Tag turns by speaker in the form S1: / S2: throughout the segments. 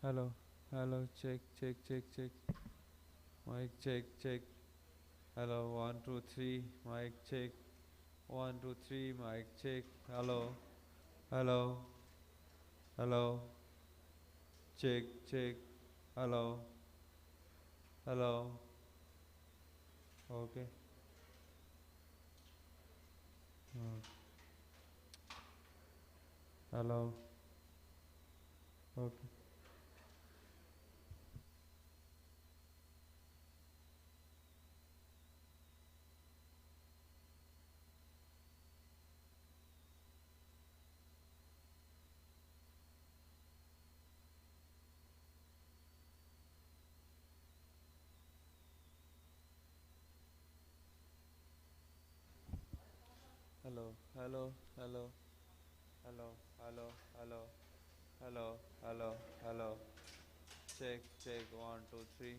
S1: Hello, hello, check, check, check, check. Mic check, check. Hello, 1, 2, 3. Mic check. 1, 2, 3. Mic check. Hello, hello, hello. Check, check. Hello, hello. Okay. Hello. Okay. Hello, hello, hello, hello, hello, hello, hello, hello, hello. Check, check. 1, 2, 3.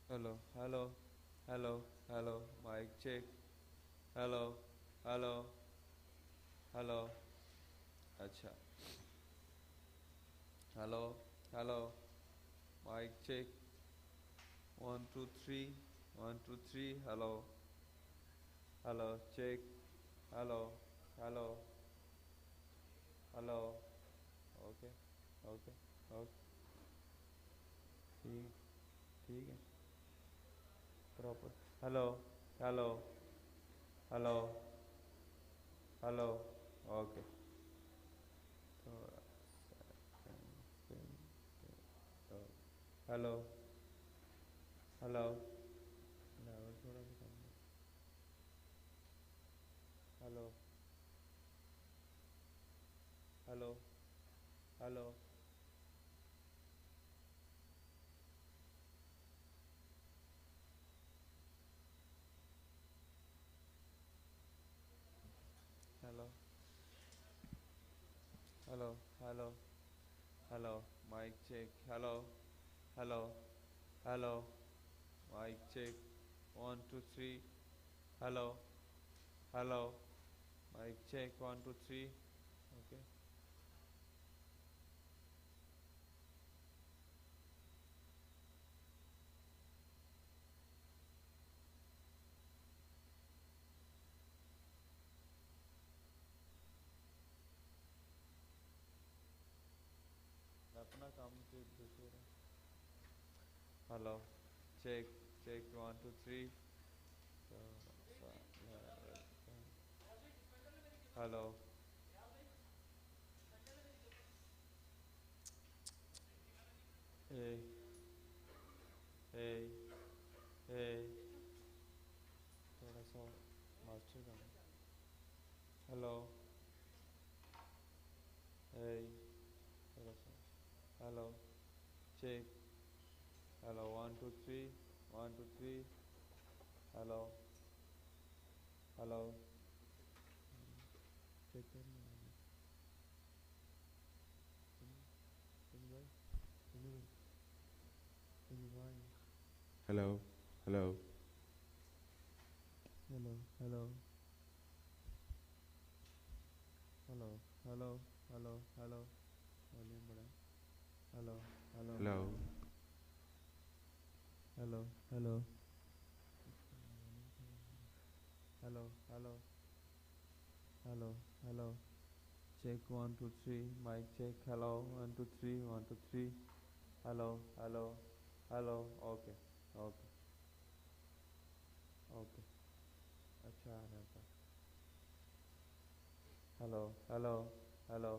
S1: Hello, hello, hello, hello. Mic check. Hello, hello, hello. अच्छा. Hello, hello. Mic check. 1, 2, 3. 1, 2, 3. Hello, hello. Check. Hello, hello, hello. Okay, okay, okay. ठीक ठीक है. Proper. Hello, hello, hello, hello. Okay. थोड़ा hello, hello. Level थोड़ा सा कम है. Hello, hello, hello, hello, hello, hello, hello. Mic check. Hello, hello, hello. Mic check. 1, 2, 3. Hello, hello. Mic check. 1, 2, 3. Okay. अपना काम से दूसरा. Hello. Check. Check. 1, 2, 3. So, hello. Hey. Hey. Hey. थोड़ा सा मास्टर का. Hello. Hey. थोड़ा सा. Hello. Check. Hello. 1, 2, 3. 1, 2, 3. Hello. Hello. Check कर रहे हैं. भाई. भाई.
S2: Hello, hello.
S1: Hello. Hello. Hello. Hello. Hello. Hello. Volume बढ़ा. Hello. Hello.
S2: Hello.
S1: Hello. Hello. Hello. Hello. Hello. Hello. Check. 1, 2, 3. Mic check. Hello. 1, 2, 3. 1, 2, 3. Hello. Hello. Hello. Okay. Okay. Okay. अच्छा आ रहा था. Hello. Hello. Hello.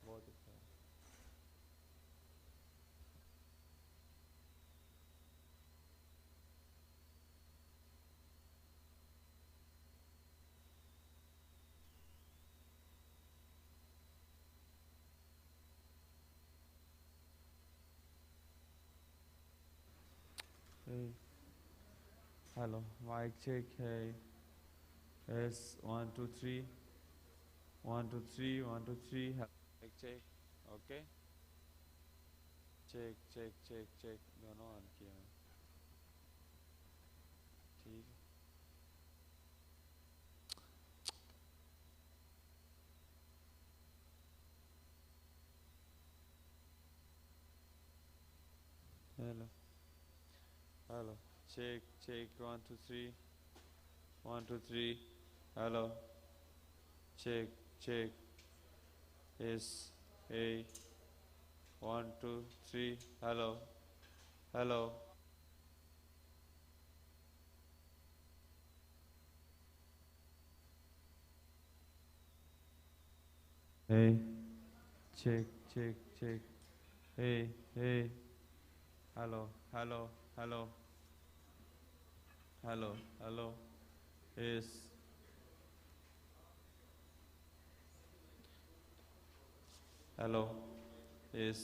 S1: बहुत अच्छा. Hey. Hello. Mic check. Hey. Yes. 1, 2, 3. 1, 2, 3. 1, 2, 3. Mic check. Okay. Check. Check. Check. Check. दोनों on किया है. hello, hello. Check, check, 1 2 3, 1 2 3. Hello, check, check. Yes, hey, 1 2 3. Hello, hello. Hey, check, check, check. Hey, hey. Hello, hello, hello, hello, hello. Yes. Hello. Yes.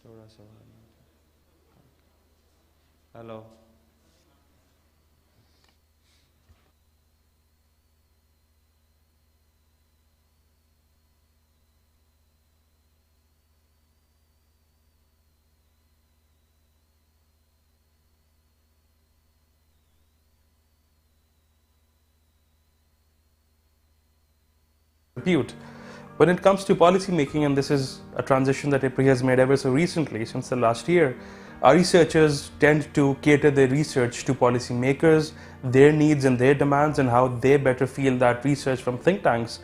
S1: थोड़ा सा hello.
S3: Compute. When it comes to policy making, and this is a transition that IPRI has made ever so recently, since the last year, our researchers tend to cater their research to policymakers, their needs and their demands, and how they better feel that research from think tanks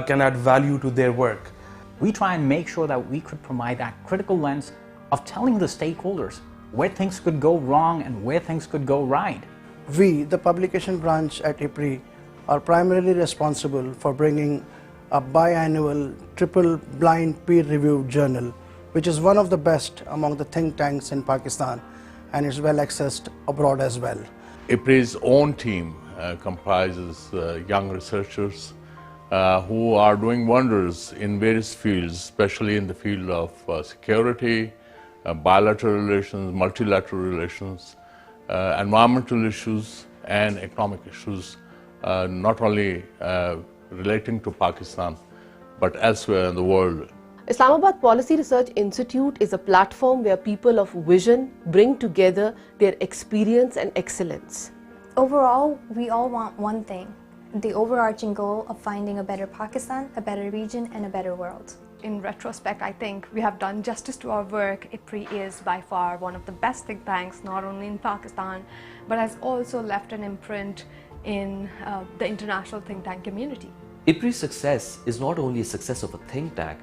S3: can add value to their work.
S4: We try and make sure that we could provide that critical lens of telling the stakeholders where things could go wrong and where things could go right.
S5: We, the publication branch at IPRI, are primarily responsible for bringing a biannual triple-blind peer-reviewed journal, which is one of the best among the think tanks in Pakistan and is well accessed abroad as well.
S6: IPRI's own team comprises young researchers who are doing wonders in various fields, especially in the field of security, bilateral relations, multilateral relations, environmental issues and economic issues, not only relating to Pakistan, but elsewhere in the world.
S7: Islamabad Policy Research Institute is a platform where people of vision bring together their experience and excellence.
S8: Overall, we all want one thing, the overarching goal of finding a better Pakistan, a better region, and a better world.
S9: In retrospect, I think we have done justice to our work. IPRI is by far one of the best think tanks, not only in Pakistan, but has also left an imprint in the international think tank community.
S10: IPRI's success is not only a success of a think tank.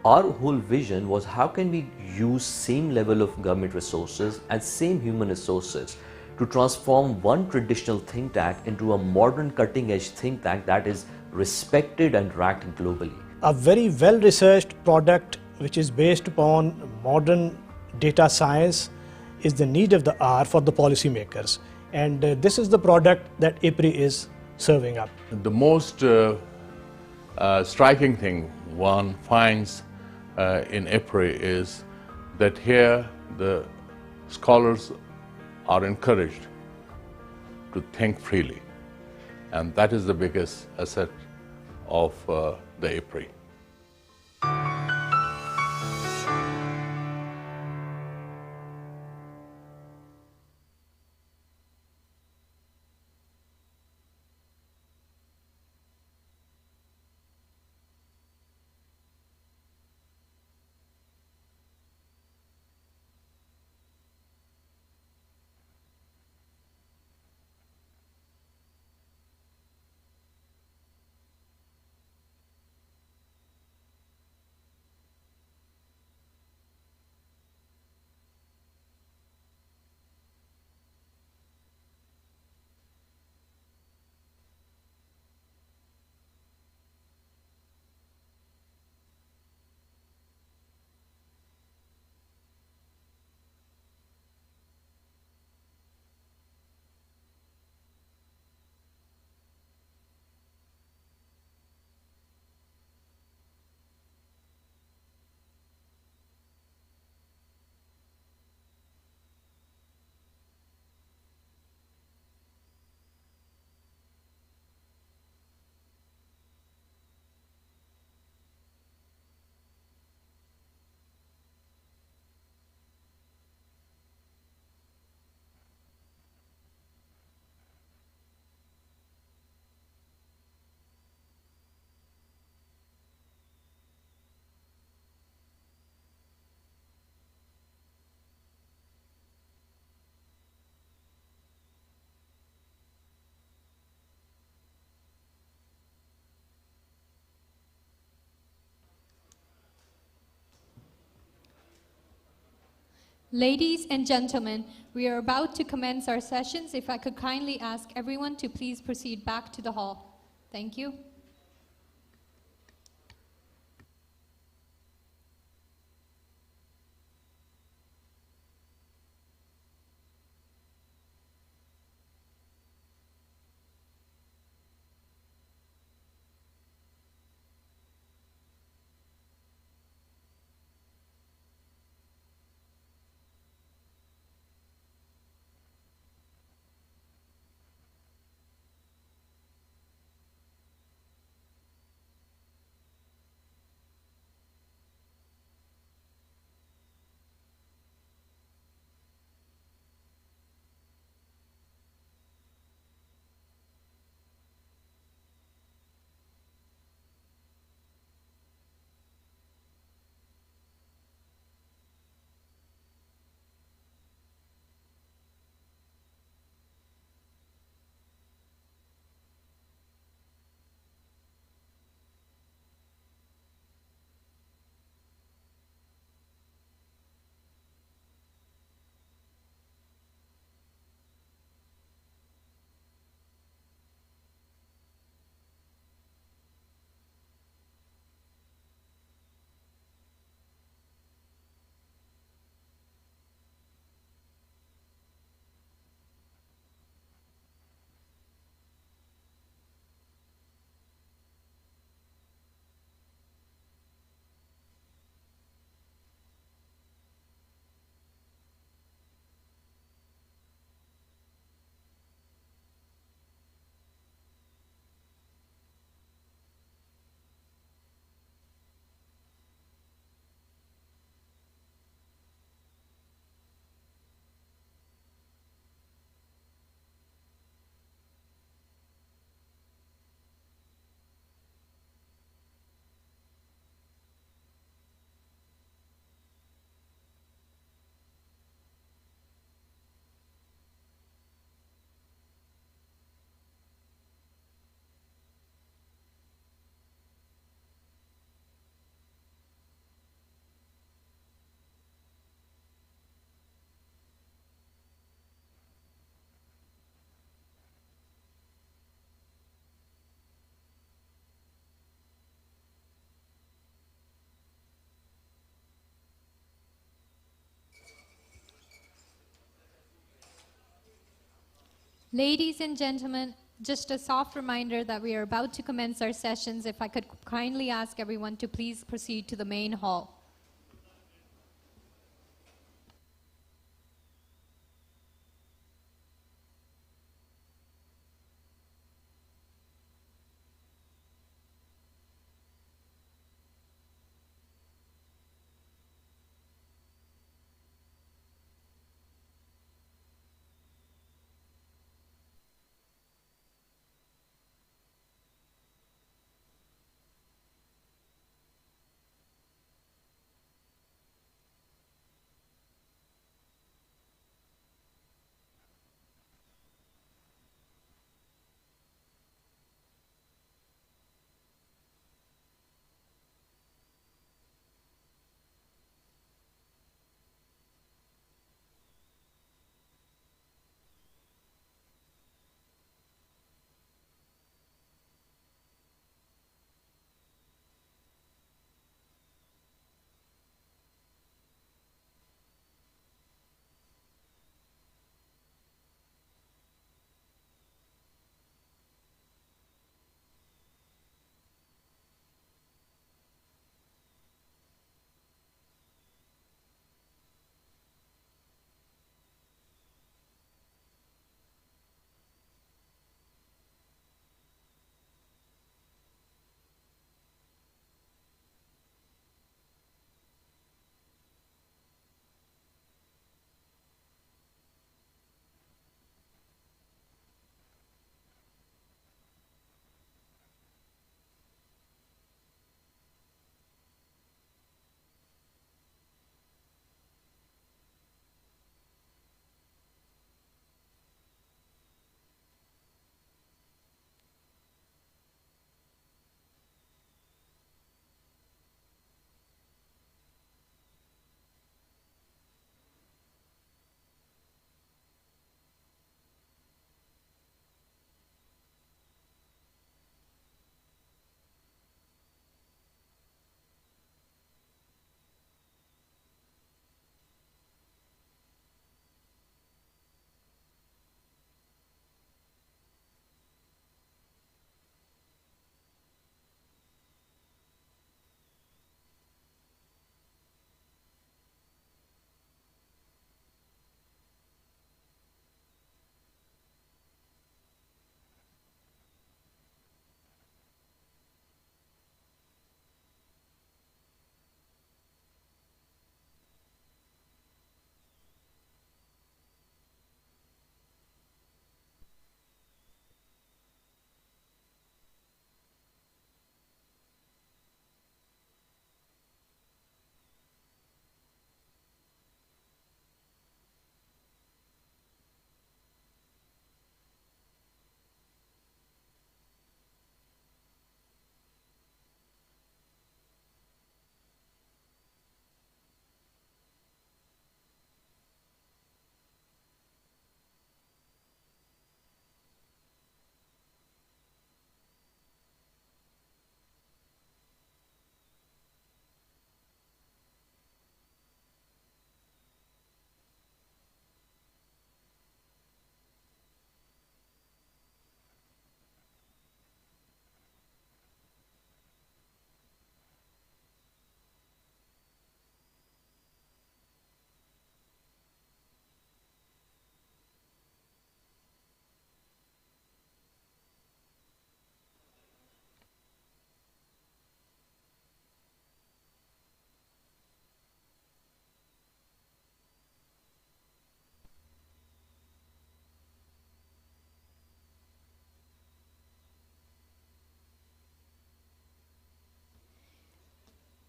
S10: Our whole vision was how can we use same level of government resources and same human resources to transform one traditional think tank into a modern cutting-edge think tank that is respected and ranked globally.
S11: A very well-researched product which is based upon modern data science is the need of the hour for the policymakers, and this is the product that IPRI is serving up.
S6: The most striking thing one finds in IPRI is that here the scholars are encouraged to think freely, and that is the biggest asset of the IPRI.
S12: Ladies and gentlemen, we are about to commence our sessions. If I could kindly ask everyone to please proceed back to the hall. Thank you. Ladies and gentlemen, just a soft reminder that we are about to commence our sessions. If I could kindly ask everyone to please proceed to the main hall.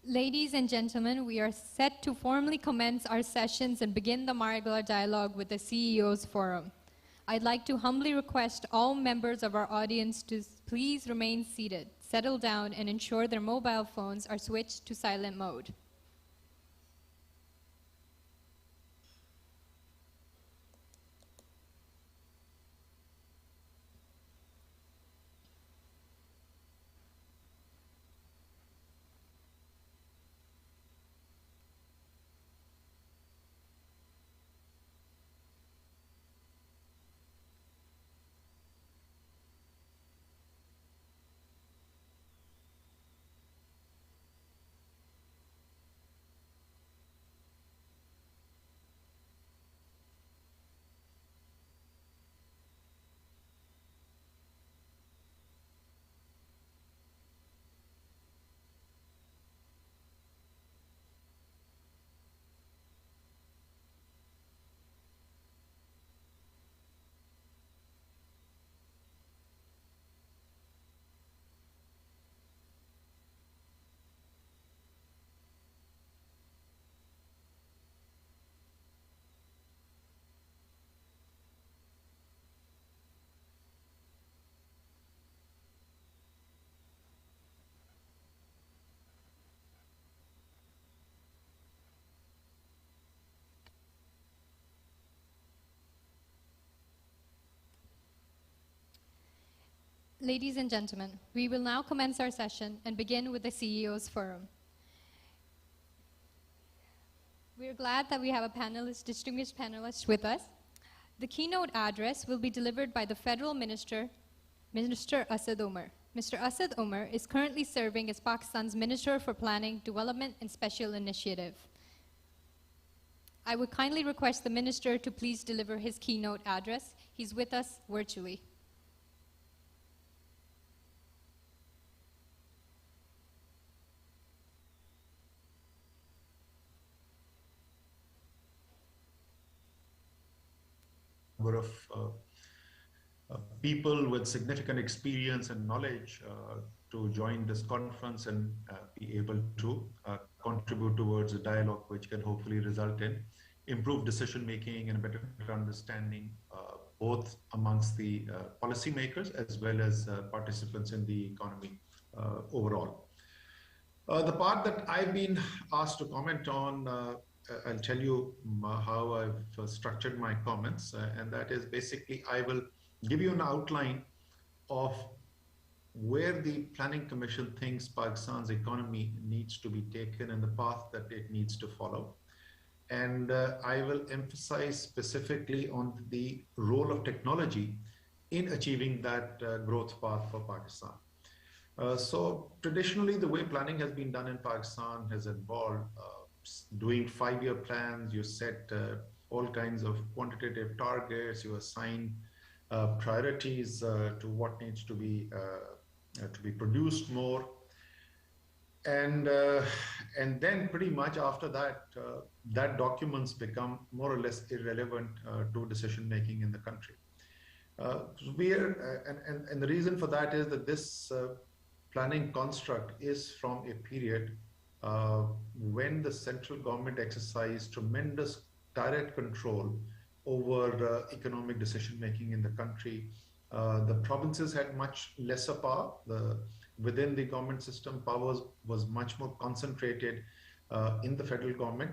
S12: Ladies and gentlemen, we are set to formally commence our sessions and begin the Margalla Dialogue with the CEO's Forum. I'd like to humbly request all members of our audience to please remain seated, settle down, and ensure their mobile phones are switched to silent mode. Ladies and gentlemen, we will now commence our session and begin with the CEO's Forum. We're glad that we have a distinguished panelist with us. The keynote address will be delivered by the Federal Minister, Minister Asad Omar. Mr. Asad Omar is currently serving as Pakistan's Minister for Planning, Development and Special Initiative. I would kindly request the Minister to please deliver his keynote address. He's with us virtually.
S13: Number of people with significant experience and knowledge to join this conference and be able to contribute towards a dialogue which can hopefully result in improved decision making and a better understanding both amongst the policymakers as well as participants in the economy overall. The part that I've been asked to comment on, I'll tell you how I've structured my comments, and that is basically I will give you an outline of where the Planning Commission thinks Pakistan's economy needs to be taken and the path that it needs to follow. And I will emphasize specifically on the role of technology in achieving that growth path for Pakistan. So traditionally, the way planning has been done in Pakistan has involved doing 5-year plans. You set all kinds of quantitative targets. You assign priorities to what needs to be produced more, and then pretty much after that, that documents become more or less irrelevant to decision making in the country. And the reason for that is that this planning construct is from a period when the central government exercised tremendous direct control over economic decision making in the country. The provinces had much lesser power. Within the government system, power was much more concentrated in the federal government,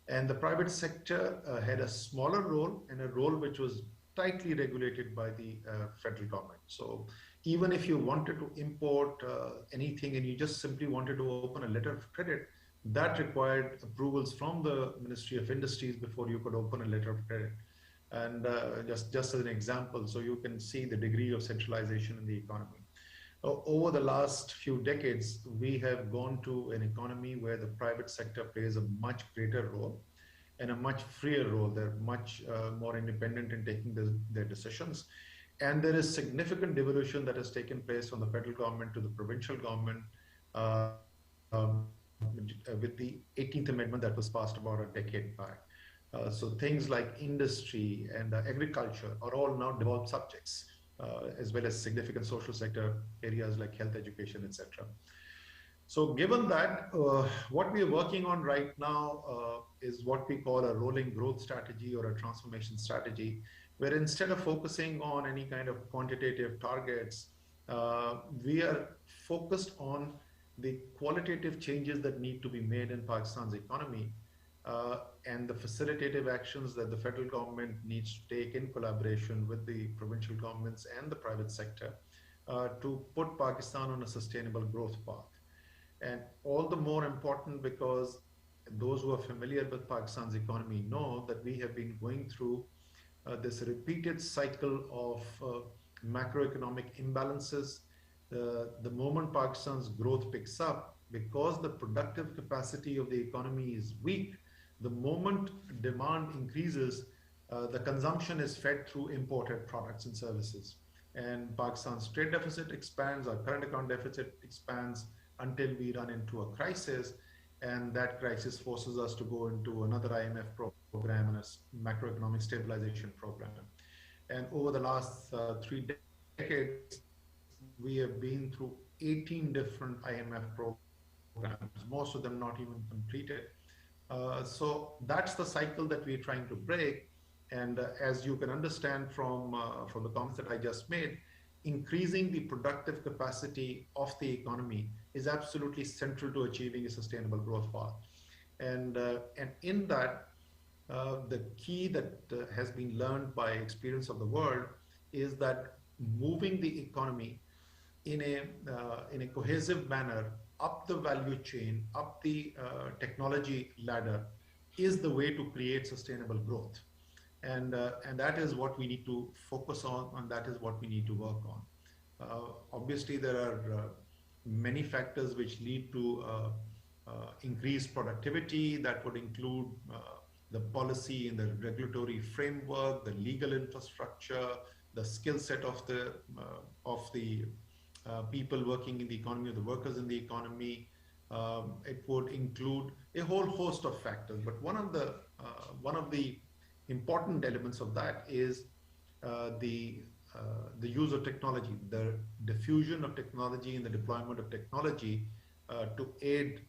S13: and the private sector had a smaller role, and a role which was tightly regulated by the federal government. So even if you wanted to import anything and you just simply wanted to open a letter of credit, that required approvals from the Ministry of Industries before you could open a letter of credit. And just as an example, so you can see the degree of centralization in the economy. Over the last few decades, we have gone to an economy where the private sector plays a much greater role and a much freer role. They're much more independent in taking their decisions. And there is significant devolution that has taken place from the federal government to the provincial government with the 18th Amendment that was passed about a decade back. So things like industry and agriculture are all now devolved subjects, as well as significant social sector areas like health, education, etc. So given that, what we are working on right now is what we call a rolling growth strategy or a transformation strategy, where instead of focusing on any kind of quantitative targets, we are focused on the qualitative changes that need to be made in Pakistan's economy and the facilitative actions that the federal government needs to take in collaboration with the provincial governments and the private sector to put Pakistan on a sustainable growth path. And all the more important because those who are familiar with Pakistan's economy know that we have been going through this repeated cycle of macroeconomic imbalances. The moment Pakistan's growth picks up, because the productive capacity of the economy is weak, the moment demand increases, the consumption is fed through imported products and services. And Pakistan's trade deficit expands, our current account deficit expands, until we run into a crisis, and that crisis forces us to go into another IMF program and a macroeconomic stabilization program. And over the last 3 decades, we have been through 18 different IMF programs, most of them not even completed. So that's the cycle that we're trying to break. And as you can understand from the comments that I just made, increasing the productive capacity of the economy is absolutely central to achieving a sustainable growth path. And in that, the key that has been learned by experience of the world is that moving the economy in a cohesive manner up the value chain, up the technology ladder, is the way to create sustainable growth. And that is what we need to focus on, and that is what we need to work on. Obviously, there are many factors which lead to increased productivity. That would include the policy and the regulatory framework, the legal infrastructure, the skill set of the people working in the economy, the workers in the economy. It would include a whole host of factors, but one of the important elements of that is the use of technology, the diffusion of technology and the deployment of technology to aid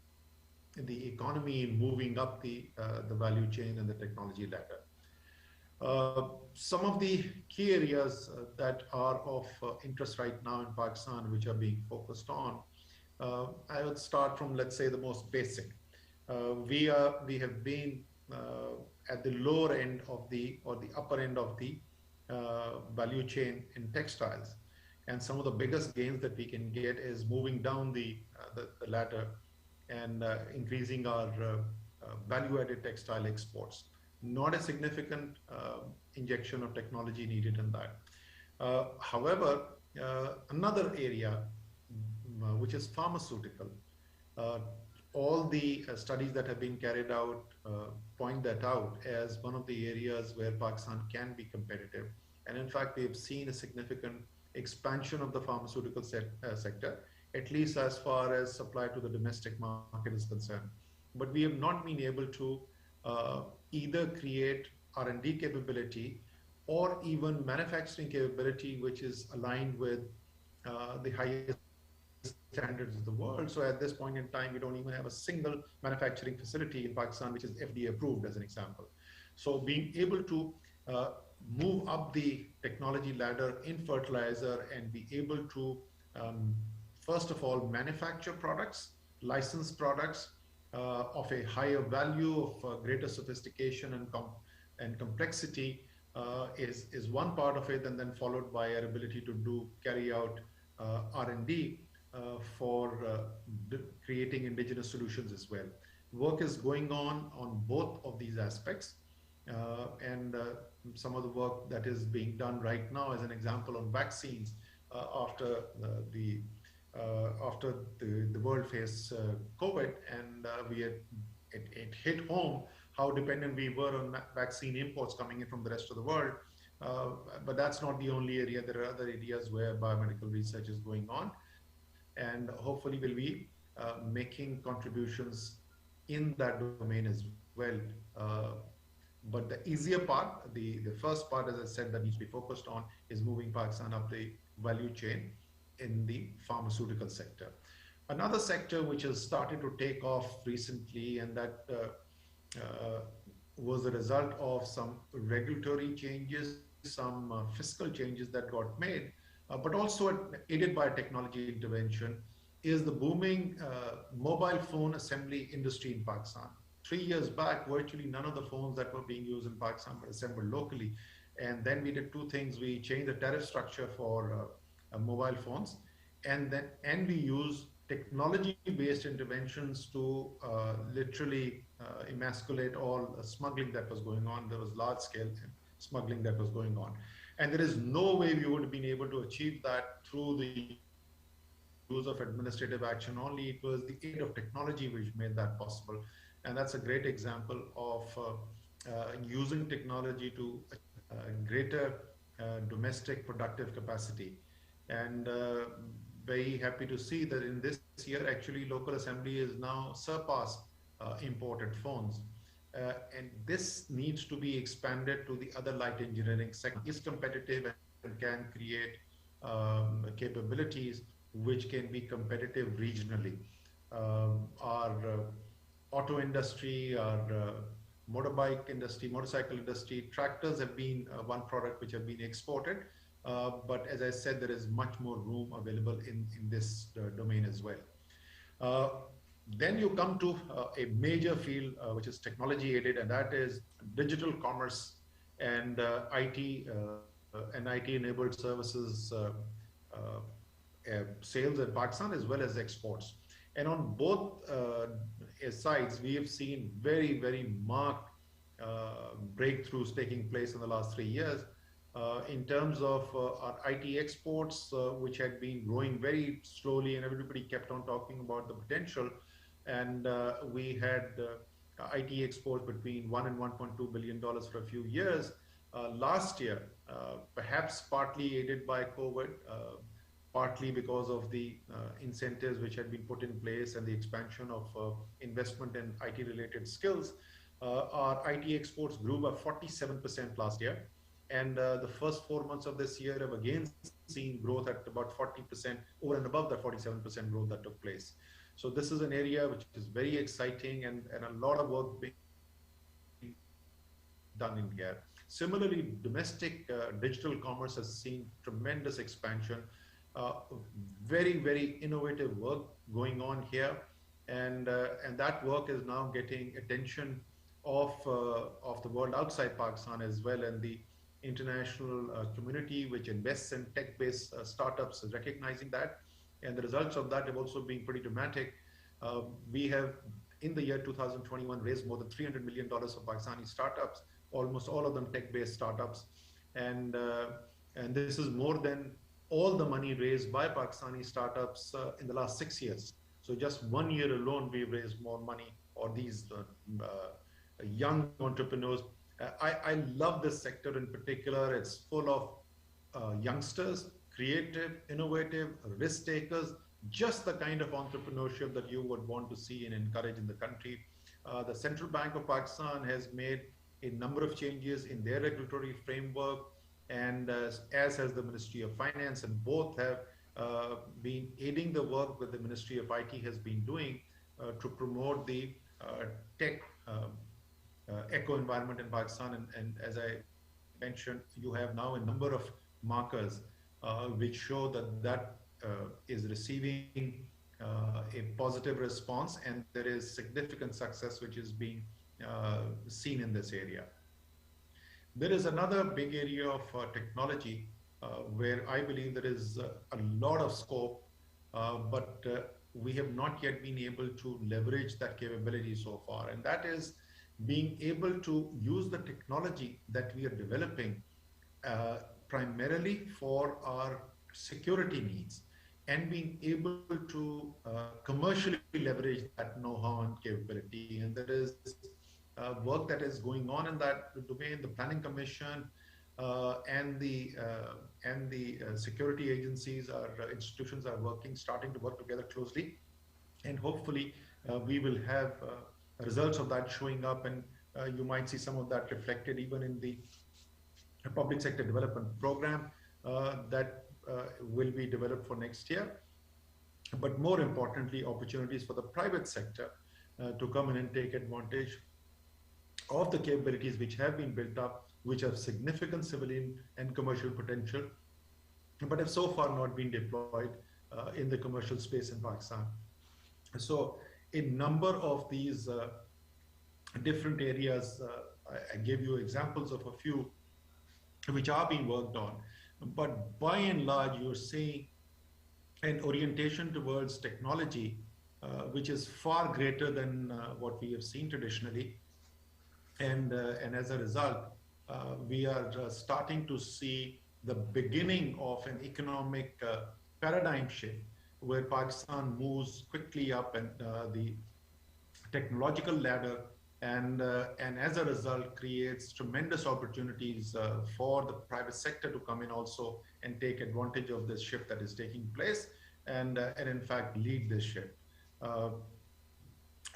S13: the economy in moving up the value chain and the technology ladder. Some of the key areas that are of interest right now in Pakistan, which are being focused on, I would start from, let's say, the most basic. We have been at the lower end of or the upper end of the value chain in textiles, and some of the biggest gains that we can get is moving down the ladder and increasing our value-added textile exports. Not a significant injection of technology needed in that. However, another area which is pharmaceutical, all the studies that have been carried out point that out as one of the areas where Pakistan can be competitive. And in fact, we have seen a significant expansion of the pharmaceutical sector, at least as far as supply to the domestic market is concerned. But we have not been able to either create R&D capability or even manufacturing capability which is aligned with the highest standards of the world. So at this point in time, we don't even have a single manufacturing facility in Pakistan which is FDA approved, as an example. So being able to move up the technology ladder in fertilizer and be able to first of all manufacture products, licensed products of a higher value, of greater sophistication and complexity is one part of it, and then followed by our ability to carry out R&D for creating indigenous solutions as well. Work is going on both of these aspects, and some of the work that is being done right now, as an example, on vaccines after the world faced COVID, and it hit home how dependent we were on vaccine imports coming in from the rest of the world. But that's not the only area. There are other areas where biomedical research is going on, and hopefully we'll be making contributions in that domain as well. But the easier part, the first part, as I said, that needs to be focused on is moving Pakistan up the value chain in the pharmaceutical sector. Another sector which has started to take off recently, and that was the result of some regulatory changes, some fiscal changes that got made, but also aided by technology intervention, is the booming mobile phone assembly industry in Pakistan. 3 years back, virtually none of the phones that were being used in Pakistan were assembled locally. And then we did two things. We changed the tariff structure for mobile phones, and we use technology-based interventions to literally emasculate all smuggling that was going on. There was large-scale smuggling that was going on. And there is no way we would have been able to achieve that through the use of administrative action only. It was the aid of technology which made that possible. And that's a great example of using technology to greater domestic productive capacity. And very happy to see that in this year, actually, local assembly is now surpassed imported phones. And this needs to be expanded to the other light engineering sector. Is competitive and can create capabilities which can be competitive regionally. Our auto industry, our motorbike industry, motorcycle industry, tractors have been one product which have been exported. But as I said, there is much more room available in this domain as well. Then you come to a major field which is technology aided, and that is digital commerce and IT and IT enabled services sales in Pakistan as well as exports. And on both sides, we have seen very, very marked breakthroughs taking place in the last 3 years. In terms of our IT exports, which had been growing very slowly, and everybody kept on talking about the potential. And we had IT exports between $1 and $1.2 billion for a few years. Last year, perhaps partly aided by COVID, partly because of the incentives which had been put in place and the expansion of investment in IT-related skills, our IT exports grew by 47% last year. And the first 4 months of this year have again seen growth at about 40% over and above the 47% growth that took place. So this is an area which is very exciting, and a lot of work being done in here. Similarly, domestic digital commerce has seen tremendous expansion. Very, very innovative work going on here, and that work is now getting attention of the world outside Pakistan as well, and the international community which invests in tech-based startups is recognizing that, and the results of that have also been pretty dramatic. We have, in the year 2021, raised more than $300 million for Pakistani startups, almost all of them tech-based startups, and this is more than all the money raised by Pakistani startups in the last 6 years. So just 1 year alone, we've raised more money, or these young entrepreneurs. I love this sector in particular. It's full of youngsters, creative, innovative, risk takers, just the kind of entrepreneurship that you would want to see and encourage in the country. The Central Bank of Pakistan has made a number of changes in their regulatory framework, and as has the Ministry of Finance, and both have been aiding the work that the Ministry of IT has been doing to promote the tech eco environment in Pakistan. And as I mentioned, you have now a number of markers which show that is receiving a positive response, and there is significant success which is being seen in this area. There is another big area of technology where I believe there is a lot of scope, but we have not yet been able to leverage that capability so far, and that is being able to use the technology that we are developing primarily for our security needs, and being able to commercially leverage that know-how and capability. And there is work that is going on in that domain. The Planning Commission and the security agencies, our institutions are starting to work together closely, and hopefully we will have results of that showing up, and you might see some of that reflected even in the public sector development program that will be developed for next year. but more importantly, opportunities for the private sector to come in and take advantage of the capabilities which have been built up, which have significant civilian and commercial potential, but have so far not been deployed in the commercial space in Pakistan. So a number of these different areas, I gave you examples of a few which are being worked on, but by and large, you're seeing an orientation towards technology, which is far greater than what we have seen traditionally. And as a result, we are starting to see the beginning of an economic paradigm shift where Pakistan moves quickly up and the technological ladder, and as a result creates tremendous opportunities for the private sector to come in also and take advantage of this shift that is taking place, and in fact lead this shift.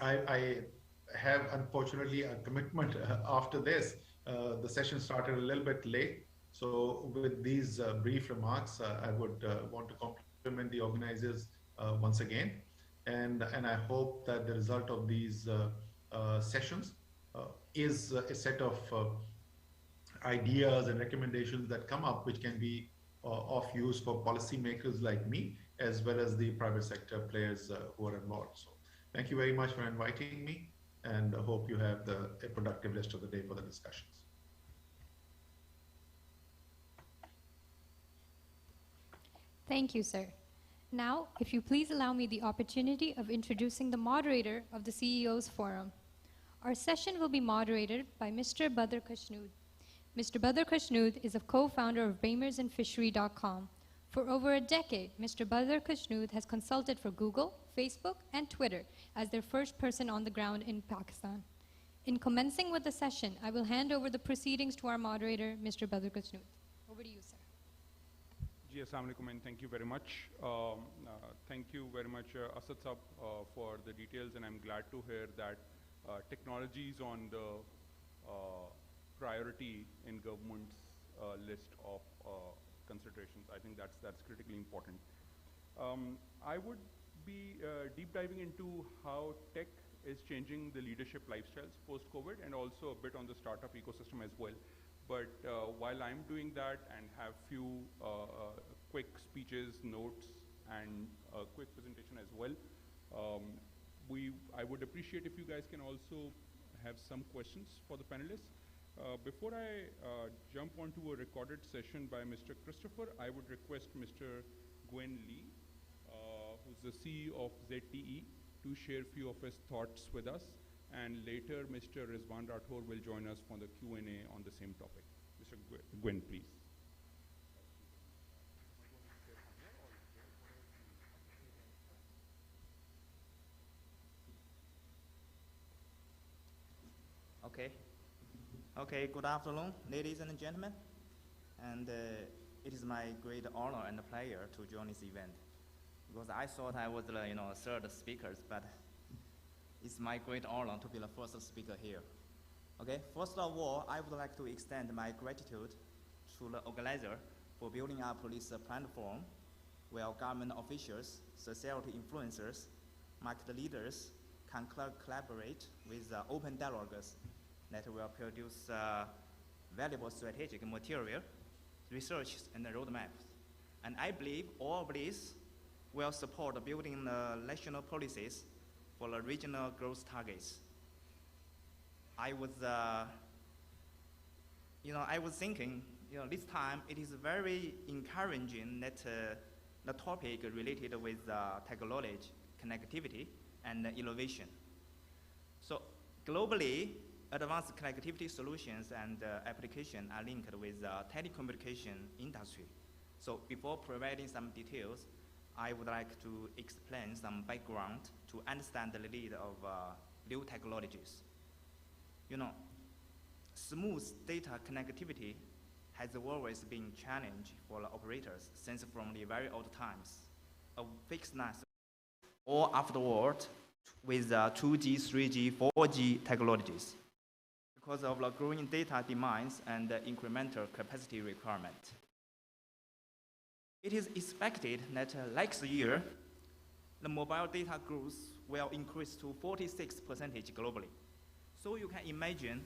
S13: I have unfortunately a commitment after this. The session started a little bit late, so with these brief remarks, I would want to compliment the organizers once again, and I hope that the result of these sessions is a set of ideas and recommendations that come up, which can be of use for policymakers like me, as well as the private sector players who are involved. So thank you very much for inviting me, and I hope you have a productive rest of the day for the discussions.
S12: Thank you, sir. Now, if you please allow me the opportunity of introducing the moderator of the CEO's Forum. Our session will be moderated by Mr. Badr Khashnood. Mr. Badr Khashnood is a co-founder of BramersandFishery.com. For over a decade, Mr. Badr Khashnood has consulted for Google, Facebook, and Twitter as their first person on the ground in Pakistan. In commencing with the session, I will hand over the proceedings to our moderator, Mr. Badr Khashnood. Over to you, sir.
S14: Assalamu alaikum, and thank you very much. Thank you very much, Asad Sab, for the details, and I'm glad to hear that technology is on the priority in government's list of considerations. I think that's critically important. I would be deep diving into how tech is changing the leadership lifestyles post-COVID, and also a bit on the startup ecosystem as well. But while I'm doing that and have few quick speeches, notes, and a quick presentation as well, I would appreciate if you guys can also have some questions for the panelists. Before I jump onto a recorded session by Mr. Christopher, I would request Mr. Gwen Lee, who's the CEO of ZTE, to share a few of his thoughts with us. And later, Mr. Rizwan Rathore will join us for the Q&A on the same topic. Mr. Gwen, please.
S15: Okay, good afternoon, ladies and gentlemen. And it is my great honor and pleasure to join this event, because I thought I was the third speaker, but it's my great honor to be the first speaker here. Okay, first of all, I would like to extend my gratitude to the organizer for building up this platform where government officials, society influencers, market leaders can collaborate with open dialogues that will produce valuable strategic material, research, and roadmaps. And I believe all of this will support building the national policies for the regional growth targets. I was thinking, this time it is very encouraging that the topic related with technology, connectivity, and innovation. So globally, advanced connectivity solutions and application are linked with telecommunication industry. So before providing some details, I would like to explain some background to understand the lead of new technologies. Smooth data connectivity has always been a challenge for the operators since from the very old times of fixed network or afterward with 2G, 3G, 4G technologies because of the growing data demands and the incremental capacity requirement. It is expected that next year, the mobile data growth will increase to 46% globally. So you can imagine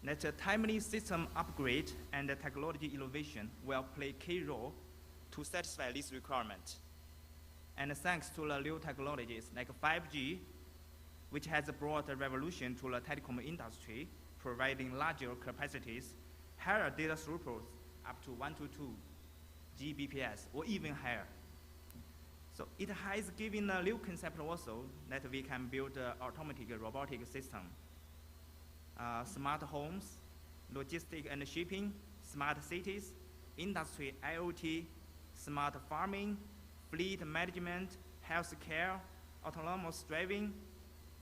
S15: that a timely system upgrade and the technology innovation will play a key role to satisfy this requirement. And thanks to the new technologies like 5G, which has brought a revolution to the telecom industry, providing larger capacities, higher data throughput up to 1 to 2 Gbps or even higher. So it has given a new concept also that we can build an automatic robotic system. Smart homes, logistics and shipping, smart cities, industry IoT, smart farming, fleet management, healthcare, autonomous driving,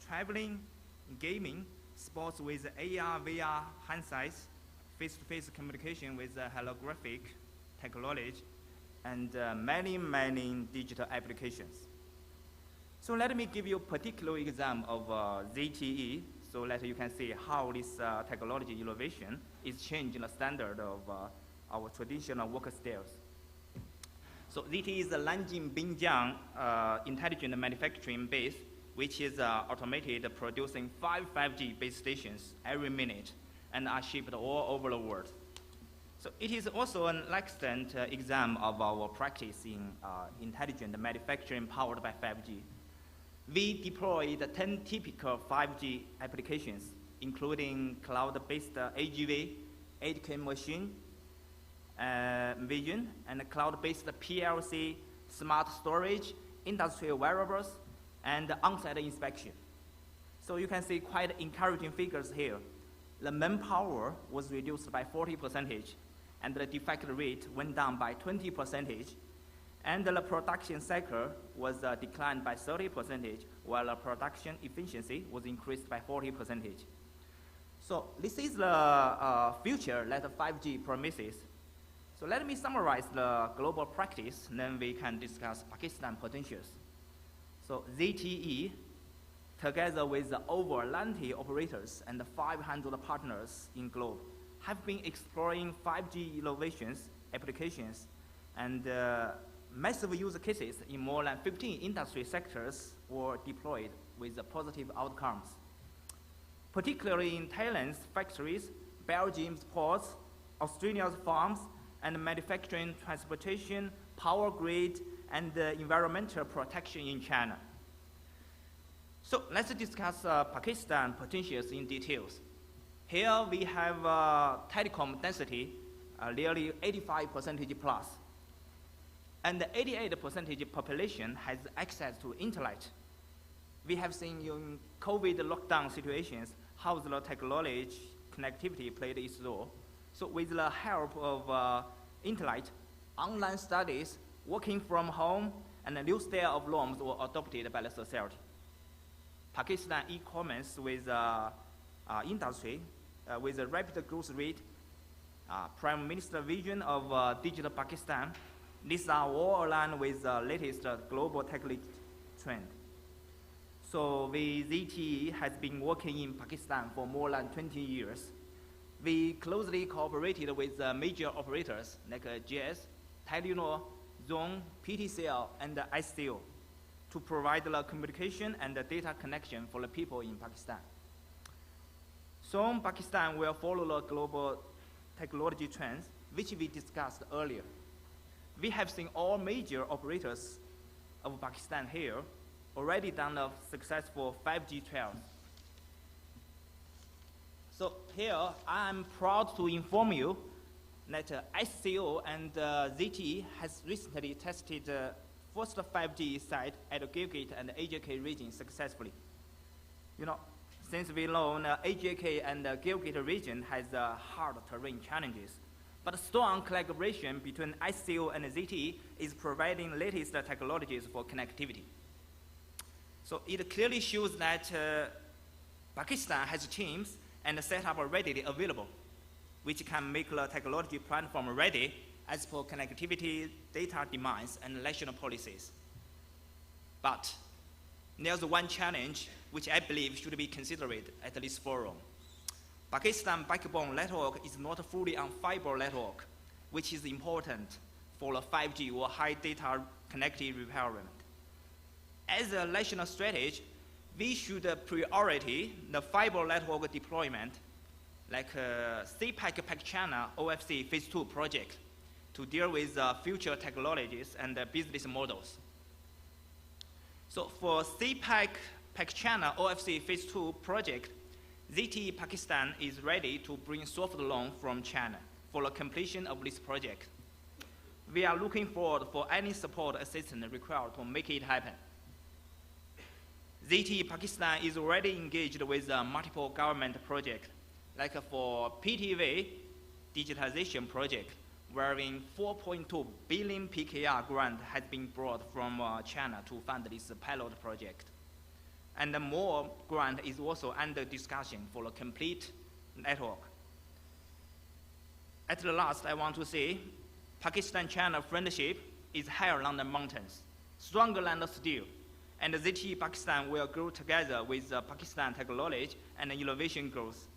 S15: traveling, gaming, sports with AR, VR handsets, face-to-face communication with holographic technology, and many, many digital applications. So let me give you a particular example of ZTE, so that you can see how this technology innovation is changing the standard of our traditional work styles. So ZTE is the Nanjing Binjiang intelligent manufacturing base, which is automated producing 5G base stations every minute and are shipped all over the world. So it is also an excellent example of our practice in intelligent manufacturing powered by 5G. We deployed 10 typical 5G applications, including cloud-based AGV, 8K machine, vision, and cloud-based PLC, smart storage, industrial wearables, and on-site inspection. So you can see quite encouraging figures here. The manpower was reduced by 40%, and the defect rate went down by 20%, and the production cycle was declined by 30%, while the production efficiency was increased by 40%. So this is the future that 5G promises. So let me summarize the global practice, then we can discuss Pakistan potentials. So ZTE, together with over 90 operators and 500 partners in globe, have been exploring 5G innovations, applications, and massive use cases in more than 15 industry sectors were deployed with positive outcomes. Particularly in Thailand's factories, Belgium's ports, Australia's farms, and manufacturing, transportation, power grid, and environmental protection in China. So let's discuss Pakistan potentials in details. Here we have telecom density nearly 85% plus, and 88% population has access to internet. We have seen in COVID lockdown situations how the technology connectivity played its role. So with the help of internet, online studies, working from home, and a new style of norms were adopted by the society. Pakistan e-commerce with industry with a rapid growth rate, Prime Minister's vision of digital Pakistan, these are all aligned with the latest global technology trend. So ZTE has been working in Pakistan for more than 20 years. We closely cooperated with major operators like GS, Telenor, Zone, PTCL, and SCO to provide the communication and the data connection for the people in Pakistan. Soon, Pakistan will follow the global technology trends, which we discussed earlier. We have seen all major operators of Pakistan here already done a successful 5G trials. So here, I'm proud to inform you that SCO and ZTE has recently tested first 5G site at Gilgit and AJK region successfully. You know, since we know AJK and Gilgit region has hard terrain challenges, but strong collaboration between SCO and ZTE is providing latest technologies for connectivity. So it clearly shows that Pakistan has teams and setup readily available, which can make the technology platform ready as per connectivity, data demands, and national policies. But there's one challenge which I believe should be considered at this forum. Pakistan backbone network is not fully on fiber network, which is important for the 5G or high data connectivity requirement. as a national strategy, we should priority the fiber network deployment, like CPEC China OFC Phase 2 project, to deal with future technologies and business models. So for CPEC China OFC Phase 2 project, ZTE Pakistan is ready to bring soft loan from China for the completion of this project. We are looking forward for any support assistance required to make it happen. ZTE Pakistan is already engaged with multiple government projects, like for PTV digitization project, wherein 4.2 billion PKR grant has been brought from China to fund this pilot project. And more grant is also under discussion for a complete network. At the last, I want to say, Pakistan-China friendship is higher than the mountains, stronger than the steel, and ZTE Pakistan will grow together with Pakistan technology and innovation growth.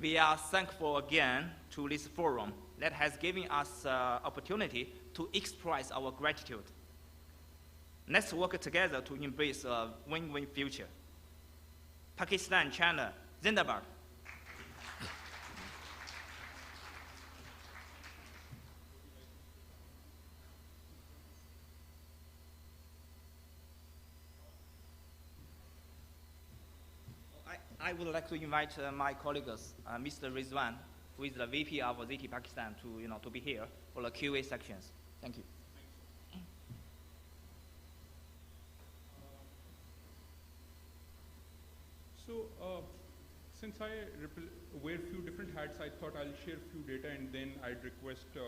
S15: We are thankful again to this forum that has given us opportunity to express our gratitude. Let's work together to embrace a win-win future. Pakistan, China, Zindabad. I would like to invite my colleagues, Mr. Rizwan, who is the VP of ZTE Pakistan, to be here for the QA sections. Thank you.
S14: So, since I wear a few different hats, I thought I'll share a few data and then I'd request to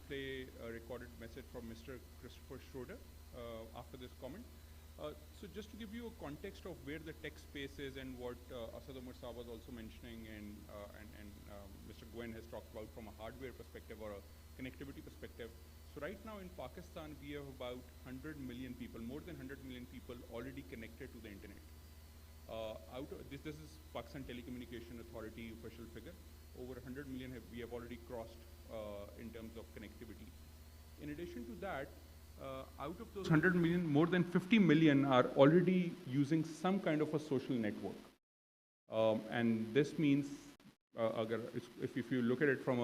S14: play a recorded message from Mr. Christopher Schroeder after this comment. So just to give you a context of where the tech space is and what Asad Umar Saab was also mentioning and Mr. Gwen has talked about from a hardware perspective or a connectivity perspective. So right now in Pakistan, we have about 100 million people, more than 100 million people already connected to the internet. This is Pakistan Telecommunication Authority official figure. Over 100 million we have already crossed in terms of connectivity. In addition to that, out of those 100 million, more than 50 million are already using some kind of a social network. And this means, if you look at it from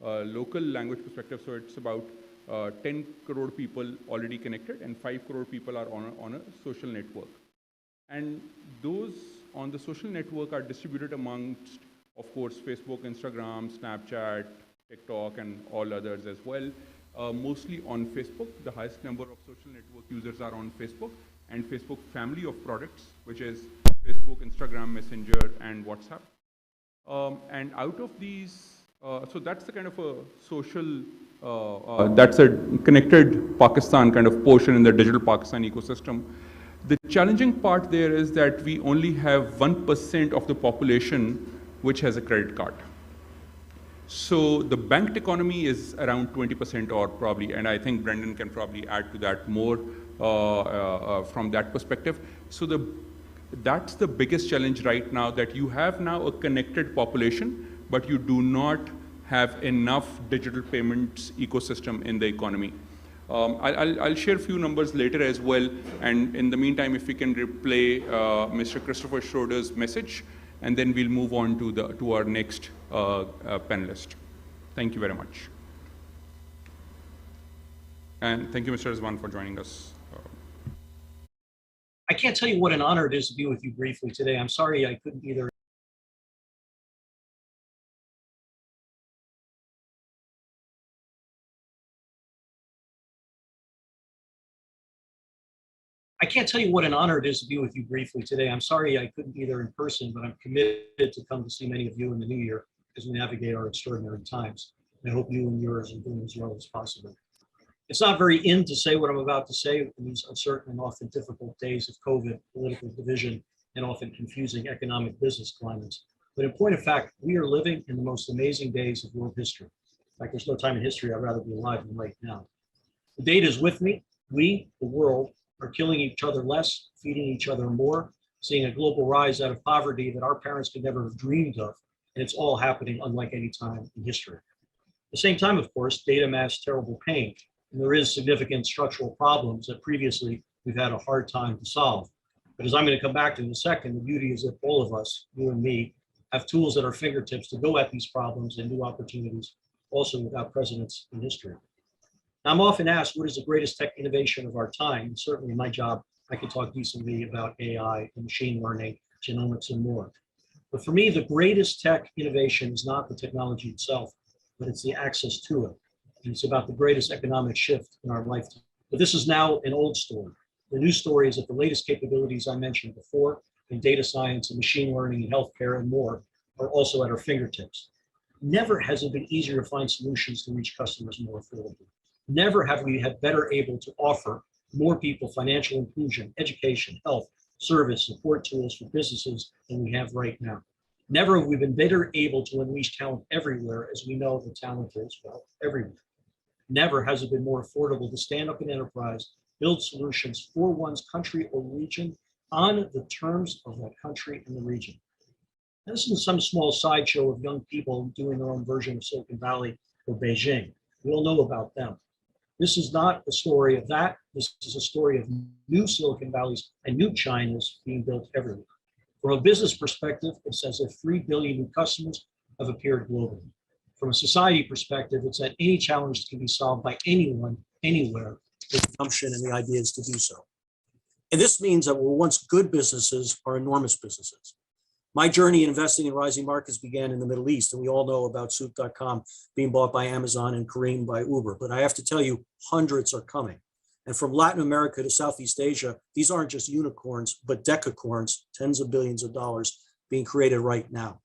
S14: a local language perspective, so it's about 10 crore people already connected and 5 crore people are on a social network. And those on the social network are distributed amongst, of course, Facebook, Instagram, Snapchat, TikTok, and all others as well. Mostly on Facebook. The highest number of social network users are on Facebook, and Facebook family of products, which is Facebook, Instagram, Messenger, and WhatsApp. And out of these, so that's the kind of a social, that's a connected Pakistan kind of portion in the digital Pakistan ecosystem. The challenging part there is that we only have 1% of the population which has a credit card. So the banked economy is around 20% or probably, and I think Brendan can probably add to that more from that perspective. So that's the biggest challenge right now, that you have now a connected population, but you do not have enough digital payments ecosystem in the economy. I'll share a few numbers later as well, and in the meantime, if we can replay Mr. Christopher Schroeder's message, and then we'll move on to our next panelist. Thank you very much. And thank you, Mr. Rizwan, for joining us.
S11: I can't tell you what an honor it is to be with you briefly today. I'm sorry I couldn't be there. I can't tell you what an honor it is to be with you briefly today. I'm sorry I couldn't be there in person, but I'm committed to come to see many of you in the new year as we navigate our extraordinary times. I hope you and yours are doing as well as possible. It's not very in to say what I'm about to say in these uncertain and often difficult days of COVID, political division, and often confusing economic business climates. But in point of fact, we are living in the most amazing days of world history. In fact, there's no time in history I'd rather be alive than right now. The data is with me. We, the world, are killing each other less, feeding each other more, seeing a global rise out of poverty that our parents could never have dreamed of. And it's all happening unlike any time in history. At the same time, of course, data masks terrible pain.
S16: And there is significant structural problems that previously we've had a hard time to solve. But as I'm going to come back to in a second, the beauty is that all of us, you and me, have tools at our fingertips to go at these problems and new opportunities, also without precedents in history. Now, I'm often asked, what is the greatest tech innovation of our time? And certainly in my job, I can talk decently about AI and machine learning, genomics, and more. But for me, the greatest tech innovation is not the technology itself, but it's the access to it. And it's about the greatest economic shift in our lifetime. But this is now an old story. The new story is that the latest capabilities I mentioned before in data science and machine learning and healthcare and more are also at our fingertips. Never has it been easier to find solutions to reach customers more affordably. Never have we had better able to offer more people financial inclusion, education, health, service, support tools for businesses than we have right now. Never have we been better able to unleash talent everywhere, as we know the talent is, well, everywhere. Never has it been more affordable to stand up an enterprise, build solutions for one's country or region on the terms of that country and the region. And this is some small sideshow of young people doing their own version of Silicon Valley or Beijing. We all know about them. This is not a story of that. This is a story of new Silicon Valleys and new Chinas being built everywhere. From a business perspective, it's as if 3 billion new customers have appeared globally. From a society perspective, it's that any challenge can be solved by anyone, anywhere, with the gumption and the ideas to do so. And this means that what were once good businesses are enormous businesses. My journey in investing in rising markets began in the Middle East, and we all know about Souq.com being bought by Amazon and Careem by Uber. But I have to tell you, hundreds are coming. And from Latin America to Southeast Asia, these aren't just unicorns, but decacorns, tens of billions of dollars being created right now.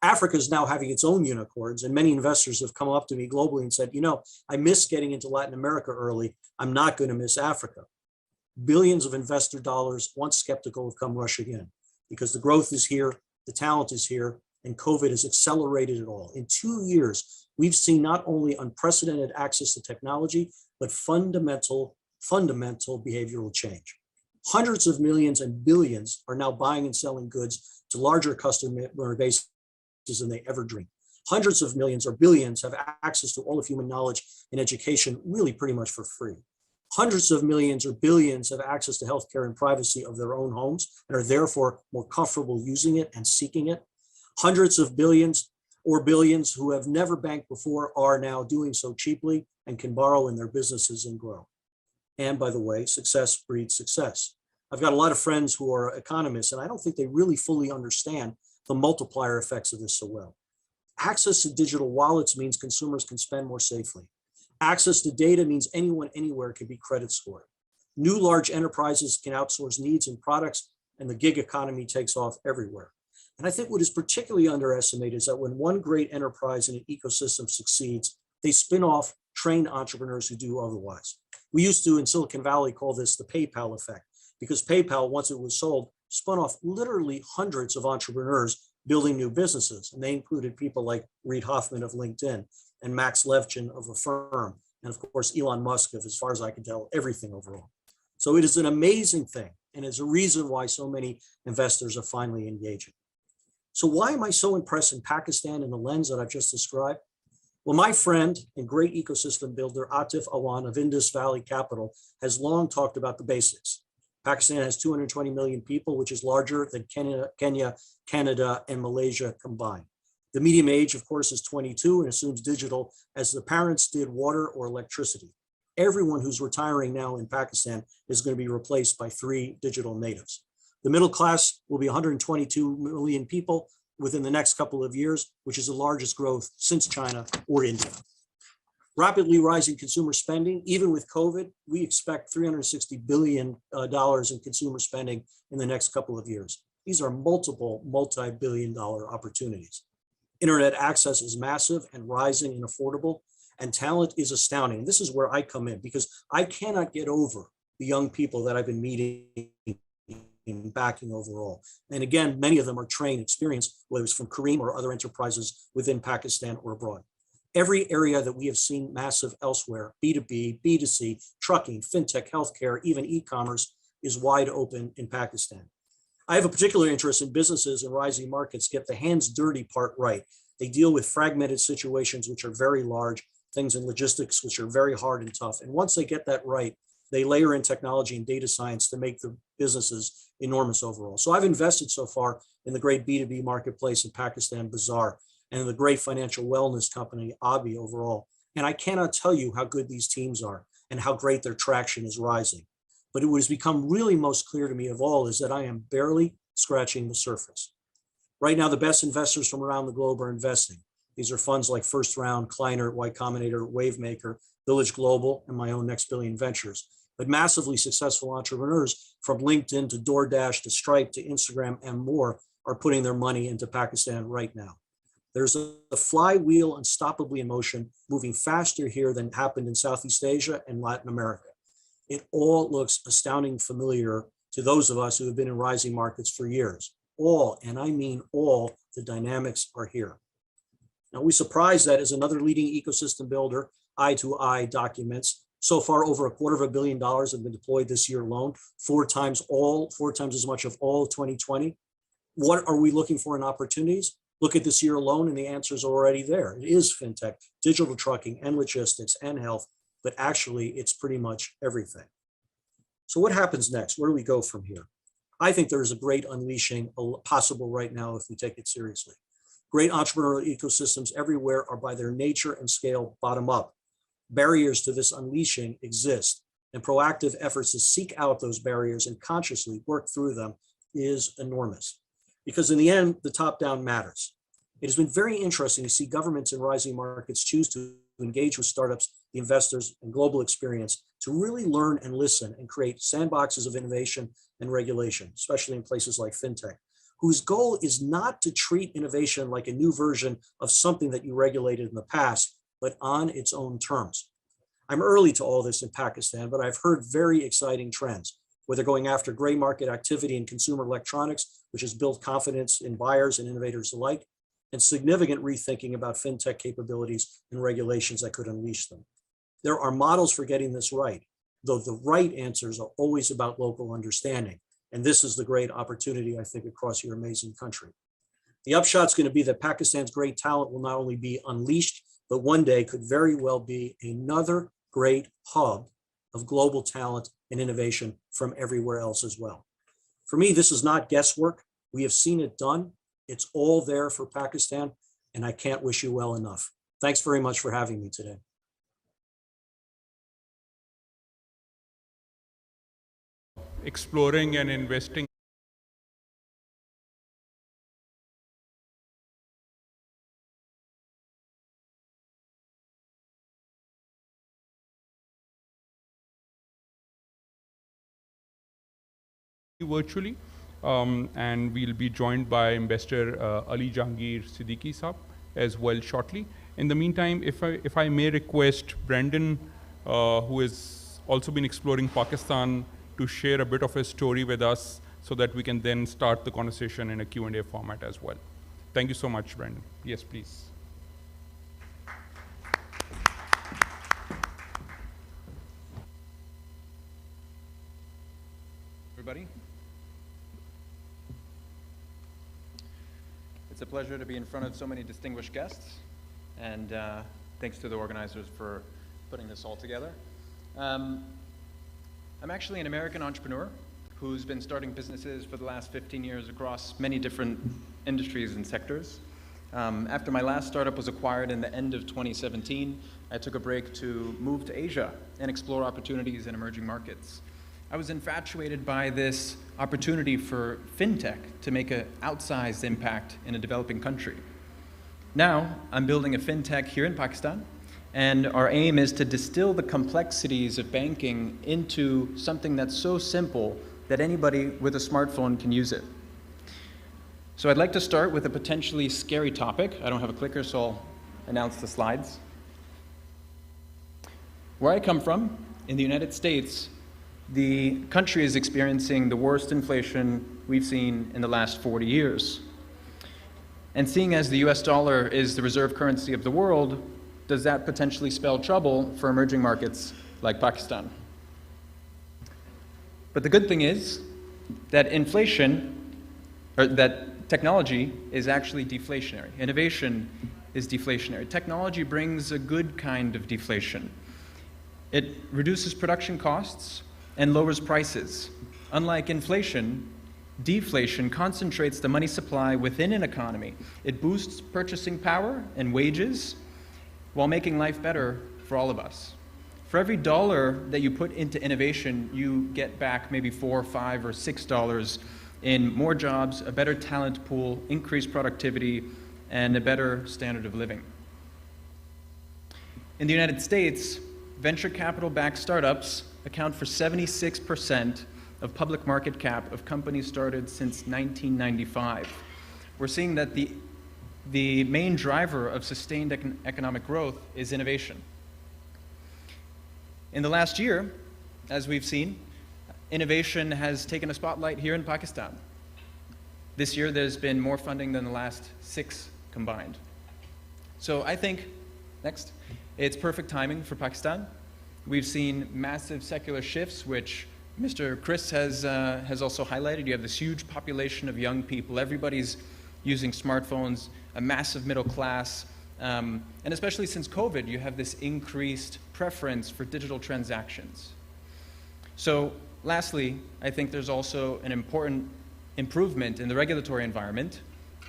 S16: Africa is now having its own unicorns, and many investors have come up to me globally and said, you know, I missed getting into Latin America early. I'm not going to miss Africa. Billions of investor dollars, once skeptical, have come rushing in because the growth is here, the talent is here, and COVID has accelerated it all. In 2 years, we've seen not only unprecedented access to technology, but fundamental behavioral change. Hundreds of millions and billions are now buying and selling goods to larger customer bases than they ever dreamed. Hundreds of millions or billions have access to all of human knowledge and education really pretty much for free. Hundreds of millions or billions have access to healthcare and privacy of their own homes and are therefore more comfortable using it and seeking it. Hundreds of billions or billions who have never banked before are now doing so cheaply and can borrow in their businesses and grow. And by the way, success breeds success. I've got a lot of friends who are economists, and I don't think they really fully understand the multiplier effects of this so well. Access to digital wallets means consumers can spend more safely. Access to data means anyone, anywhere can be credit scored. New large enterprises can outsource needs and products, and the gig economy takes off everywhere. And I think what is particularly underestimated is that when one great enterprise in an ecosystem succeeds, they spin off trained entrepreneurs who do otherwise. We used to, in Silicon Valley, call this the PayPal effect, because PayPal, once it was sold, spun off literally hundreds of entrepreneurs building new businesses. And they included people like Reid Hoffman of LinkedIn and Max Levchin of Affirm, and of course, Elon Musk of, as far as I can tell, everything overall. So it is an amazing thing, and it's a reason why so many investors are finally engaging. So why am I so impressed in Pakistan in the lens that I've just described? Well, my friend and great ecosystem builder, Atif Awan of Indus Valley Capital, has long talked about the basics. Pakistan has 220 million people, which is larger than Kenya, Canada, and Malaysia combined. The median age, of course, is 22 and assumes digital as the parents did water or electricity. Everyone who's retiring now in Pakistan is going to be replaced by 3 digital natives. The middle class will be 122 million people within the next couple of years, which is the largest growth since China or India. Rapidly rising consumer spending, even with COVID, we expect $360 billion in consumer spending in the next couple of years. These are multiple multi-billion-dollar opportunities. Internet access is massive and rising and affordable, and talent is astounding. This is where I come in, because I cannot get over the young people that I've been meeting and backing overall. And again, many of them are trained, experienced, whether it's from Careem or other enterprises within Pakistan or abroad. Every area that we have seen massive elsewhere, B2B, B2C, trucking, fintech, healthcare, even e-commerce, is wide open in Pakistan. I have a particular interest in businesses and rising markets get the hands dirty part right. They deal with fragmented situations which are very large, things in logistics, which are very hard and tough. And once they get that right, they layer in technology and data science to make the businesses enormous overall. So I've invested so far in the great B2B marketplace in Pakistan, Bazaar, and the great financial wellness company, ABI overall. And I cannot tell you how good these teams are and how great their traction is rising. But what has become really most clear to me of all is that I am barely scratching the surface. Right now, the best investors from around the globe are investing. These are funds like First Round, Kleiner, Y Combinator, Wavemaker, Village Global, and my own Next Billion Ventures. But massively successful entrepreneurs from LinkedIn to DoorDash to Stripe to Instagram and more are putting their money into Pakistan right now. There's a flywheel unstoppably in motion, moving faster here than happened in Southeast Asia and Latin America. It all looks astoundingly familiar to those of us who have been in rising markets for years. All, and I mean all, the dynamics are here. Now, we surprised that as another leading ecosystem builder, Eye2Eye documents, so far over $250 million have been deployed this year alone, four times as much of all of 2020. What are we looking for in opportunities? Look at this year alone, and the answers are already there. It is fintech, digital trucking, and logistics, and health, but actually it's pretty much everything. So what happens next? Where do we go from here? I think there is a great unleashing possible right now if we take it seriously. Great entrepreneurial ecosystems everywhere are by their nature and scale bottom up. Barriers to this unleashing exist, and proactive efforts to seek out those barriers and consciously work through them is enormous. Because in the end, the top-down matters. It has been very interesting to see governments in rising markets choose to engage with startups, the investors, and global experience to really learn and listen and create sandboxes of innovation and regulation, especially in places like fintech, whose goal is not to treat innovation like a new version of something that you regulated in the past, but on its own terms. I'm early to all this in Pakistan, but I've heard very exciting trends, whether going after gray market activity in consumer electronics, which has built confidence in buyers and innovators alike, and significant rethinking about fintech capabilities and regulations that could unleash them. There are models for getting this right, though the right answers are always about local understanding. And this is the great opportunity, I think, across your amazing country. The upshot's going to be that Pakistan's great talent will not only be unleashed, but one day could very well be another great hub of global talent and innovation from everywhere else as well. For me, this is not guesswork. We have seen it done. It's all there for Pakistan, and I can't wish you well enough. Thanks very much for having me today.
S14: Exploring and investing virtually, and we'll be joined by investor Ali Jahangir Siddiqui Saab as well shortly. In the meantime, if I may request Brendan, who has also been exploring Pakistan, to share a bit of his story with us so that we can then start the conversation in a Q&A format as well. Thank you so much, Brendan. Yes, please.
S17: Everybody. It's a pleasure to be in front of so many distinguished guests, and thanks to the organizers for putting this all together. I'm actually an American entrepreneur who's been starting businesses for the last 15 years across many different industries and sectors. After my last startup was acquired in the end of 2017, I took a break to move to Asia and explore opportunities in emerging markets. I was infatuated by this opportunity for fintech to make an outsized impact in a developing country. Now, I'm building a fintech here in Pakistan, and our aim is to distill the complexities of banking into something that's so simple that anybody with a smartphone can use it. So I'd like to start with a potentially scary topic. I don't have a clicker, so I'll announce the slides. Where I come from, in the United States, the country is experiencing the worst inflation we've seen in the last 40 years. And seeing as the US dollar is the reserve currency of the world, does that potentially spell trouble for emerging markets like Pakistan? But the good thing is that that technology is actually deflationary. Innovation is deflationary. Technology brings a good kind of deflation. It reduces production costs and lowers prices. Unlike inflation, deflation concentrates the money supply within an economy. It boosts purchasing power and wages while making life better for all of us. For every dollar that you put into innovation, you get back maybe $4, $5, or $6 in more jobs, a better talent pool, increased productivity, and a better standard of living. In the United States, venture capital-backed startups account for 76% of public market cap of companies started since 1995. We're seeing that the main driver of sustained economic growth is innovation. In the last year, as we've seen, innovation has taken a spotlight here in Pakistan. This year, there's been more funding than the last 6 combined. So I think, next, it's perfect timing for Pakistan. We've seen massive secular shifts, which Mr. Chris has also highlighted. You have this huge population of young people. Everybody's using smartphones, a massive middle class, and especially since COVID, you have this increased preference for digital transactions. So lastly, I think there's also an important improvement in the regulatory environment,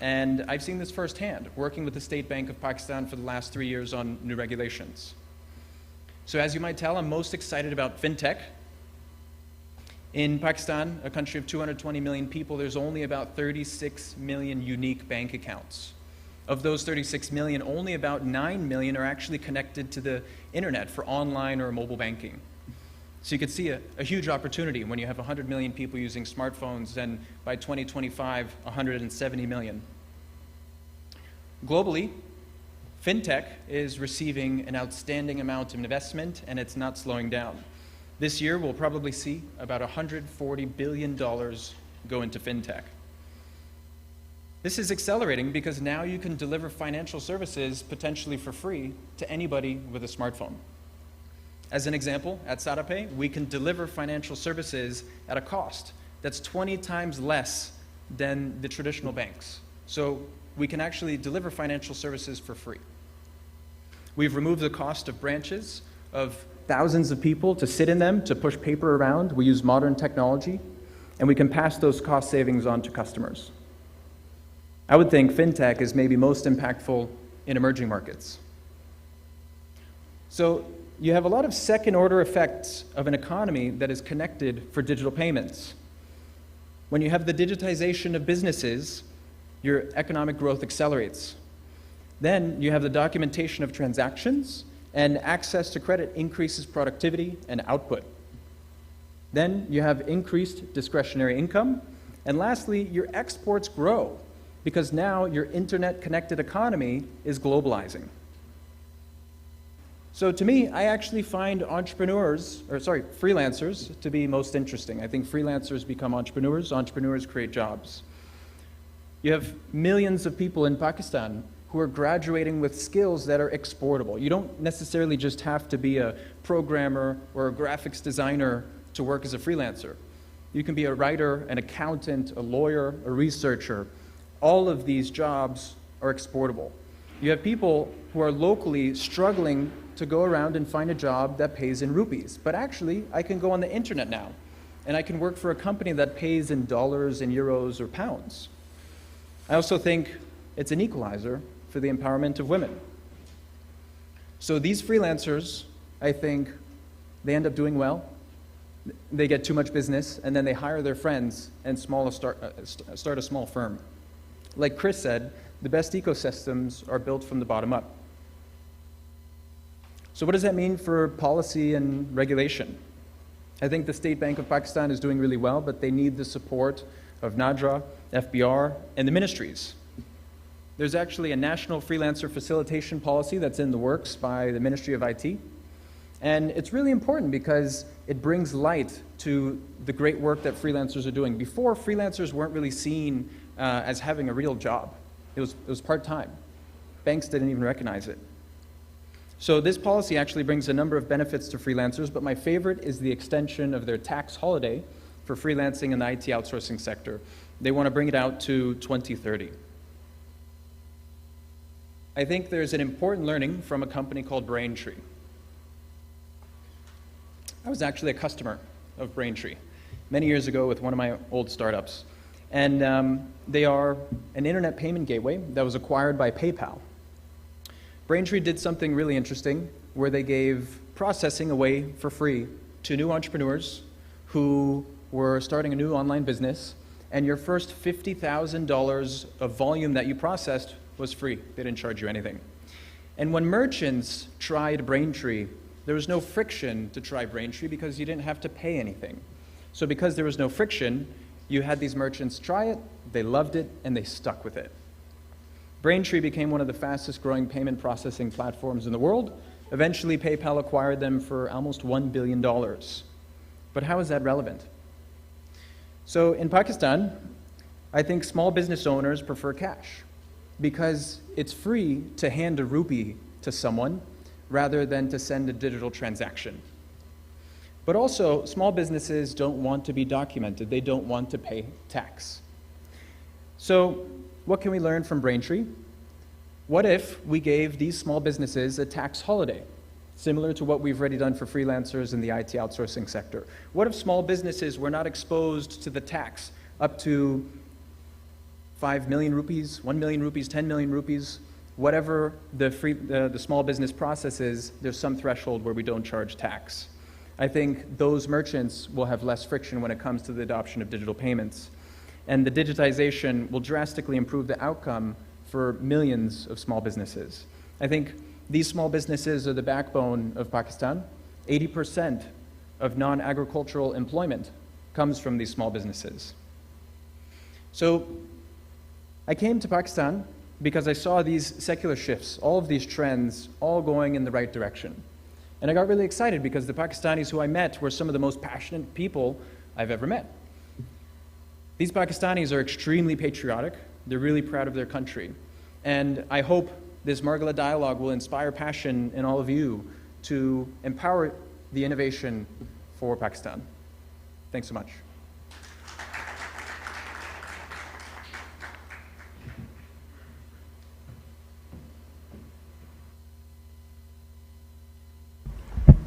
S17: and I've seen this firsthand, working with the State Bank of Pakistan for the last 3 years on new regulations. So as you might tell, I'm most excited about fintech. In Pakistan, a country of 220 million people, there's only about 36 million unique bank accounts. Of those 36 million, only about 9 million are actually connected to the internet for online or mobile banking. So you could see a huge opportunity when you have 100 million people using smartphones, and by 2025, 170 million. Globally, fintech is receiving an outstanding amount of investment, and it's not slowing down. This year, we'll probably see about $140 billion go into fintech. This is accelerating because now you can deliver financial services potentially for free to anybody with a smartphone. As an example, at SadaPay, we can deliver financial services at a cost that's 20 times less than the traditional banks. So we can actually deliver financial services for free. We've removed the cost of branches, of thousands of people to sit in them, to push paper around. We use modern technology, and we can pass those cost savings on to customers. I would think fintech is maybe most impactful in emerging markets. So you have a lot of second-order effects of an economy that is connected for digital payments. When you have the digitization of businesses, your economic growth accelerates. Then you have the documentation of transactions, and access to credit increases productivity and output. Then you have increased discretionary income, and lastly, your exports grow, because now your internet-connected economy is globalizing. So to me, I actually find freelancers to be most interesting. I think freelancers become entrepreneurs, entrepreneurs create jobs. You have millions of people in Pakistan who are graduating with skills that are exportable. You don't necessarily just have to be a programmer or a graphics designer to work as a freelancer. You can be a writer, an accountant, a lawyer, a researcher. All of these jobs are exportable. You have people who are locally struggling to go around and find a job that pays in rupees. But actually, I can go on the internet now, and I can work for a company that pays in dollars, and euros, or pounds. I also think it's an equalizer for the empowerment of women. So these freelancers, I think, they end up doing well. They get too much business, and then they hire their friends and start a small firm. Like Chris said, the best ecosystems are built from the bottom up. So what does that mean for policy and regulation? I think the State Bank of Pakistan is doing really well, but they need the support of NADRA, FBR, and the ministries. There's actually a national freelancer facilitation policy that's in the works by the Ministry of IT. And it's really important because it brings light to the great work that freelancers are doing. Before, freelancers weren't really seen as having a real job. It was part-time. Banks didn't even recognize it. So this policy actually brings a number of benefits to freelancers, but my favorite is the extension of their tax holiday for freelancing in the IT outsourcing sector. They want to bring it out to 2030. I think there's an important learning from a company called Braintree. I was actually a customer of Braintree many years ago with one of my old startups. And they are an internet payment gateway that was acquired by PayPal. Braintree did something really interesting where they gave processing away for free to new entrepreneurs who were starting a new online business, and your first $50,000 of volume that you processed was free. They didn't charge you anything. And when merchants tried Braintree, there was no friction to try Braintree because you didn't have to pay anything. So because there was no friction, you had these merchants try it, they loved it, and they stuck with it. Braintree became one of the fastest growing payment processing platforms in the world. Eventually, PayPal acquired them for almost $1 billion. But how is that relevant? So in Pakistan, I think small business owners prefer cash because it's free to hand a rupee to someone rather than to send a digital transaction. But also, small businesses don't want to be documented. They don't want to pay tax. So what can we learn from Braintree? What if we gave these small businesses a tax holiday, similar to what we've already done for freelancers in the IT outsourcing sector? What if small businesses were not exposed to the tax up to 5 million rupees, 1 million rupees, 10 million rupees? Whatever the small business process is, there's some threshold where we don't charge tax. I think those merchants will have less friction when it comes to the adoption of digital payments. And the digitization will drastically improve the outcome for millions of small businesses. I think these small businesses are the backbone of Pakistan. 80% of non-agricultural employment comes from these small businesses. So I came to Pakistan because I saw these secular shifts, all of these trends, all going in the right direction. And I got really excited because the Pakistanis who I met were some of the most passionate people I've ever met. These Pakistanis are extremely patriotic. They're really proud of their country. And I hope this Margalla Dialogue will inspire passion in all of you to empower the innovation for Pakistan. Thanks so much.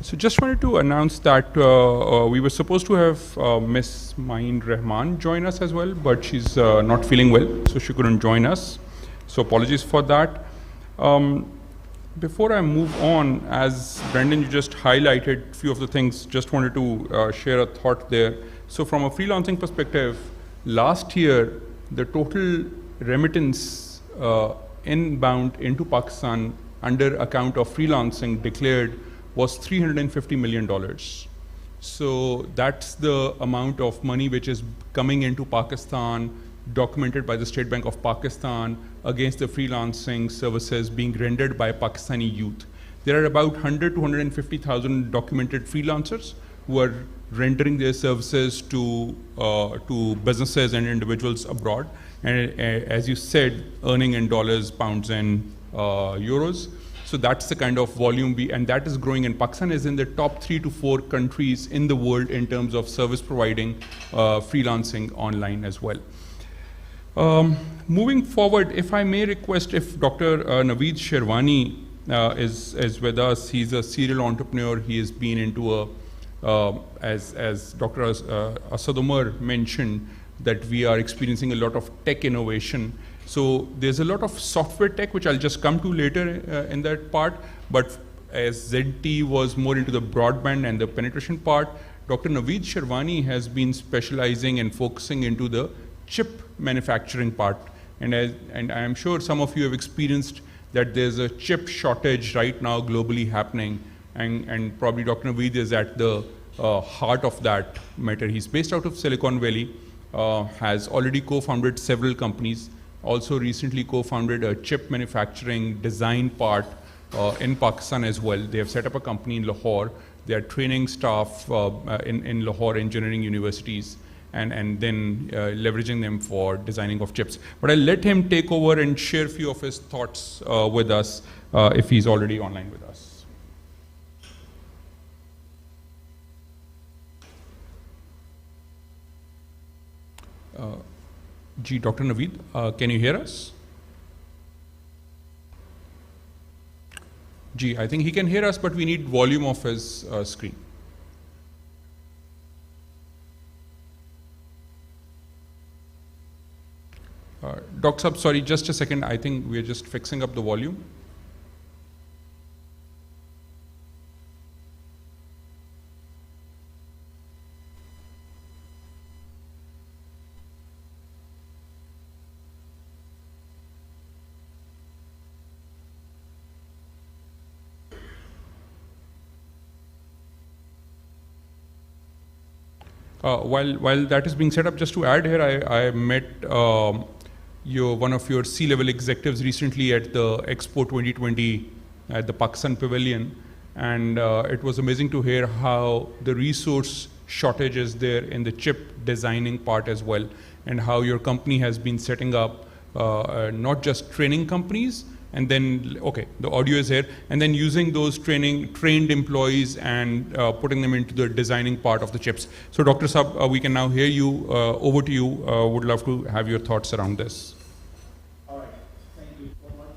S14: So just wanted to announce that we were supposed to have Miss Main Rahman join us as well, but she's not feeling well, so she couldn't join us. So apologies for that. Before I move on, as Brendan, you just highlighted a few of the things, just wanted to share a thought there. So from a freelancing perspective, last year, the total remittance inbound into Pakistan under account of freelancing declared was $350 million. So that's the amount of money which is coming into Pakistan, documented by the State Bank of Pakistan against the freelancing services being rendered by Pakistani youth. There are about 100 to 150,000 documented freelancers who are rendering their services to businesses and individuals abroad. And as you said, earning in dollars, pounds, and euros. So that's the kind of volume and that is growing, and Pakistan is in the top 3 to 4 countries in the world in terms of service providing freelancing online as well. Moving forward, if I may request if Dr. Naveed Sherwani is with us. He's a serial entrepreneur. He has been into as Dr. Asad Umar mentioned, that we are experiencing a lot of tech innovation. So there's a lot of software tech, which I'll just come to later in that part. But as ZT was more into the broadband and the penetration part, Dr. Naveed Sherwani has been specializing and focusing into the chip manufacturing part. And I'm sure some of you have experienced that there's a chip shortage right now globally happening. And probably Dr. Naveed is at the heart of that matter. He's based out of Silicon Valley, has already co-founded several companies. Also recently co-founded a chip manufacturing design part in Pakistan as well. They have set up a company in Lahore. They are training staff in Lahore engineering universities and then leveraging them for designing of chips. But I'll let him take over and share a few of his thoughts with us if he's already online with us. Dr. Naveed, can you hear us? Gee, I think he can hear us, but we need volume of his screen. Dr. Sab, sorry, just a second. I think we're just fixing up the volume. While that is being set up, just to add here, I met one of your C-level executives recently at the Expo 2020 at the Pakistan Pavilion, and it was amazing to hear how the resource shortage is there in the chip designing part as well, and how your company has been setting up not just training companies, and then, okay, the audio is here, and then using those trained employees and putting them into the designing part of the chips. So Dr. Saab, we can now hear you. Over to you. Would love to have your thoughts around this.
S18: All right, thank you so much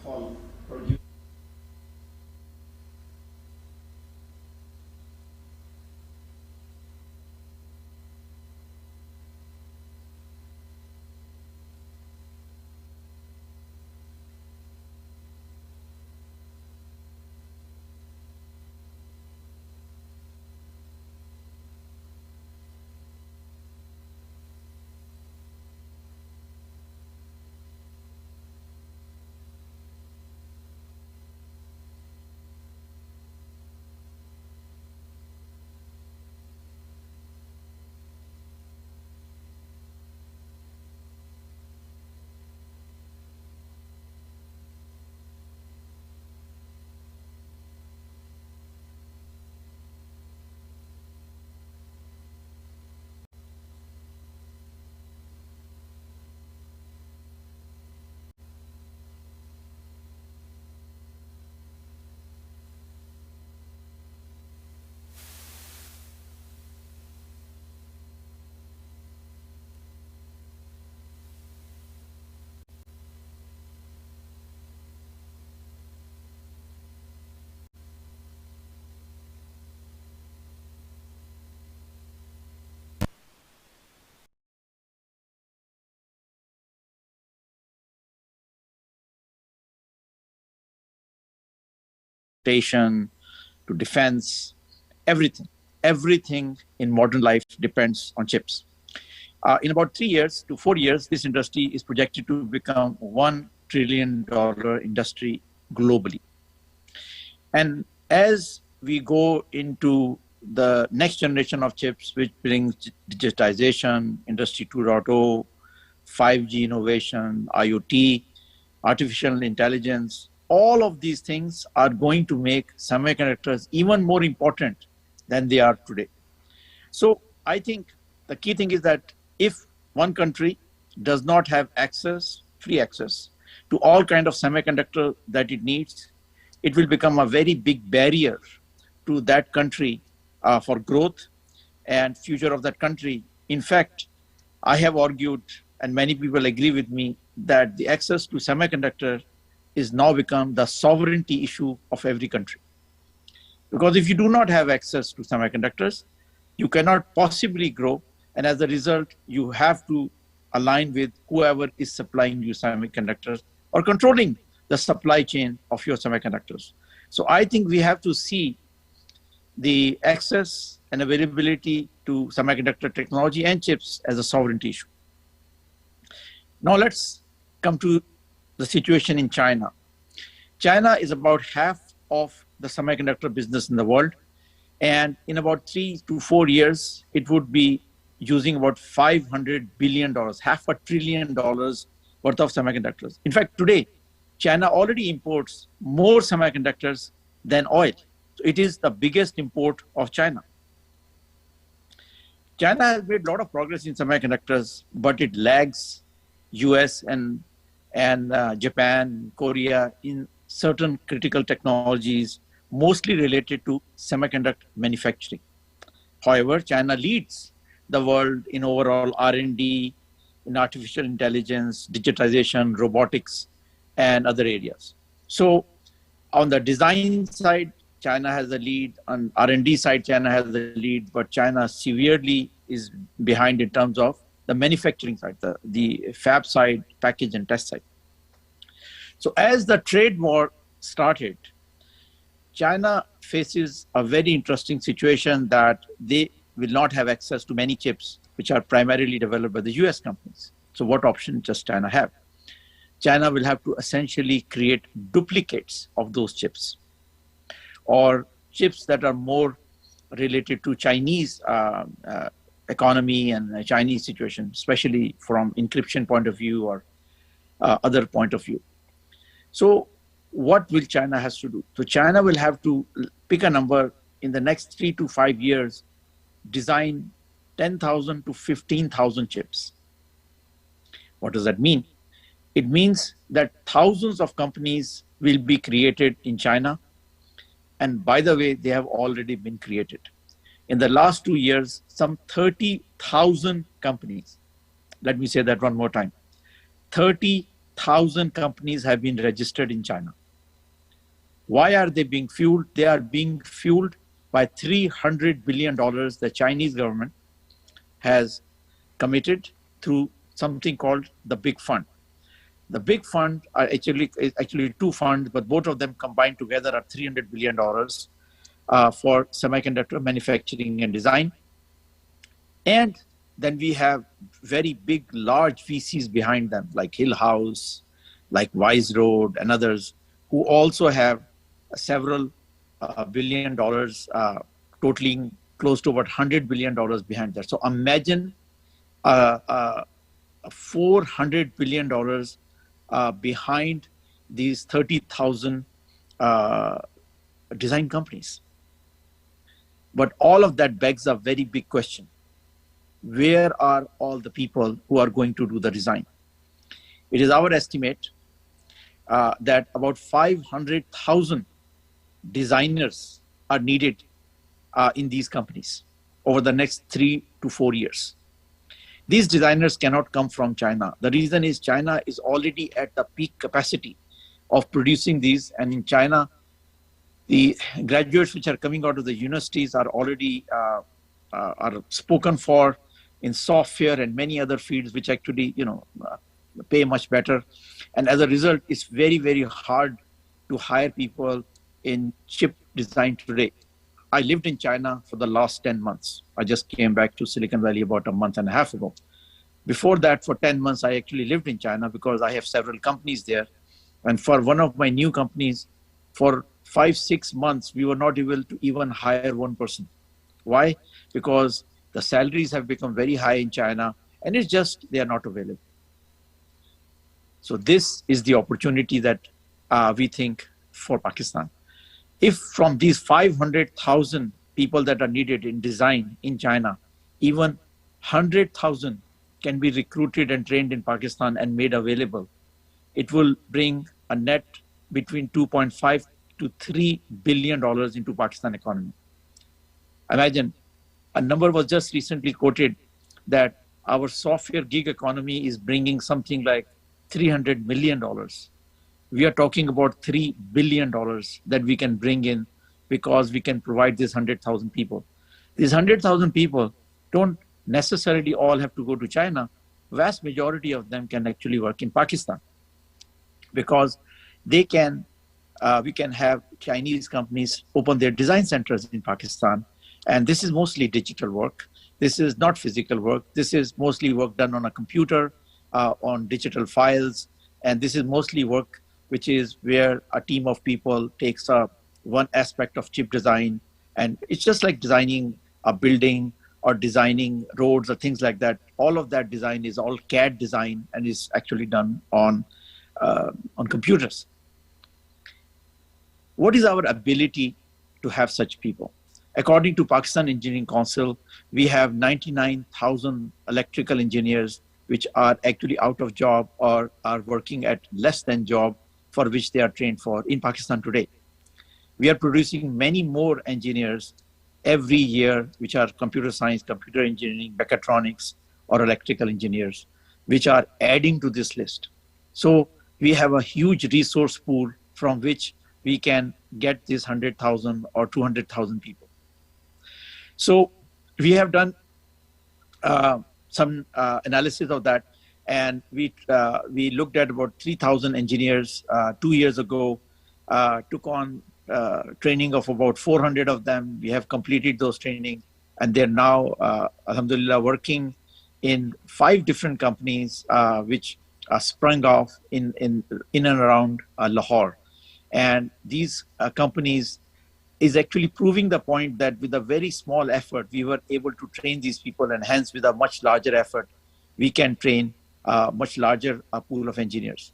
S18: for to defense, everything in modern life depends on chips. In about 3 years to 4 years, this industry is projected to become $1 trillion industry globally. And as we go into the next generation of chips, which brings digitization, Industry 2.0, 5G innovation, IoT, artificial intelligence, all of these things are going to make semiconductors even more important than they are today. So I think the key thing is that if one country does not have access, free access to all kind of semiconductor that it needs, it will become a very big barrier to that country for growth and future of that country. In fact, I have argued, and many people agree with me, that the access to semiconductor is now become the sovereignty issue of every country. Because if you do not have access to semiconductors, you cannot possibly grow, and as a result, you have to align with whoever is supplying you semiconductors or controlling the supply chain of your semiconductors. So I think we have to see the access and availability to semiconductor technology and chips as a sovereignty issue. Now let's come to the situation in China. China is about half of the semiconductor business in the world, and in about 3 to 4 years, it would be using about $500 billion, $500 billion worth of semiconductors. In fact, today, China already imports more semiconductors than oil. So it is the biggest import of China. China has made a lot of progress in semiconductors, but it lags US and Japan, Korea in certain critical technologies, mostly related to semiconductor manufacturing. However, China leads the world in overall R&D, in artificial intelligence, digitization, robotics, and other areas. So On the design side, China has the lead. On R&D side, China has the lead, but China severely is behind in terms of the manufacturing side, the fab side, package and test side. So as the trade war started, China faces a very interesting situation that they will not have access to many chips, which are primarily developed by the US companies. So what option does China have? China will have to essentially create duplicates of those chips, or chips that are more related to Chinese economy and Chinese situation, especially from encryption point of view or other point of view. So what will China has to do? So China will have to pick a number in the next 3 to 5 years, design 10,000 to 15,000 chips. What does that mean? It means that thousands of companies will be created in China. And by the way, they have already been created. In the last 2 years, some 30,000 companies, let me say that one more time, 30,000 companies have been registered in China. Why are they being fueled? They are being fueled by $300 billion the Chinese government has committed through something called the Big Fund. The Big Fund are actually two funds, but both of them combined together are $300 billion for semiconductor manufacturing and design. And then we have very big, large VCs behind them, like Hill House, like Wise Road, and others, who also have several $billion, totaling close to about $100 billion behind that. So imagine $400 billion behind these 30,000 design companies. But all of that begs a very big question. Where are all the people who are going to do the design? It is our estimate that about 500,000 designers are needed in these companies over the next 3 to 4 years. These designers cannot come from China. The reason is China is already at the peak capacity of producing these, and in China, the graduates which are coming out of the universities are already are spoken for in software and many other fields which actually pay much better. And as a result, it's very, very hard to hire people in chip design today. I lived in China for the last 10 months. I just came back to Silicon Valley about a month and a half ago. Before that, for 10 months, I actually lived in China because I have several companies there. And for one of my new companies, for 5-6 months, we were not able to even hire one person. Why? Because the salaries have become very high in China, and it's just they are not available. So this is the opportunity that we think for Pakistan. If from these 500,000 people that are needed in design in China, even 100,000 can be recruited and trained in Pakistan and made available, it will bring a net between 2.5 to $3 billion into Pakistan economy. Imagine, a number was just recently quoted that our software gig economy is bringing something like $300 million. We are talking about $3 billion that we can bring in because we can provide these 100,000 people. These 100,000 people don't necessarily all have to go to China. Vast majority of them can actually work in Pakistan because they can, we can have Chinese companies open their design centers in Pakistan. And this is mostly digital work. This is not physical work. This is mostly work done on a computer, on digital files. And this is mostly work which is where a team of people takes up one aspect of chip design. And it's just like designing a building or designing roads or things like that. All of that design is all CAD design and is actually done on computers. What is our ability to have such people? According to Pakistan Engineering Council, we have 99,000 electrical engineers which are actually out of job or are working at less than job for which they are trained for in Pakistan today. We are producing many more engineers every year, which are computer science, computer engineering, mechatronics, or electrical engineers, which are adding to this list. So we have a huge resource pool from which we can get this 100,000 or 200,000 people. So we have done some analysis of that, and we looked at about 3,000 engineers 2 years ago, took on training of about 400 of them. We have completed those training, and they're now, alhamdulillah, working in 5 different companies which are sprung off in and around Lahore. And these companies is actually proving the point that with a very small effort, we were able to train these people, and hence with a much larger effort, we can train a much larger pool of engineers.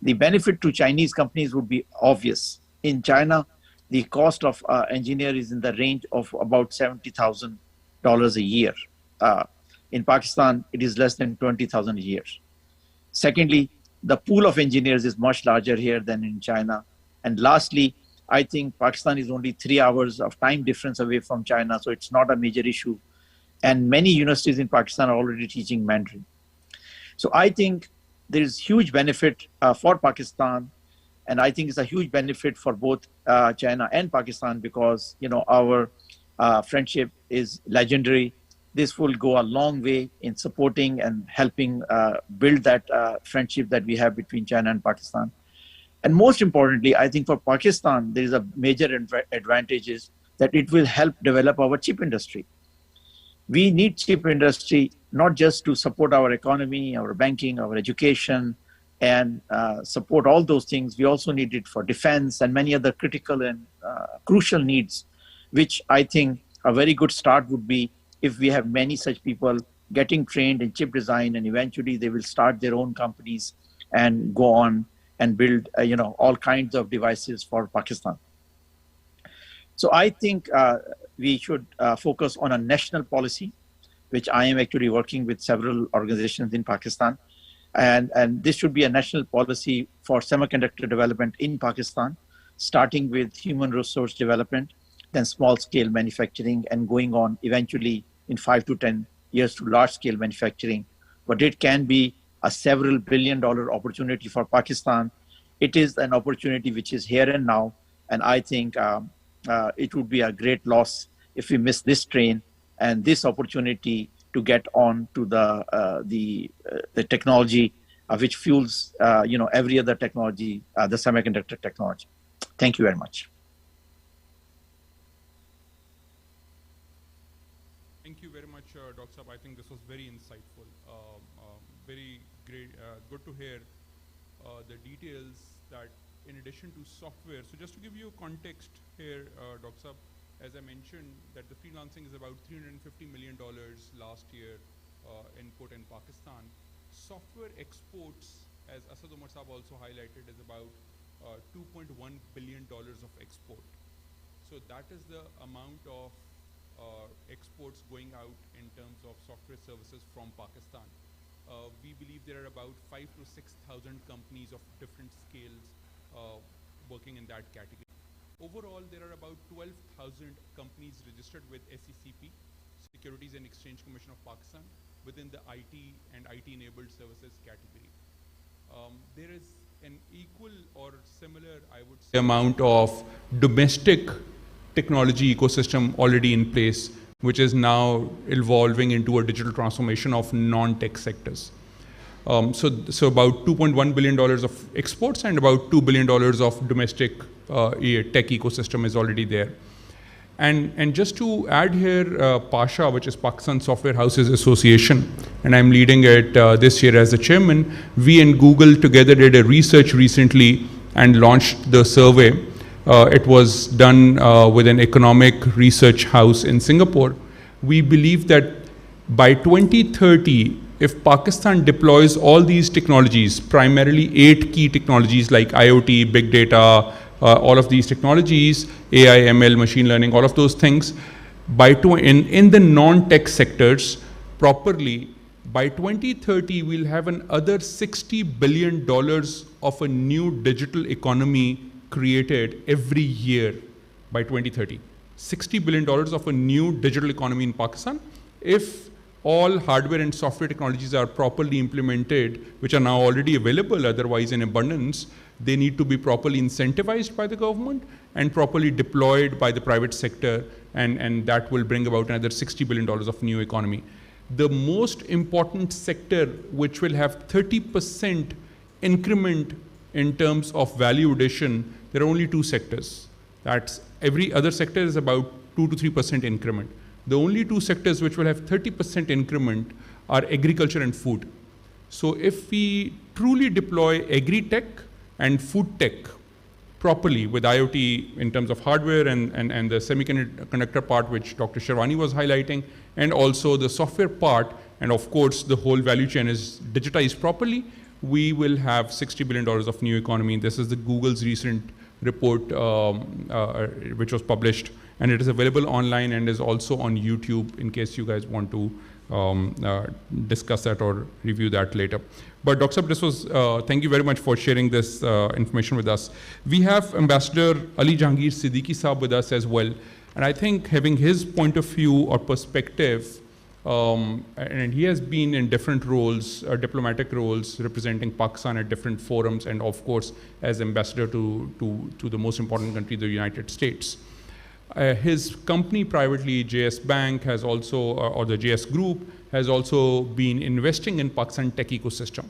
S18: The benefit to Chinese companies would be obvious. In China, the cost of engineer is in the range of about $70,000 a year. In Pakistan, it is less than 20,000 a year. Secondly, the pool of engineers is much larger here than in China. And lastly, I think Pakistan is only 3 hours of time difference away from China, so it's not a major issue. And many universities in Pakistan are already teaching Mandarin. So I think there is huge benefit for Pakistan, and I think it's a huge benefit for both China and Pakistan, because our friendship is legendary. This will go a long way in supporting and helping build that friendship that we have between China and Pakistan. And most importantly, I think for Pakistan, there is a major advantage is that it will help develop our chip industry. We need chip industry not just to support our economy, our banking, our education, and support all those things. We also need it for defense and many other critical and crucial needs, which I think a very good start would be if we have many such people getting trained in chip design, and eventually they will start their own companies and go on and build all kinds of devices for Pakistan. So I think we should focus on a national policy, which I am actually working with several organizations in Pakistan. And this should be a national policy for semiconductor development in Pakistan, starting with human resource development, then small scale manufacturing, and going on eventually in 5 to 10 years to large scale manufacturing. But it can be a several billion-dollar opportunity for Pakistan. It is an opportunity which is here and now, and I think it would be a great loss if we miss this train and this opportunity to get on to the technology which fuels every other technology, the semiconductor technology. Thank you very much.
S14: Thank you very much, Dr. Saab. I think this was very insightful. Very great, good to hear the details that in addition to software. So just to give you context here, Dr. Saab, as I mentioned, that the freelancing is about $350 million last year input in Pakistan. Software exports, as Asad Umar Saab also highlighted, is about $2.1 billion of export. So that is the amount of exports going out in terms of software services from Pakistan. We believe there are about 5,000 to 6,000 companies of different scales working in that category. Overall, there are about 12,000 companies registered with SECP, Securities and Exchange Commission of Pakistan, within the IT and IT-enabled services category. There is an equal or similar, I would say, amount of domestic technology ecosystem already in place, which is now evolving into a digital transformation of non-tech sectors. So about $2.1 billion of exports and about $2 billion of domestic tech ecosystem is already there. And just to add here, PASHA, which is Pakistan Software Houses Association, and I'm leading it this year as the chairman, we and Google together did a research recently and launched the survey. It was done with an economic research house in Singapore. We believe that by 2030, if Pakistan deploys all these technologies, primarily 8 key technologies like IoT, big data, all of these technologies, AI, ML, machine learning, all of those things, in the non-tech sectors properly, by 2030, we'll have another $60 billion of a new digital economy created every year by 2030. $60 billion of a new digital economy in Pakistan if all hardware and software technologies are properly implemented, which are now already available otherwise in abundance. they need to be properly incentivized by the government and properly deployed by the private sector, and that will bring about another $60 billion of new economy. The most important sector which will have 30% increment in terms of value addition, there are only two sectors. That's every other sector is about 2 to 3% increment. The only two sectors which will have 30% increment are agriculture and food. So if we truly deploy agri-tech and food tech properly with IoT in terms of hardware and the semiconductor part which Dr. Sharwani was highlighting, and also the software part, and of course the whole value chain is digitized properly, we will have $60 billion of new economy. This is the Google's recent report which was published, and it is available online and is also on YouTube in case you guys want to discuss that or review that later. But Dr. Saab, this was, thank you very much for sharing this information with us. We have Ambassador Ali Jahangir Siddiqui Saab with us as well. And I think having his point of view or perspective, and he has been in different roles, diplomatic roles, representing Pakistan at different forums, and of course, as ambassador to the most important country, the United States. His company privately, JS Bank, has also, or the JS Group, has also been investing in Pakistan tech ecosystem.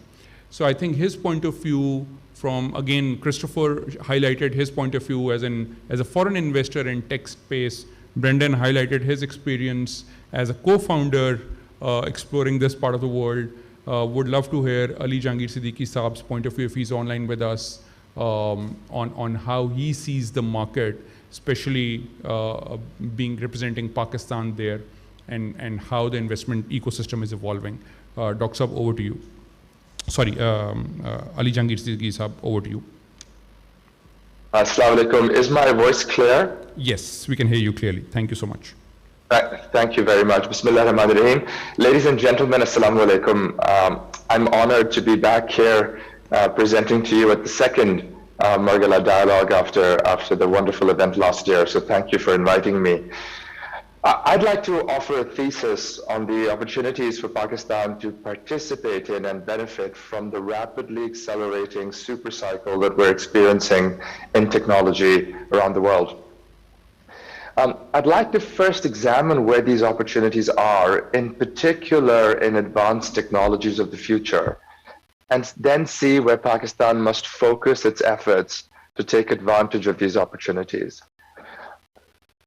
S14: So I think his point of view from, again, Christopher highlighted his point of view as a foreign investor in tech space. Brendan highlighted his experience as a co-founder exploring this part of the world. Would love to hear Ali Jahangir Siddiqui Saab's point of view if he's online with us on how he sees the market, especially representing Pakistan there, and how the investment ecosystem is evolving. Dr. Saab, over to you. Sorry, Ali Jahangir Siddiqui Saab, over to you.
S19: Assalamu alaikum. Is my voice clear?
S14: Yes, we can hear you clearly. Thank you so much.
S19: Thank you very much. Bismillah ar-Rahman ar-Rahim. Ladies and gentlemen, assalamu alaikum. I'm honored to be back here presenting to you at the second Margalla Dialogue after the wonderful event last year. So thank you for inviting me. I'd like to offer a thesis on the opportunities for Pakistan to participate in and benefit from the rapidly accelerating super cycle that we're experiencing in technology around the world. I'd like to first examine where these opportunities are, in particular in advanced technologies of the future, and then see where Pakistan must focus its efforts to take advantage of these opportunities.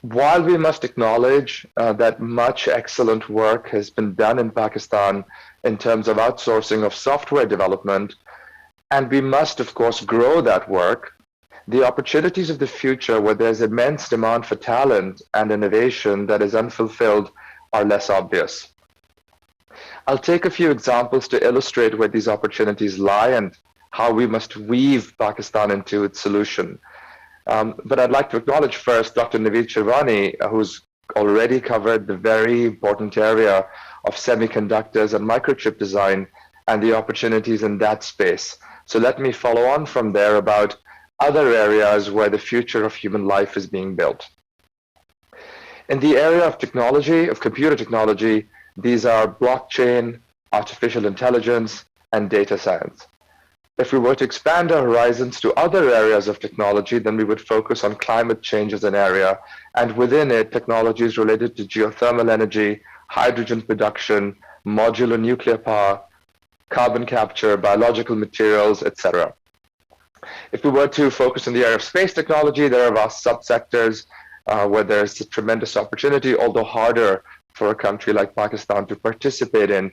S19: While we must acknowledge that much excellent work has been done in Pakistan in terms of outsourcing of software development, and we must, of course, grow that work, the opportunities of the future where there's immense demand for talent and innovation that is unfulfilled are less obvious. I'll take a few examples to illustrate where these opportunities lie and how we must weave Pakistan into its solution. But I'd like to acknowledge first Dr. Naveed Sharwani, who's already covered the very important area of semiconductors and microchip design and the opportunities in that space. So let me follow on from there about other areas where the future of human life is being built. In the area of technology, of computer technology, these are blockchain, artificial intelligence, and data science. If we were to expand our horizons to other areas of technology, then we would focus on climate change as an area, and within it, technologies related to geothermal energy, hydrogen production, modular nuclear power, carbon capture, biological materials, etc. If we were to focus on the area of space technology, there are vast subsectors where there's a tremendous opportunity, although harder for a country like Pakistan to participate in.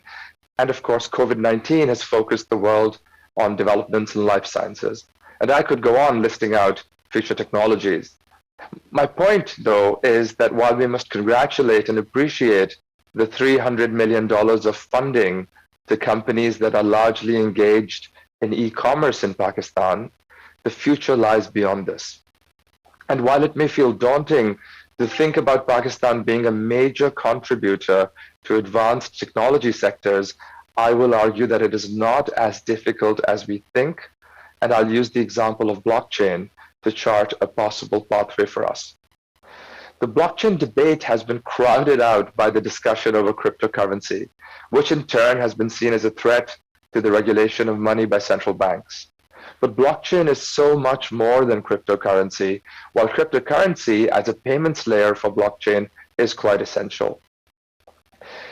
S19: And of course, COVID-19 has focused the world on developments in life sciences. And I could go on listing out future technologies. My point, though, is that while we must congratulate and appreciate the $300 million of funding to companies that are largely engaged in e-commerce in Pakistan, the future lies beyond this. And while it may feel daunting to think about Pakistan being a major contributor to advanced technology sectors, I will argue that it is not as difficult as we think, and I'll use the example of blockchain to chart a possible pathway for us. The blockchain debate has been crowded out by the discussion over cryptocurrency, which in turn has been seen as a threat to the regulation of money by central banks. But blockchain is so much more than cryptocurrency, while cryptocurrency as a payments layer for blockchain is quite essential.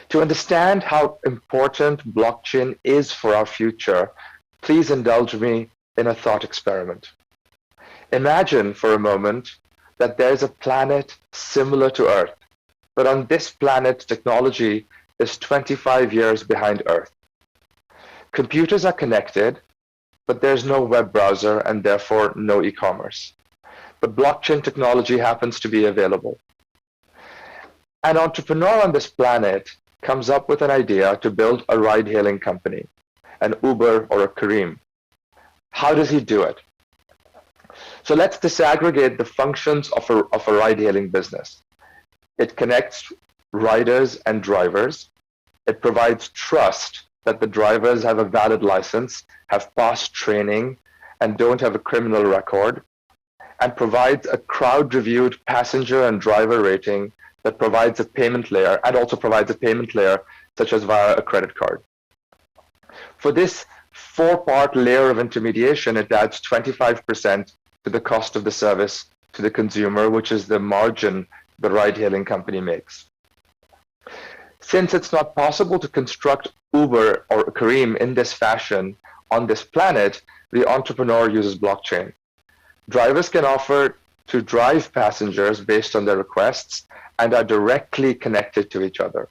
S19: To understand how important blockchain is for our future, please indulge me in a thought experiment. Imagine for a moment that there's a planet similar to Earth, but on this planet technology is 25 years behind Earth. Computers are connected, but there's no web browser and therefore no e-commerce. But blockchain technology happens to be available. An entrepreneur on this planet comes up with an idea to build a ride-hailing company, an Uber or a Careem. How does he do it? So let's disaggregate the functions of a ride-hailing business. It connects riders and drivers. It provides trust that the drivers have a valid license, have passed training, and don't have a criminal record, and provides a crowd-reviewed passenger and driver rating that provides a payment layer, and also provides a payment layer such as via a credit card. For this four-part layer of intermediation, it adds 25% to the cost of the service to the consumer, which is the margin the ride-hailing company makes. Since it's not possible to construct Uber or Careem in this fashion on this planet, the entrepreneur uses blockchain. Drivers can offer to drive passengers based on their requests and are directly connected to each other.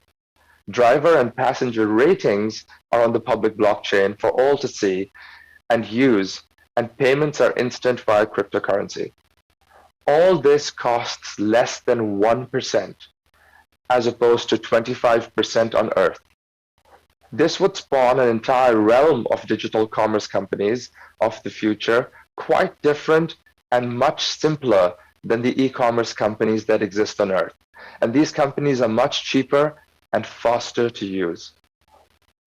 S19: Driver and passenger ratings are on the public blockchain for all to see and use, and payments are instant via cryptocurrency. All this costs less than 1%, as opposed to 25% on Earth. This would spawn an entire realm of digital commerce companies of the future, quite different and much simpler than the e-commerce companies that exist on Earth. And these companies are much cheaper and faster to use.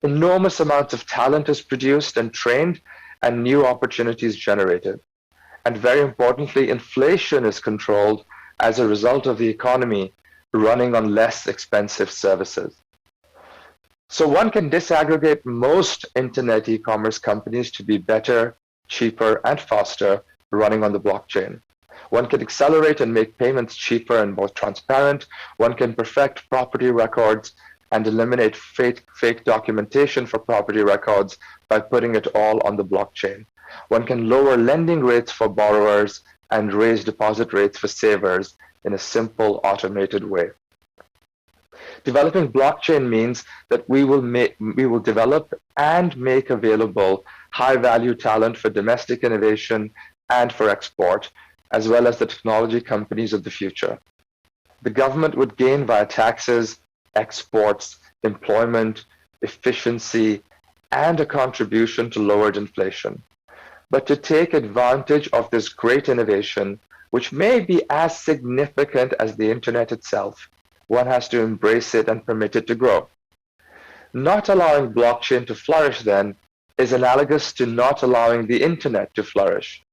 S19: Enormous amounts of talent is produced and trained, and new opportunities generated. And very importantly, inflation is controlled as a result of the economy running on less expensive services. So one can disaggregate most internet e-commerce companies to be better, cheaper, and faster running on the blockchain. One can accelerate and make payments cheaper and more transparent. One can perfect property records and eliminate fake documentation for property records by putting it all on the blockchain. One can lower lending rates for borrowers and raise deposit rates for savers in a simple, automated way. Developing blockchain means that we will develop and make available high-value talent for domestic innovation and for export, as well as the technology companies of the future. The government would gain via taxes, exports, employment, efficiency, and a contribution to lowered inflation. But to take advantage of this great innovation, which may be as significant as the internet itself, one has to embrace it and permit it to grow. Not allowing blockchain to flourish, then, is analogous to not allowing the internet to flourish.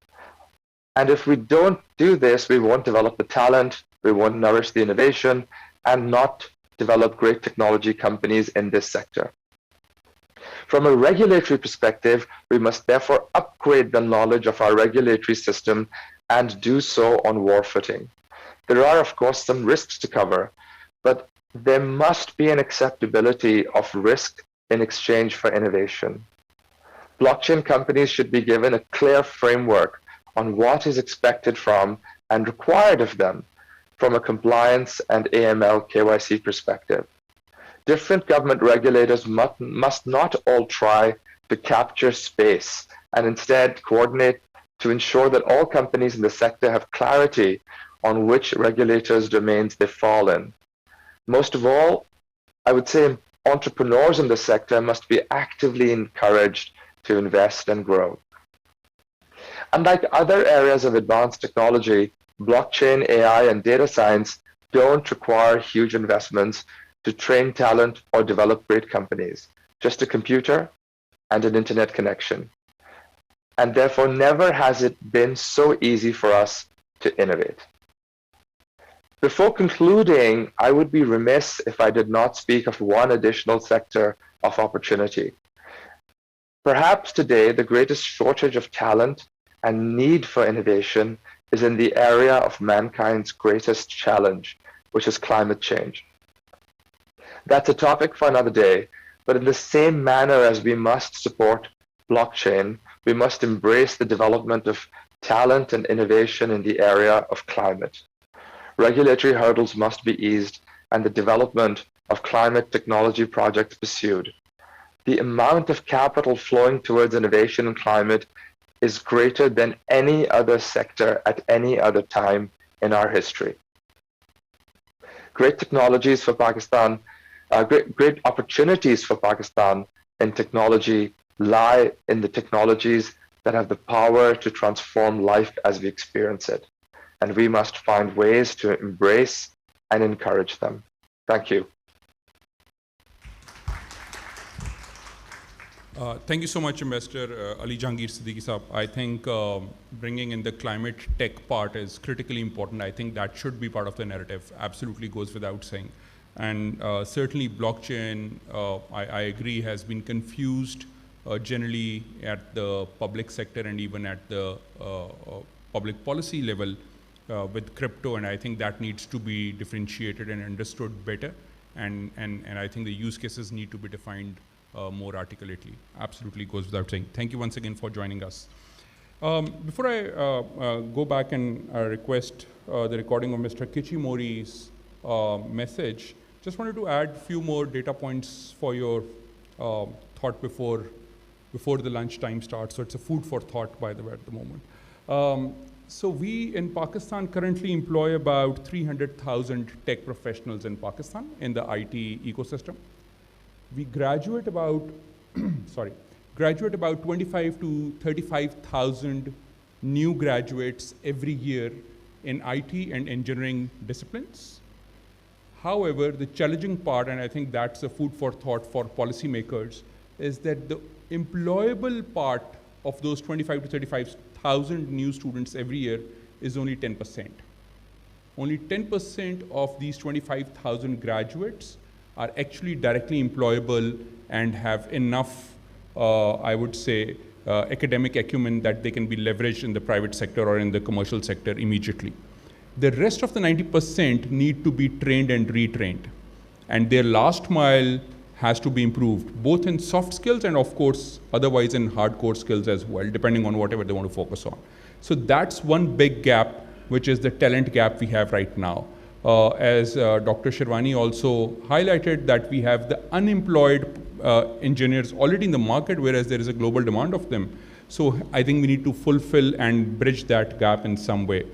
S19: And if we don't do this, we won't develop the talent, we won't nourish the innovation, and not develop great technology companies in this sector. From a regulatory perspective, we must therefore upgrade the knowledge of our regulatory system and do so on war footing. There are, of course, some risks to cover, but there must be an acceptability of risk in exchange for innovation. Blockchain companies should be given a clear framework on what is expected from and required of them from a compliance and AML KYC perspective. Different government regulators must not all try to capture space and instead coordinate to ensure that all companies in the sector have clarity on which regulators' domains they fall in. Most of all, I would say entrepreneurs in the sector must be actively encouraged to invest and grow. Unlike other areas of advanced technology, blockchain, AI, and data science don't require huge investments to train talent or develop great companies, just a computer and an internet connection. And therefore, never has it been so easy for us to innovate. Before concluding, I would be remiss if I did not speak of one additional sector of opportunity. Perhaps today the greatest shortage of talent and need for innovation is in the area of mankind's greatest challenge, which is climate change. That's a topic for another day, but in the same manner as we must support blockchain, we must embrace the development of talent and innovation in the area of climate. Regulatory hurdles must be eased and the development of climate technology projects pursued. The amount of capital flowing towards innovation in climate is greater than any other sector at any other time in our history. Great technologies for Pakistan, great opportunities for Pakistan in technology lie in the technologies that have the power to transform life as we experience it. And we must find ways to embrace and encourage them. Thank you.
S14: Thank you so much, Ambassador Ali Jahangir Siddiqui Saab. I think bringing in the climate tech part is critically important. I think that should be part of the narrative, absolutely goes without saying. And certainly blockchain, I agree, has been confused generally at the public sector and even at the public policy level with crypto, and I think that needs to be differentiated and understood better. And I think the use cases need to be defined more articulately. Absolutely goes without saying. Thank you once again for joining us. Before I go back and request the recording of Mr. Kichimori's message, just wanted to add a few more data points for your thought before the lunchtime starts. So it's a food for thought, by the way, at the moment. So we in Pakistan currently employ about 300,000 tech professionals in Pakistan in the IT ecosystem. We graduate about, graduate about 25 to 35,000 new graduates every year in IT and engineering disciplines. However, the challenging part, and I think that's a food for thought for policymakers, is that the employable part of those 25 to 35,000 new students every year is only 10%. Only 10% of these 25,000 graduates are actually directly employable and have enough, I would say, academic acumen that they can be leveraged in the private sector or in the commercial sector immediately. The rest of the 90% need to be trained and retrained. And their last mile has to be improved, both in soft skills and of course, otherwise in hardcore skills as well, depending on whatever they want to focus on. So that's one big gap, which is the talent gap we have right now. As Dr. Shirwani also highlighted, that we have the unemployed engineers already in the market, whereas there is a global demand of them. So I think we need to fulfill and bridge that gap in some way.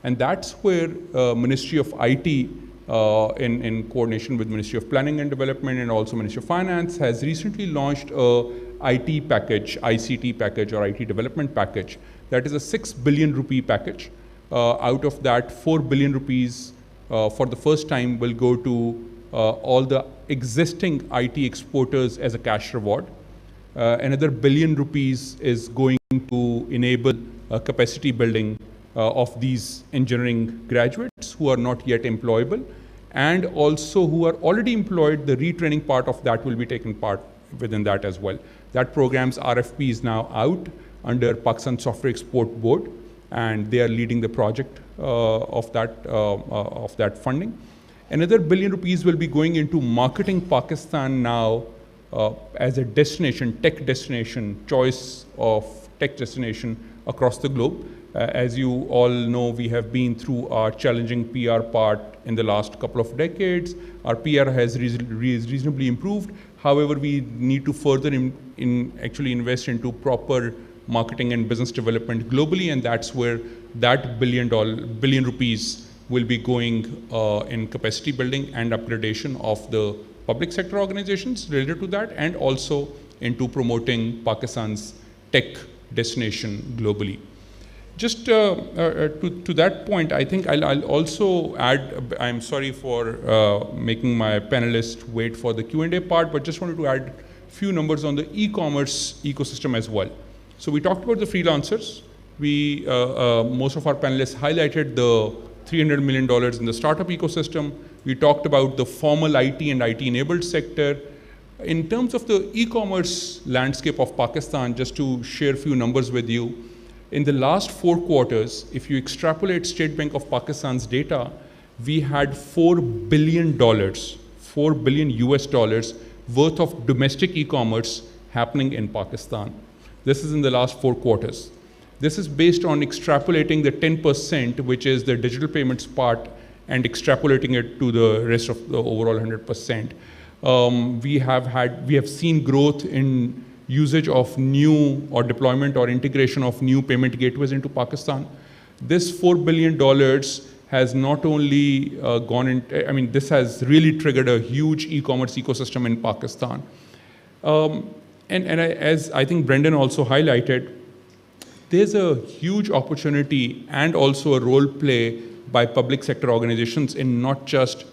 S14: And that's where Ministry of IT, in coordination with Ministry of Planning and Development and also Ministry of Finance, has recently launched a IT package, ICT package or IT development package. That is a 6 billion rupee package. Out of that, 4 billion rupees for the first time will go to all the existing IT exporters as a cash reward. Another 1 billion rupees is going to enable capacity building of these engineering graduates who are not yet employable, and also who are already employed. The retraining part of that will be taken part within that as well. That program's RFP is now out under Pakistan Software Export Board, and they are leading the project of that funding. Another 1 billion rupees will be going into marketing Pakistan now as a destination, tech destination, choice of tech destination across the globe. As you all know, we have been through our challenging PR part in the last couple of decades. Our PR has reasonably improved. However, we need to further actually invest into proper marketing and business development globally, and that's where that $1 billion rupees will be going in capacity building and upgradation of the public sector organizations related to that, and also into promoting Pakistan's tech destination globally. Just to that point, I think I'll also add, I'm sorry for making my panelists wait for the Q&A part, but just wanted to add a few numbers on the e-commerce ecosystem as well. So we talked about the freelancers. Most of our panelists highlighted the $300 million in the startup ecosystem. We talked about the formal IT and IT-enabled sector. In terms of the e-commerce landscape of Pakistan, just to share a few numbers with you, in the last 4 quarters, if you extrapolate State Bank of Pakistan's data, we had $4 billion, $4 billion US dollars worth of domestic e-commerce happening in Pakistan. This is in the last 4 quarters. This is based on extrapolating the 10%, which is the digital payments part, and extrapolating it to the rest of the overall 100%. We have seen growth in usage of new or deployment or integration of new payment gateways into Pakistan. This $4 billion has not only gone into, I mean, this has really triggered a huge e-commerce ecosystem in Pakistan. As I think Brendan also highlighted, there's a huge opportunity and also a role play by public sector organizations in not just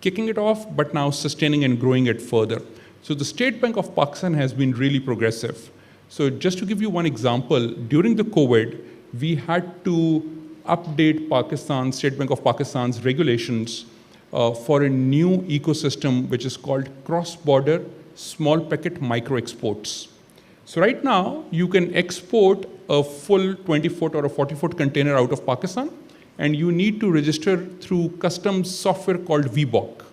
S14: kicking it off, but now sustaining and growing it further. So the State Bank of Pakistan has been really progressive. So just to give you one example, during the COVID, we had to update State Bank of Pakistan's regulations for a new ecosystem which is called cross-border small packet micro exports. So right now, you can export a full 20-foot or a 40-foot container out of Pakistan, and you need to register through customs software called VBOC.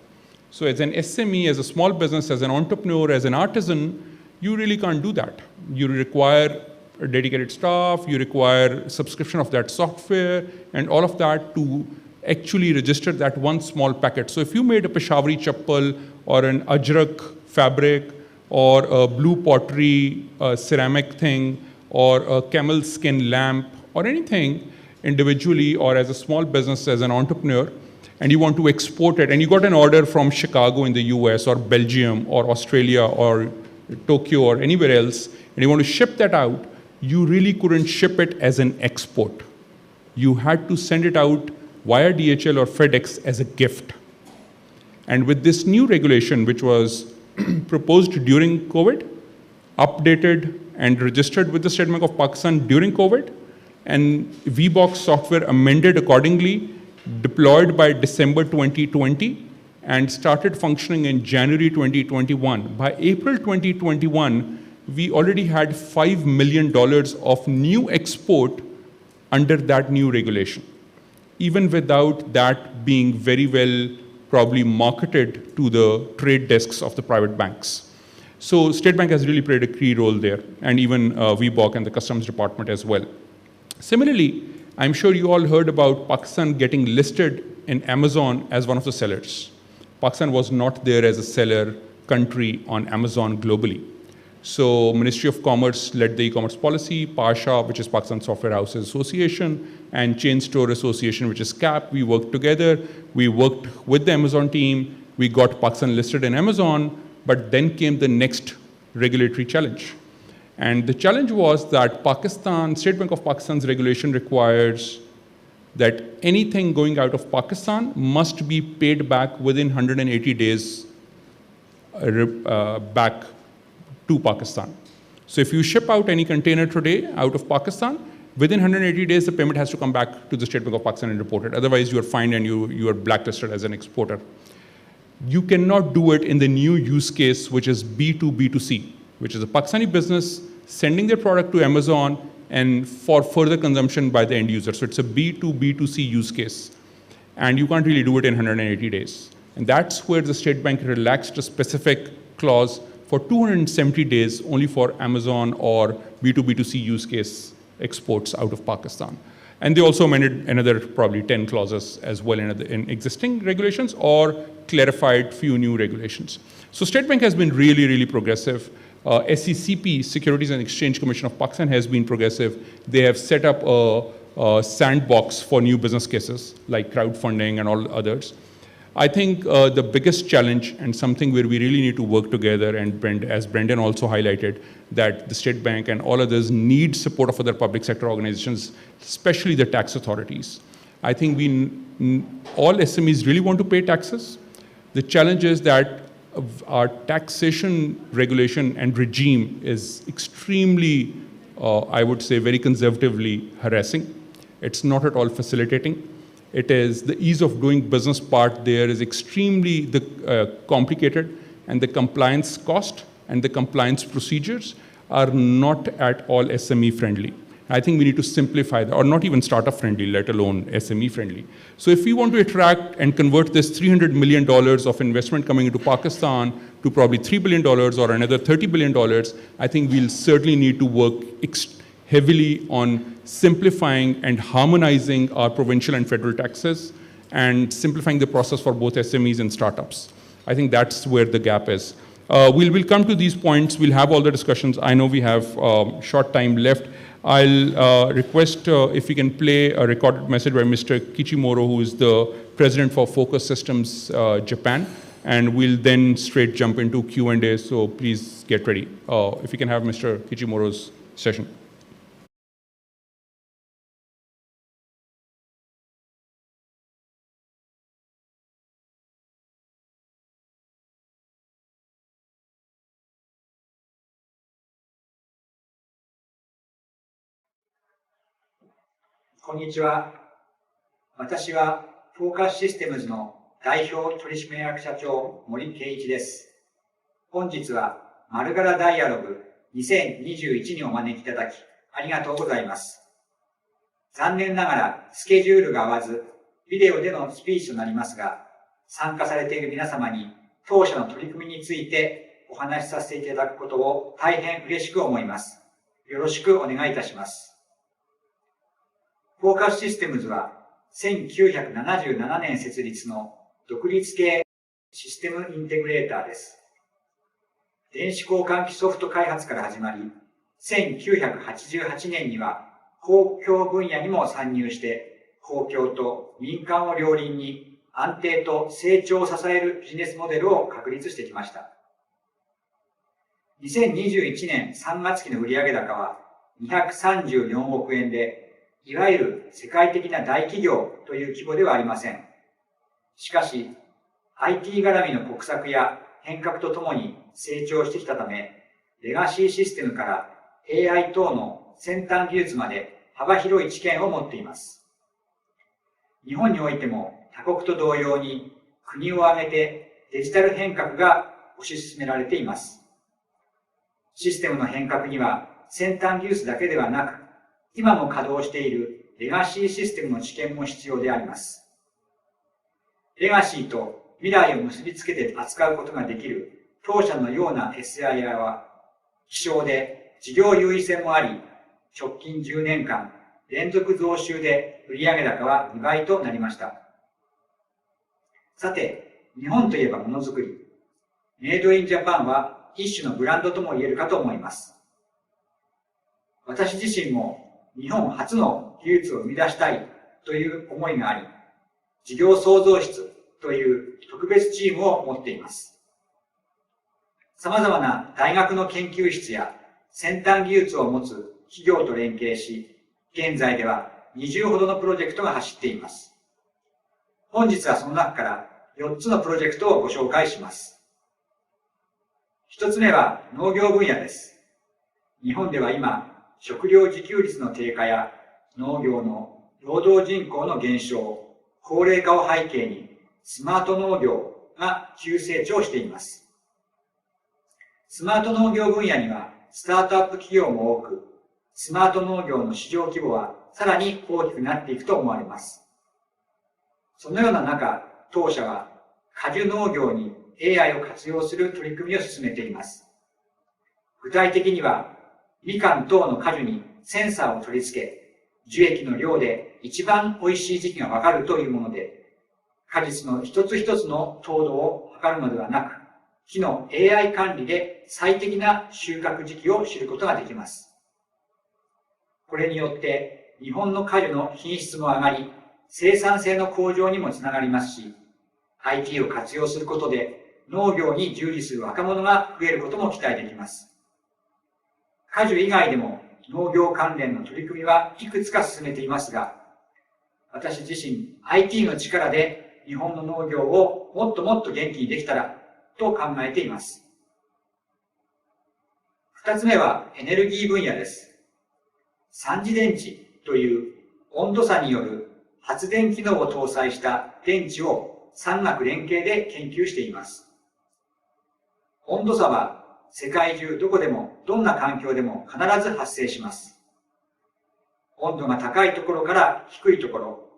S14: So as an SME, as a small business, as an entrepreneur, as an artisan, you really can't do that. You require a dedicated staff, you require subscription of that software, and all of that to actually register that one small packet. So if you made a Peshawari chappal or an ajrak fabric or a blue pottery ceramic thing or a camel skin lamp or anything individually or as a small business, as an entrepreneur, and you want to export it, and you got an order from Chicago in the US or Belgium or Australia or Tokyo or anywhere else, and you want to ship that out, you really couldn't ship it as an export. You had to send it out via DHL or FedEx as a gift. And with this new regulation, which was proposed during COVID, updated and registered with the State Bank of Pakistan during COVID, and VBOC software amended accordingly, deployed by December 2020, and started functioning in January 2021. By April 2021, we already had $5 million of new export under that new regulation, even without that being very well probably marketed to the trade desks of the private banks. So State Bank has really played a key role there, and even VBOC and the Customs Department as well. Similarly, I'm sure you all heard about Pakistan getting listed in Amazon as one of the sellers. Pakistan was not there as a seller country on Amazon globally. So Ministry of Commerce led the e-commerce policy, PASHA, which is Pakistan Software Houses Association, and Chain Store Association, which is CAP. We worked together. We worked with the Amazon team. We got Pakistan listed in Amazon, but then came the next regulatory challenge. And the challenge was that State Bank of Pakistan's regulation requires that anything going out of Pakistan must be paid back within 180 days back to Pakistan. So if you ship out any container today out of Pakistan, within 180 days, the payment has to come back to the State Bank of Pakistan and report it. Otherwise, you are fined and you are blacklisted as an exporter. You cannot do it in the new use case, which is B2B2C, which is a Pakistani business sending their product to Amazon and for further consumption by the end user. So it's a B2B2C use case. And you can't really do it in 180 days. And that's where the State Bank relaxed a specific clause for 270 days only for Amazon or B2B2C use case exports out of Pakistan. And they also amended another probably 10 clauses as well in existing regulations or clarified few new regulations. So State Bank has been really, really progressive. SECP, Securities and Exchange Commission of Pakistan, has been progressive. They have set up a sandbox for new business cases like crowdfunding and all others. I think the biggest challenge and something where we really need to work together, and as Brendan also highlighted, that the State Bank and all others need support of other public sector organizations, especially the tax authorities. I think all SMEs really want to pay taxes. The challenge is that our taxation regulation and regime is extremely, I would say, very conservatively harassing. It's not at all facilitating. It is the ease of doing business part there is extremely complicated. and the compliance cost and the compliance procedures are not at all SME friendly. I think we need to simplify that, or not even startup friendly, let alone SME friendly. So if we want to attract and convert this $300 million of investment coming into Pakistan to probably $3 billion or another $30 billion, I think we'll certainly need to work heavily on simplifying and harmonizing our provincial and federal taxes and simplifying the process for both SMEs and startups. I think that's where the gap is. We'll come to these points. We'll have all the discussions. I know we have short time left. I'll request if we can play a recorded message by Mr. Kichimuro, who is the president for Focus Systems Japan, and we'll then straight jump into Q&A, so please get ready. If we can have Mr. Kichimuro's session.
S20: こんにちは。私はフォーカスシステムズの代表取締役社長森圭一です。本日はマルガラダイアログ2021にお招きいただきありがとうございます。残念ながらスケジュールが合わずビデオでのスピーチとなりますが、参加されている皆様に当社の取り組みについてお話しさせていただくことを大変嬉しく思います。よろしくお願いいたします。フォーカスシステムズは1977年設立の独立系システムインテグレーターです。電子交換機ソフト開発から始まり、1988年には公共分野にも参入して、公共と民間を両輪に安定と成長を支えるビジネスモデルを確立してきました。2021年3月期の売上高は234億円で、いわゆる世界的な大企業という規模ではありません。しかし、IT 絡みの国策や変革とともに成長してきたため、レガシーシステムから AI 等の先端技術まで幅広い知見を持っています。日本においても他国と同様に国を挙げてデジタル変革が推し進められています。システムの変革には先端技術だけではなく、今も稼働しているレガシーシステムの知見も必要であります。レガシーと未来を結びつけて扱うことができる当社のような SIR は希少で事業優位性もあり、直近10年間連続増収で売上高は2倍となりました。さて、日本といえばものづくり。メイドインジャパンは一種のブランドとも言えるかと思います。私自身も日本初の技術を生み出したいという思いがあり、事業創造室という特別チームを持っています。様々な大学の研究室や先端技術を持つ企業と連携し、現在では20ほどのプロジェクトが走っています。本日はその中から4つのプロジェクトをご紹介します。1つ目は農業分野です。日本では今、食料自給率の低下や農業の労働人口の減少、高齢化を背景にスマート農業が急成長しています。スマート農業分野にはスタートアップ企業も多く、スマート農業の市場規模はさらに大きくなっていくと思われます。そのような中、当社は果樹農業に AI を活用する取り組みを進めています。具体的には、みかん等の果樹にセンサーを取り付け、樹液の量で一番美味しい時期がわかるというもので、果実の一つ一つの糖度を測るのではなく、木の AI 管理で最適な収穫時期を知ることができます。これによって日本の果樹の品質も上がり、生産性の向上にもつながりますし、IT を活用することで農業に従事する若者が増えることも期待できます。果樹以外でも農業関連の取り組みはいくつか進めていますが、私自身 IT の力で日本の農業をもっともっと元気にできたらと考えています。二つ目はエネルギー分野です。三次電池という温度差による発電機能を搭載した電池を産学連携で研究しています。温度差は世界中どこでもどんな環境でも必ず発生します。温度が高いところから低いところ、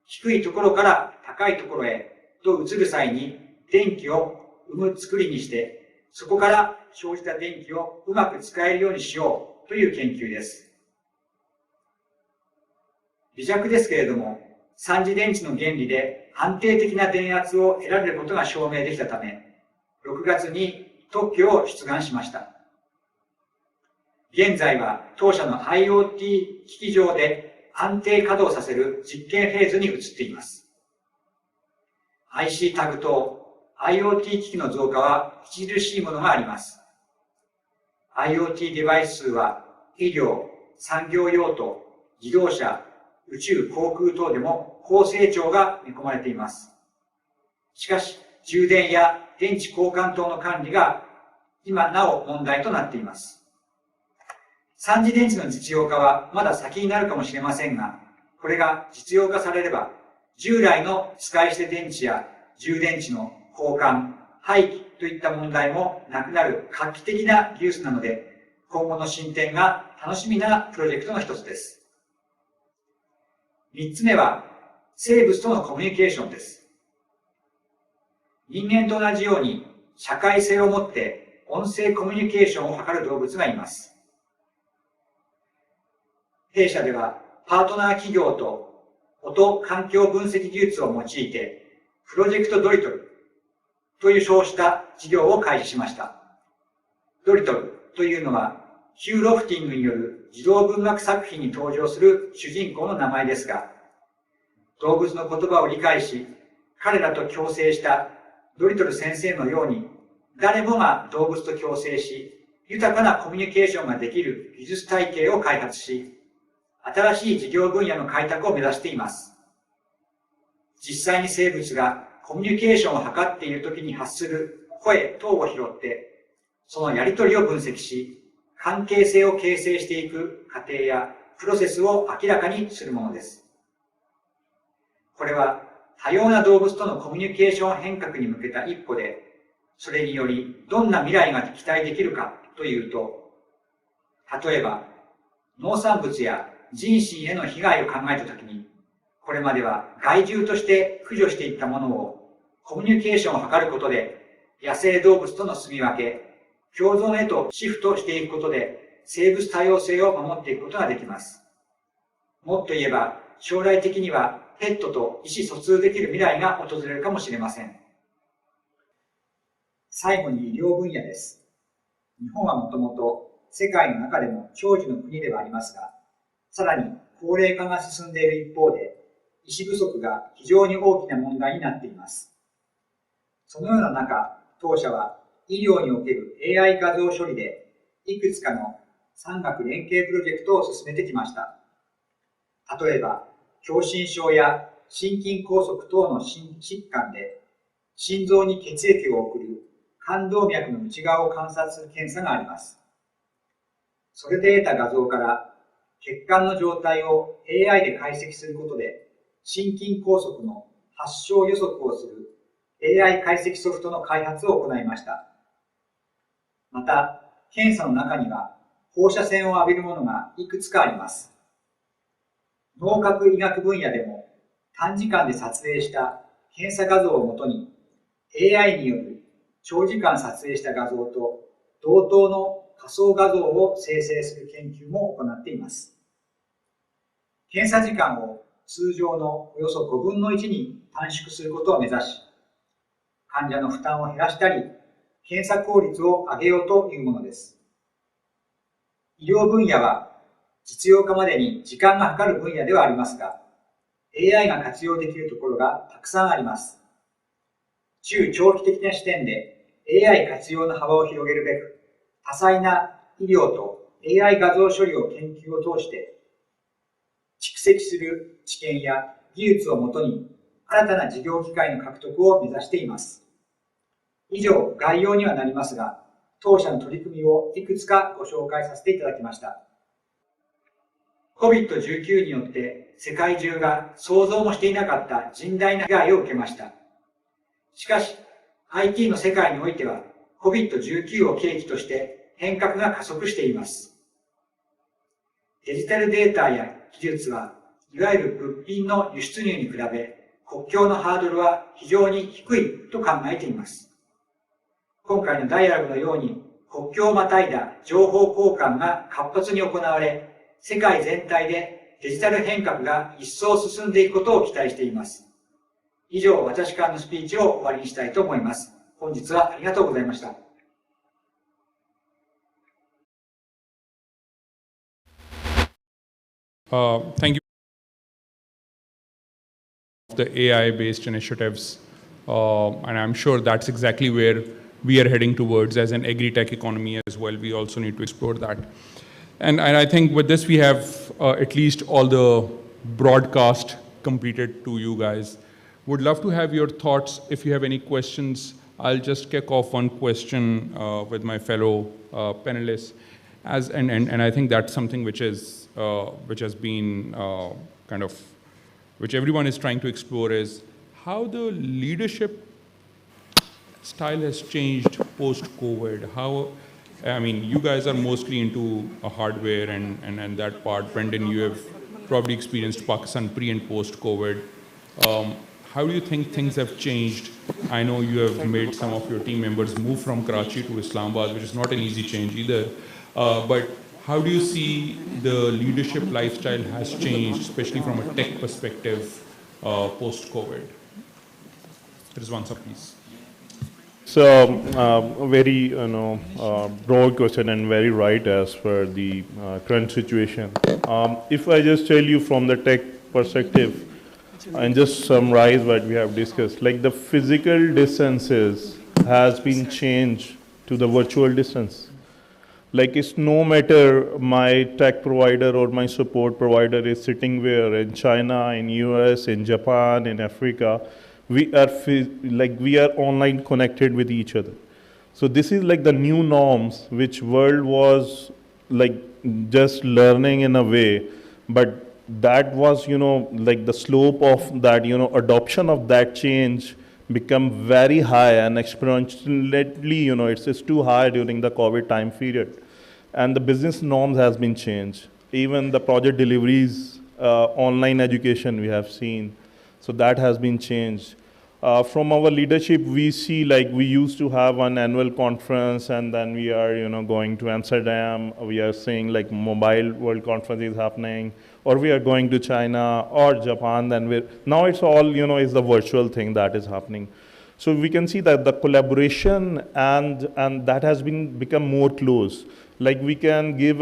S20: 低いところから高いところへと移る際に電気を生む作りにして、そこから生じた電気をうまく使えるようにしようという研究です。微弱ですけれども、三次電池の原理で安定的な電圧を得られることが証明できたため、6月に特許を出願しました。現在は当社の IoT 機器上で安定稼働させる実験フェーズに移っています。IC タグと IoT 機器の増加は著しいものがあります。IoT デバイス数は医療、産業用途、自動車、宇宙、航空等でも高成長が見込まれています。しかし、充電や電池交換等の管理が今なお問題となっています。三次電池の実用化はまだ先になるかもしれませんが、これが実用化されれば、従来の使い捨て電池や充電池の交換、廃棄といった問題もなくなる画期的な技術なので、今後の進展が楽しみなプロジェクトの一つです。3つ目は、生物とのコミュニケーションです。人間と同じように社会性を持って音声コミュニケーションを図る動物がいます。弊社ではパートナー企業と音環境分析技術を用いて、プロジェクトドリトルという称した事業を開始しました。ドリトルというのは、ヒュー・ロフティングによる児童文学作品に登場する主人公の名前ですが、動物の言葉を理解し、彼らと共生したドリトル先生のように、誰もが動物と共生し、豊かなコミュニケーションができる技術体系を開発し、新しい事業分野の開拓を目指しています。実際に生物がコミュニケーションを図っているときに発する声等を拾って、そのやりとりを分析し、関係性を形成していく過程やプロセスを明らかにするものです。これは多様な動物とのコミュニケーション変革に向けた一歩で、それによりどんな未来が期待できるかというと、例えば農産物や人身への被害を考えたときに、これまでは害獣として駆除していったものをコミュニケーションを図ることで野生動物との住み分け、共存へとシフトしていくことで生物多様性を守っていくことができます。もっと言えば将来的にはペットと意思疎通できる未来が訪れるかもしれません。最後に医療分野です。日本はもともと世界の中でも長寿の国ではありますが、さらに高齢化が進んでいる一方で、医師不足が非常に大きな問題になっています。そのような中、当社は医療における AI 画像処理で、いくつかの産学連携プロジェクトを進めてきました。例えば、狭心症や心筋梗塞等の心疾患で、心臓に血液を送る冠動脈の内側を観察する検査があります。それで得た画像から血管の状態を AI で解析することで、心筋梗塞の発症予測をする AI 解析ソフトの開発を行いました。また、検査の中には放射線を浴びるものがいくつかあります。脳科学医学分野でも短時間で撮影した検査画像をもとに AI による長時間撮影した画像と同等の仮想画像を生成する研究も行っています。検査時間を通常のおよそ5分の1に短縮することを目指し、患者の負担を減らしたり、検査効率を上げようというものです。医療分野は実用化までに時間がかかる分野ではありますが、AI が活用できるところがたくさんあります。中長期的な視点で AI 活用の幅を広げるべく、多彩な医療と AI 画像処理を研究を通して、蓄積する知見や技術をもとに新たな事業機会の獲得を目指しています。以上、概要にはなりますが、当社の取り組みをいくつかご紹介させていただきました。COVID-19 によって世界中が想像もしていなかった甚大な被害を受けました。しかし、IT の世界においては、COVID-19 を契機として変革が加速しています。デジタルデータや技術はいわゆる物品の輸出入に比べ国境のハードルは非常に低いと考えています。今回のダイアログのように国境をまたいだ情報交換が活発に行われ、世界全体でデジタル変革が一層進んでいくことを期待しています。以上、私からのスピーチを終わりにしたいと思います。本日はありがとうございました。
S14: Thank you. The AI-based initiatives, and I'm sure that's exactly where we are heading towards as an agri-tech economy as well. We also need to explore that. And I think with this we have at least all the broadcast completed to you guys. Would love to have your thoughts. If you have any questions, I'll just kick off one question with my fellow panelists. And I think that's something which has been which everyone is trying to explore, is how the leadership style has changed post-COVID. How, I mean, you guys are mostly into hardware and that part. Brendan, you have probably experienced Pakistan pre and post-COVID. How do you think things have changed? I know you have made some of your team members move from Karachi to Islamabad, which is not an easy change either. But how do you see the leadership lifestyle has changed, especially from a tech perspective, post-COVID? Rizwan sir, please.
S21: So, a very broad question and very right as per the current situation. If I just tell you from the tech perspective and just summarize what we have discussed, like the physical distances has been changed to the virtual distance. Like it's no matter my tech provider or my support provider is sitting where, in China, in US, in Japan, in Africa, we are online connected with each other. So this is like the new norms which world was like just learning in a way, but that was, like the slope of that, adoption of that change become very high and exponentially, it's too high during the COVID time period. And the business norms has been changed. Even the project deliveries, online education we have seen. So that has been changed. From our leadership, we see like we used to have an annual conference and then we are, going to Amsterdam. We are seeing like Mobile World Conference is happening, or we are going to China or Japan. Then now it's all, is the virtual thing that is happening. So we can see that the collaboration and that has become more close. Like we can give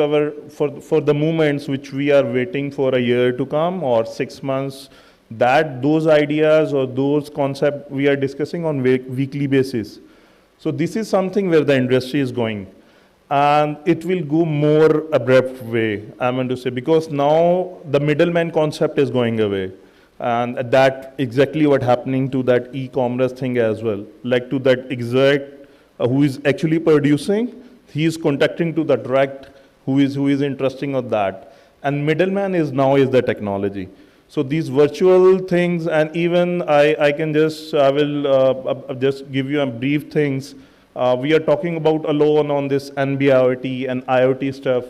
S21: for the moments which we are waiting for a year to come or 6 months, that those ideas or those concepts we are discussing on weekly basis. So this is something where the industry is going, and it will go more abrupt way, I mean to say, because now the middleman concept is going away, and that exactly what happening to that e-commerce thing as well, like to that exact who is actually producing, he is contacting to the direct who is interesting of that, and middleman is the technology. So these virtual things, and even I will just give you a brief things. We are talking about alone on this NB-IoT and IoT stuff.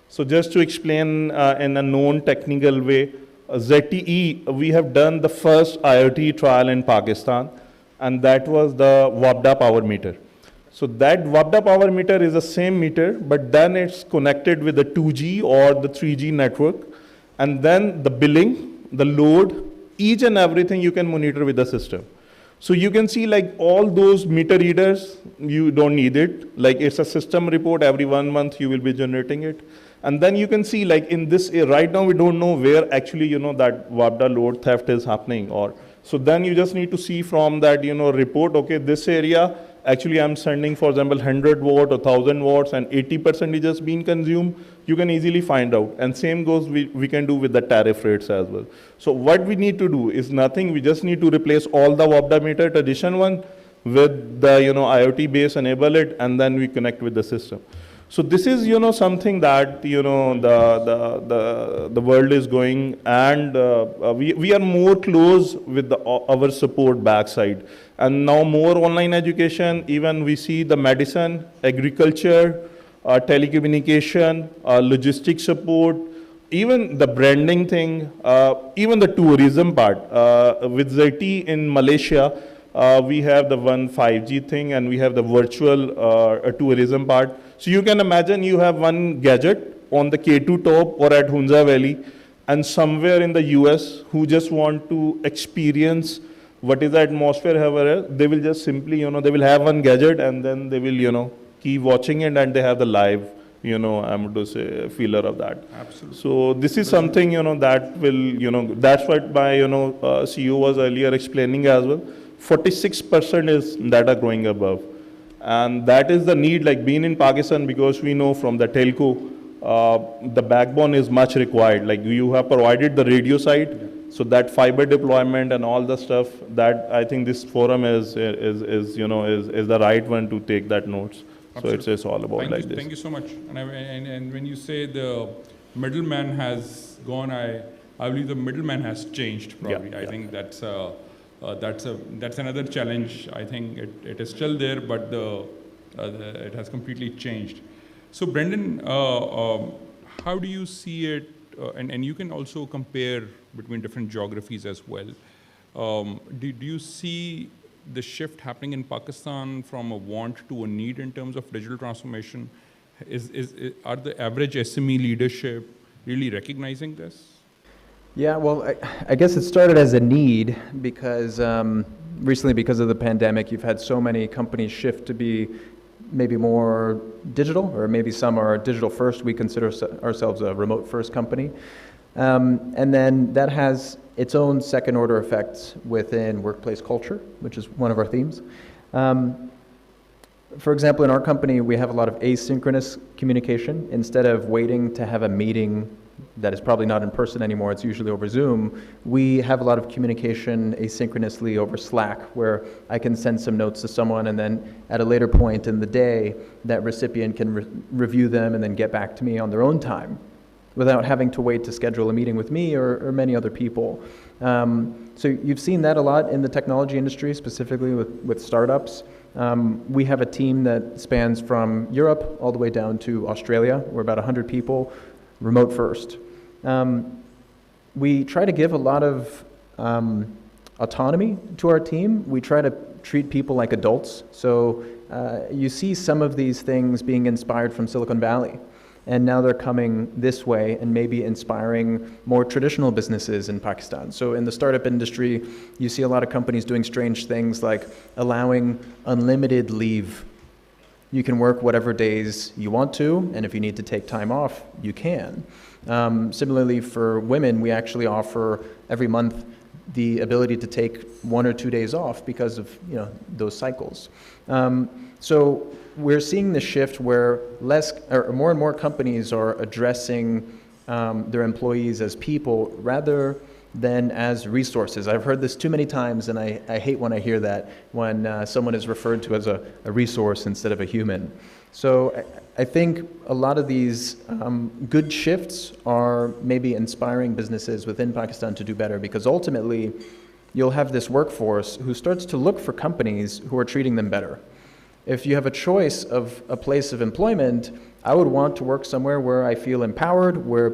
S21: So just to explain in a known technical way, ZTE, we have done the first IoT trial in Pakistan, and that was the WAPDA power meter. So that WAPDA power meter is the same meter, but then it's connected with the 2G or the 3G network, and then the billing, the load, each and everything you can monitor with the system. So you can see like all those meter readers, you don't need it. Like it's a system report, every 1 month you will be generating it. And then you can see like in this, right now we don't know where actually, that WAPDA load theft is happening. So then you just need to see from that, report, okay, this area, actually I'm sending, for example, 100 watt or 1000 watts and 80% is just being consumed. You can easily find out. And same goes we can do with the tariff rates as well. So what we need to do is nothing. We just need to replace all the WAPDA meter tradition one with the IoT base, enable it, and then we connect with the system. So this is, something that, the world is going, and we are more close with our support backside. And now more online education, even we see the medicine, agriculture, telecommunication, logistics support, even the branding thing, even the tourism part. With ZT in Malaysia, we have the 5G thing, and we have the virtual tourism part. So you can imagine you have one gadget on the K2 top or at Hunza Valley, and somewhere in the US who just want to experience what is the atmosphere however, they will just simply, they will have one gadget, and then they will, keep watching it, and they have the live, I'm to say, feeler of that.
S14: Absolutely.
S21: So this is something, that will, that's what my, CEO was earlier explaining as well. 46% is data growing above. And that is the need, like being in Pakistan, because we know from the telco, the backbone is much required. Like you have provided the radio side, so that fiber deployment and all the stuff, that I think this forum is the right one to take that notes.
S14: Absolutely.
S21: So it's all about
S14: Thank
S21: like
S14: you,
S21: this.
S14: Thank you so much. And when you say the middleman has gone, I believe the middleman has changed probably. I think that's another challenge. I think it is still there, but it has completely changed. So Brendan, how do you see it? And you can also compare between different geographies as well. Do you see the shift happening in Pakistan from a want to a need in terms of digital transformation? Are the average SME leadership really recognizing this?
S17: Yeah, well, I guess it started as a need because recently, because of the pandemic, you've had so many companies shift to be maybe more digital, or maybe some are digital first. We consider ourselves a remote first company. And then that has its own second order effects within workplace culture, which is one of our themes. For example, in our company, we have a lot of asynchronous communication. Instead of waiting to have a meeting that is probably not in person anymore, it's usually over Zoom, we have a lot of communication asynchronously over Slack, where I can send some notes to someone, and then at a later point in the day, that recipient can review them and then get back to me on their own time, without having to wait to schedule a meeting with me or many other people. So you've seen that a lot in the technology industry, specifically with startups. We have a team that spans from Europe all the way down to Australia. We're about 100 people, remote first. We try to give a lot of autonomy to our team. We try to treat people like adults. So you see some of these things being inspired from Silicon Valley. And now they're coming this way and maybe inspiring more traditional businesses in Pakistan. So in the startup industry, you see a lot of companies doing strange things like allowing unlimited leave. You can work whatever days you want to, and if you need to take time off, you can. Similarly, for women, we actually offer every month the ability to take 1 or 2 days off because of those cycles. So we're seeing the shift where more and more companies are addressing their employees as people rather than as resources. I've heard this too many times, and I hate when I hear that, when someone is referred to as a resource instead of a human. So I think a lot of these good shifts are maybe inspiring businesses within Pakistan to do better, because ultimately you'll have this workforce who starts to look for companies who are treating them better. If you have a choice of a place of employment, I would want to work somewhere where I feel empowered, where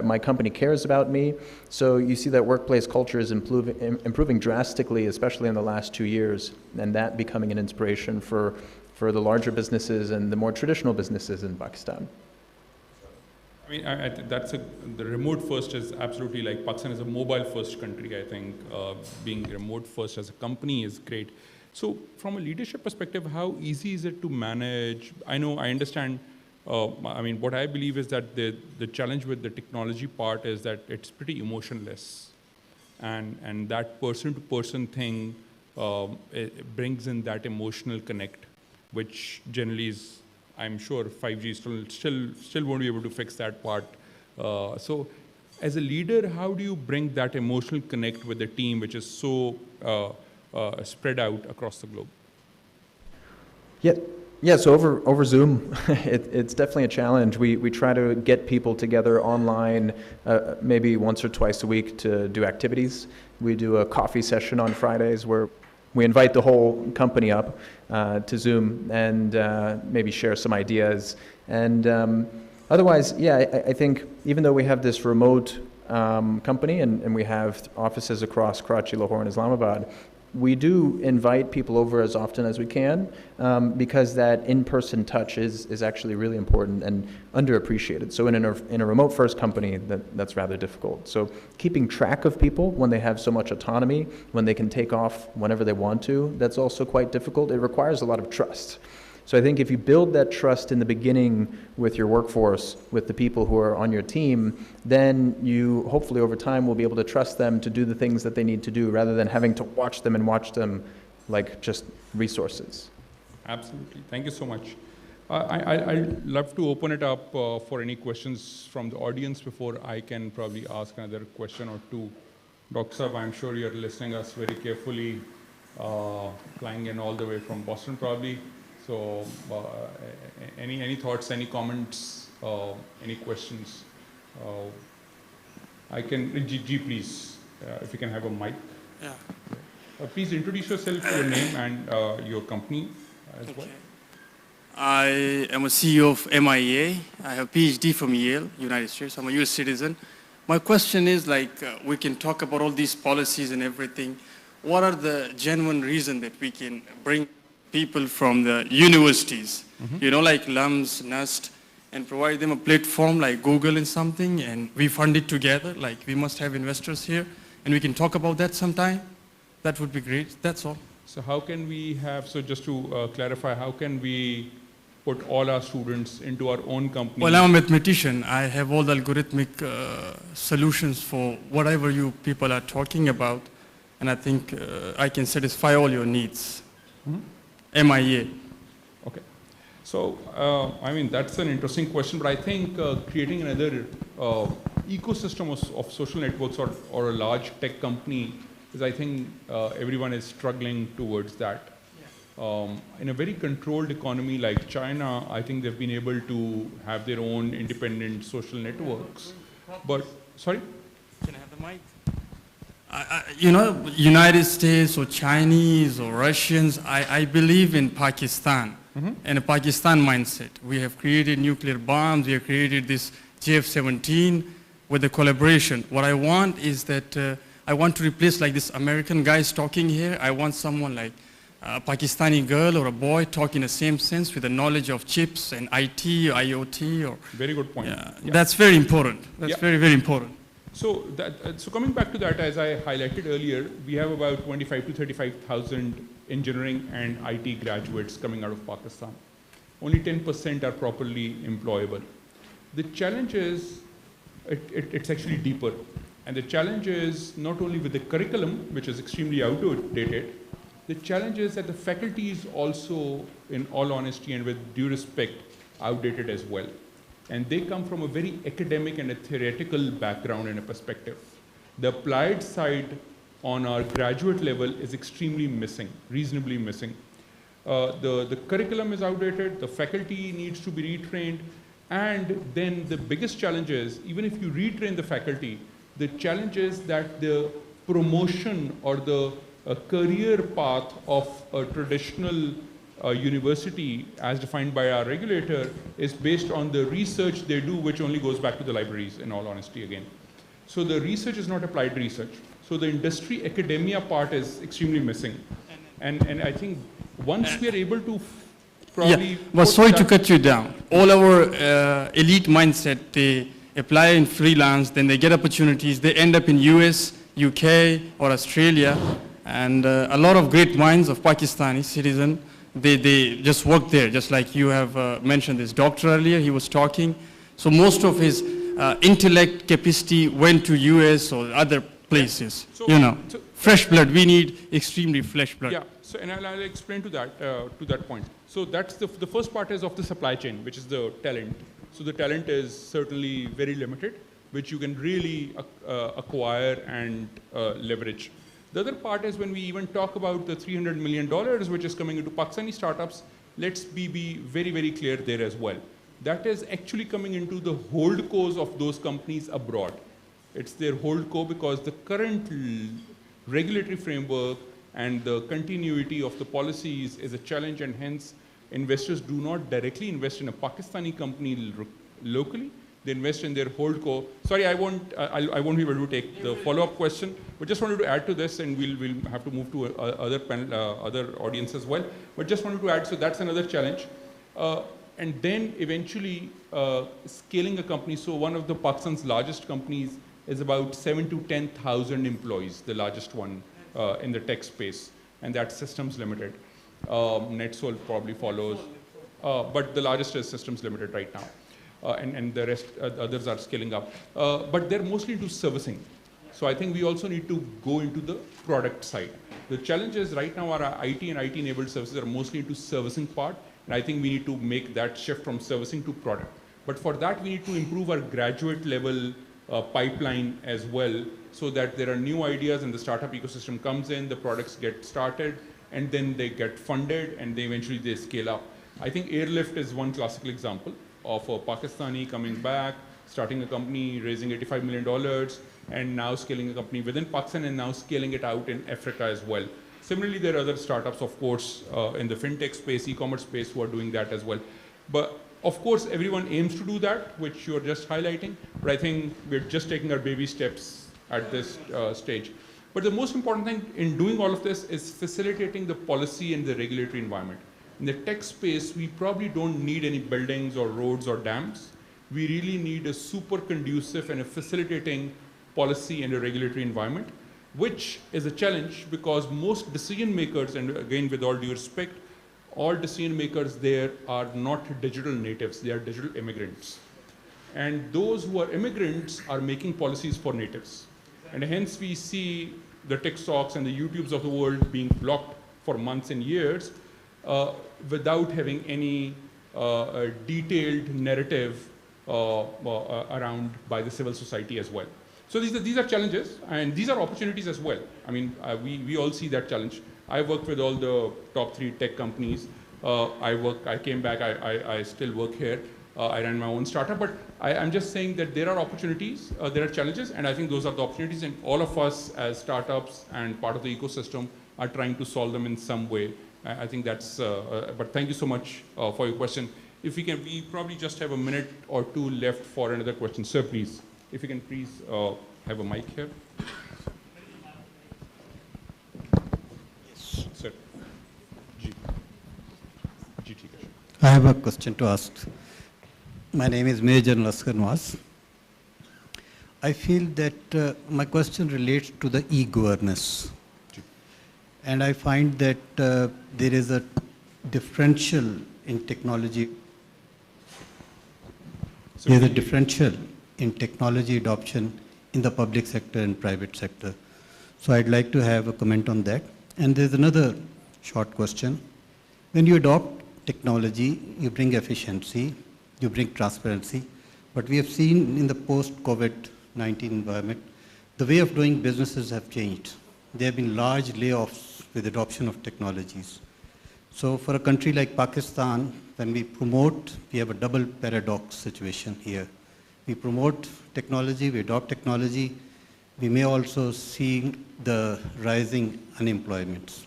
S17: my company cares about me. So you see that workplace culture is improving drastically, especially in the last 2 years, and that becoming an inspiration for the larger businesses and the more traditional businesses in Pakistan.
S14: I mean, I think the remote first is absolutely, like, Pakistan is a mobile first country. I think being remote first as a company is great. So from a leadership perspective, how easy is it to manage? I understand, what I believe is that the challenge with the technology part is that it's pretty emotionless. And that person-to-person thing it brings in that emotional connect, which generally is, I'm sure 5G still won't be able to fix that part. So as a leader, how do you bring that emotional connect with the team, which is so spread out across the globe?
S17: Yeah, Yeah, so over Zoom, it's definitely a challenge. We try to get people together online maybe once or twice a week to do activities. We do a coffee session on Fridays where we invite the whole company up to Zoom and maybe share some ideas. And otherwise, yeah, I think even though we have this remote company and we have offices across Karachi, Lahore, and Islamabad, we do invite people over as often as we can because that in-person touch is actually really important and underappreciated. So in a remote-first company, that's rather difficult. So keeping track of people when they have so much autonomy, when they can take off whenever they want to, that's also quite difficult. It requires a lot of trust. So I think if you build that trust in the beginning with your workforce, with the people who are on your team, then you hopefully over time will be able to trust them to do the things that they need to do rather than having to watch them like just resources.
S14: Absolutely. Thank you so much. I'd love to open it up for any questions from the audience before I can probably ask another question or two. Dr. Saab, I'm sure you're listening us very carefully, flying in all the way from Boston probably. So any thoughts, any comments, any questions? I can, G please, if you can have a mic.
S2: Yeah.
S14: Please introduce yourself, your name and your company as well.
S2: I am a CEO of MIA. I have a PhD from Yale, United States. I'm a US citizen. My question is we can talk about all these policies and everything. What are the genuine reasons that we can bring people from the universities, like LUMS, NUST, and provide them a platform like Google and something, and we fund it together, like we must have investors here, and we can talk about that sometime. That would be great, that's all.
S14: So how can we have, so just to clarify, how can we put all our students into our own company?
S2: Well, I'm a mathematician. I have all the algorithmic solutions for whatever you people are talking about, and I think I can satisfy all your needs. MIA.
S14: Okay. So, I mean, that's an interesting question, but I think creating another ecosystem of social networks or a large tech company is, I think, everyone is struggling towards that. Yeah. In a very controlled economy like China, I think they've been able to have their own independent social networks. But, sorry?
S2: Can I have the mic? United States or Chinese or Russians, I believe in Pakistan and a Pakistan mindset. We have created nuclear bombs, we have created this JF-17 with the collaboration. What I want is that I want to replace like this American guys talking here. I want someone like a Pakistani girl or a boy talking the same sense with the knowledge of chips and IT, IoT. Or
S14: very good point.
S2: Yeah. That's very important. That's very, very important.
S14: So, so coming back to that, as I highlighted earlier, we have about 25 to 35,000 engineering and IT graduates coming out of Pakistan. Only 10% are properly employable. The challenge is, it's actually deeper. And the challenge is not only with the curriculum, which is extremely outdated, the challenge is that the faculty is also, in all honesty and with due respect, outdated as well. And they come from a very academic and a theoretical background and a perspective. The applied side on our graduate level is extremely missing, reasonably missing. The curriculum is outdated, the faculty needs to be retrained, and then the biggest challenge is, even if you retrain the faculty, the challenge is that the promotion or the career path of a traditional university, as defined by our regulator, is based on the research they do, which only goes back to the libraries, in all honesty again. So the research is not applied research. So the industry academia part is extremely missing. And I think once we are able to probably...
S2: Yeah, but sorry to cut you down. All our elite mindset, they apply in freelance, then they get opportunities, they end up in US, UK, or Australia, and a lot of great minds of Pakistani citizens, they just work there, just like you have mentioned this doctor earlier, he was talking. So most of his intellect capacity went to US or other places, so, fresh blood, we need extremely fresh blood.
S14: Yeah, so and I'll explain to that point. So that's the first part is of the supply chain, which is the talent. So the talent is certainly very limited, which you can really acquire and leverage. The other part is when we even talk about the $300 million which is coming into Pakistani startups, let's be very, very clear there as well. That is actually coming into the holdcos of those companies abroad. It's their holdco because the current regulatory framework and the continuity of the policies is a challenge, and hence investors do not directly invest in a Pakistani company locally. They invest in their holdco. Sorry, I won't be able to take the follow-up question, but just wanted to add to this, and we'll have to move to other panel, other audience as well. But just wanted to add, so that's another challenge. And then eventually scaling a company. So one of the Pakistan's largest companies is about 7,000 to 10,000 employees, the largest one in the tech space, and that's Systems Limited. NetSol probably follows, but the largest is Systems Limited right now, and the rest, others are scaling up. But they're mostly into servicing. So I think we also need to go into the product side. The challenge is right now our IT and IT-enabled services are mostly into servicing part, and I think we need to make that shift from servicing to product. But for that, we need to improve our graduate level pipeline as well, so that there are new ideas and the startup ecosystem comes in, the products get started, and then they get funded, and they eventually they scale up. I think Airlift is one classical example of a Pakistani coming back, starting a company, raising $85 million, and now scaling a company within Pakistan and now scaling it out in Africa as well. Similarly, there are other startups, of course, in the fintech space, e-commerce space, who are doing that as well. But of course, everyone aims to do that, which you're just highlighting, but I think we're just taking our baby steps at this stage. But the most important thing in doing all of this is facilitating the policy and the regulatory environment. In the tech space, we probably don't need any buildings or roads or dams. We really need a super conducive and a facilitating policy and a regulatory environment, which is a challenge because most decision makers, and again, with all due respect, all decision makers there are not digital natives, they are digital immigrants. And those who are immigrants are making policies for natives. And hence we see the TikToks and the YouTubes of the world being blocked for months and years without having any detailed narrative around by the civil society as well. So these are challenges, and these are opportunities as well. I mean, we all see that challenge. I work with all the top 3 tech companies. I came back, I still work here. I ran my own startup, but I'm just saying that there are opportunities, there are challenges, and I think those are the opportunities, and all of us as startups and part of the ecosystem are trying to solve them in some way. I think that's, but thank you so much for your question. If we probably just have a minute or 2 left for another question. Sir, please, if you can please have a mic here. Yes, sir.
S1: I have a question to ask. My name is Major Laskar Nawaz. I feel that my question relates to the e-governance. And I find that there is a differential in technology. There is a differential in technology adoption in the public sector and private sector. So I'd like to have a comment on that. And there's another short question. When you adopt technology, you bring efficiency, you bring transparency, but we have seen in the post-COVID-19 environment, the way of doing businesses have changed. There have been large layoffs with adoption of technologies. So for a country like Pakistan, when we promote, we have a double paradox situation here. We promote technology, we adopt technology, we may also see the rising unemployment.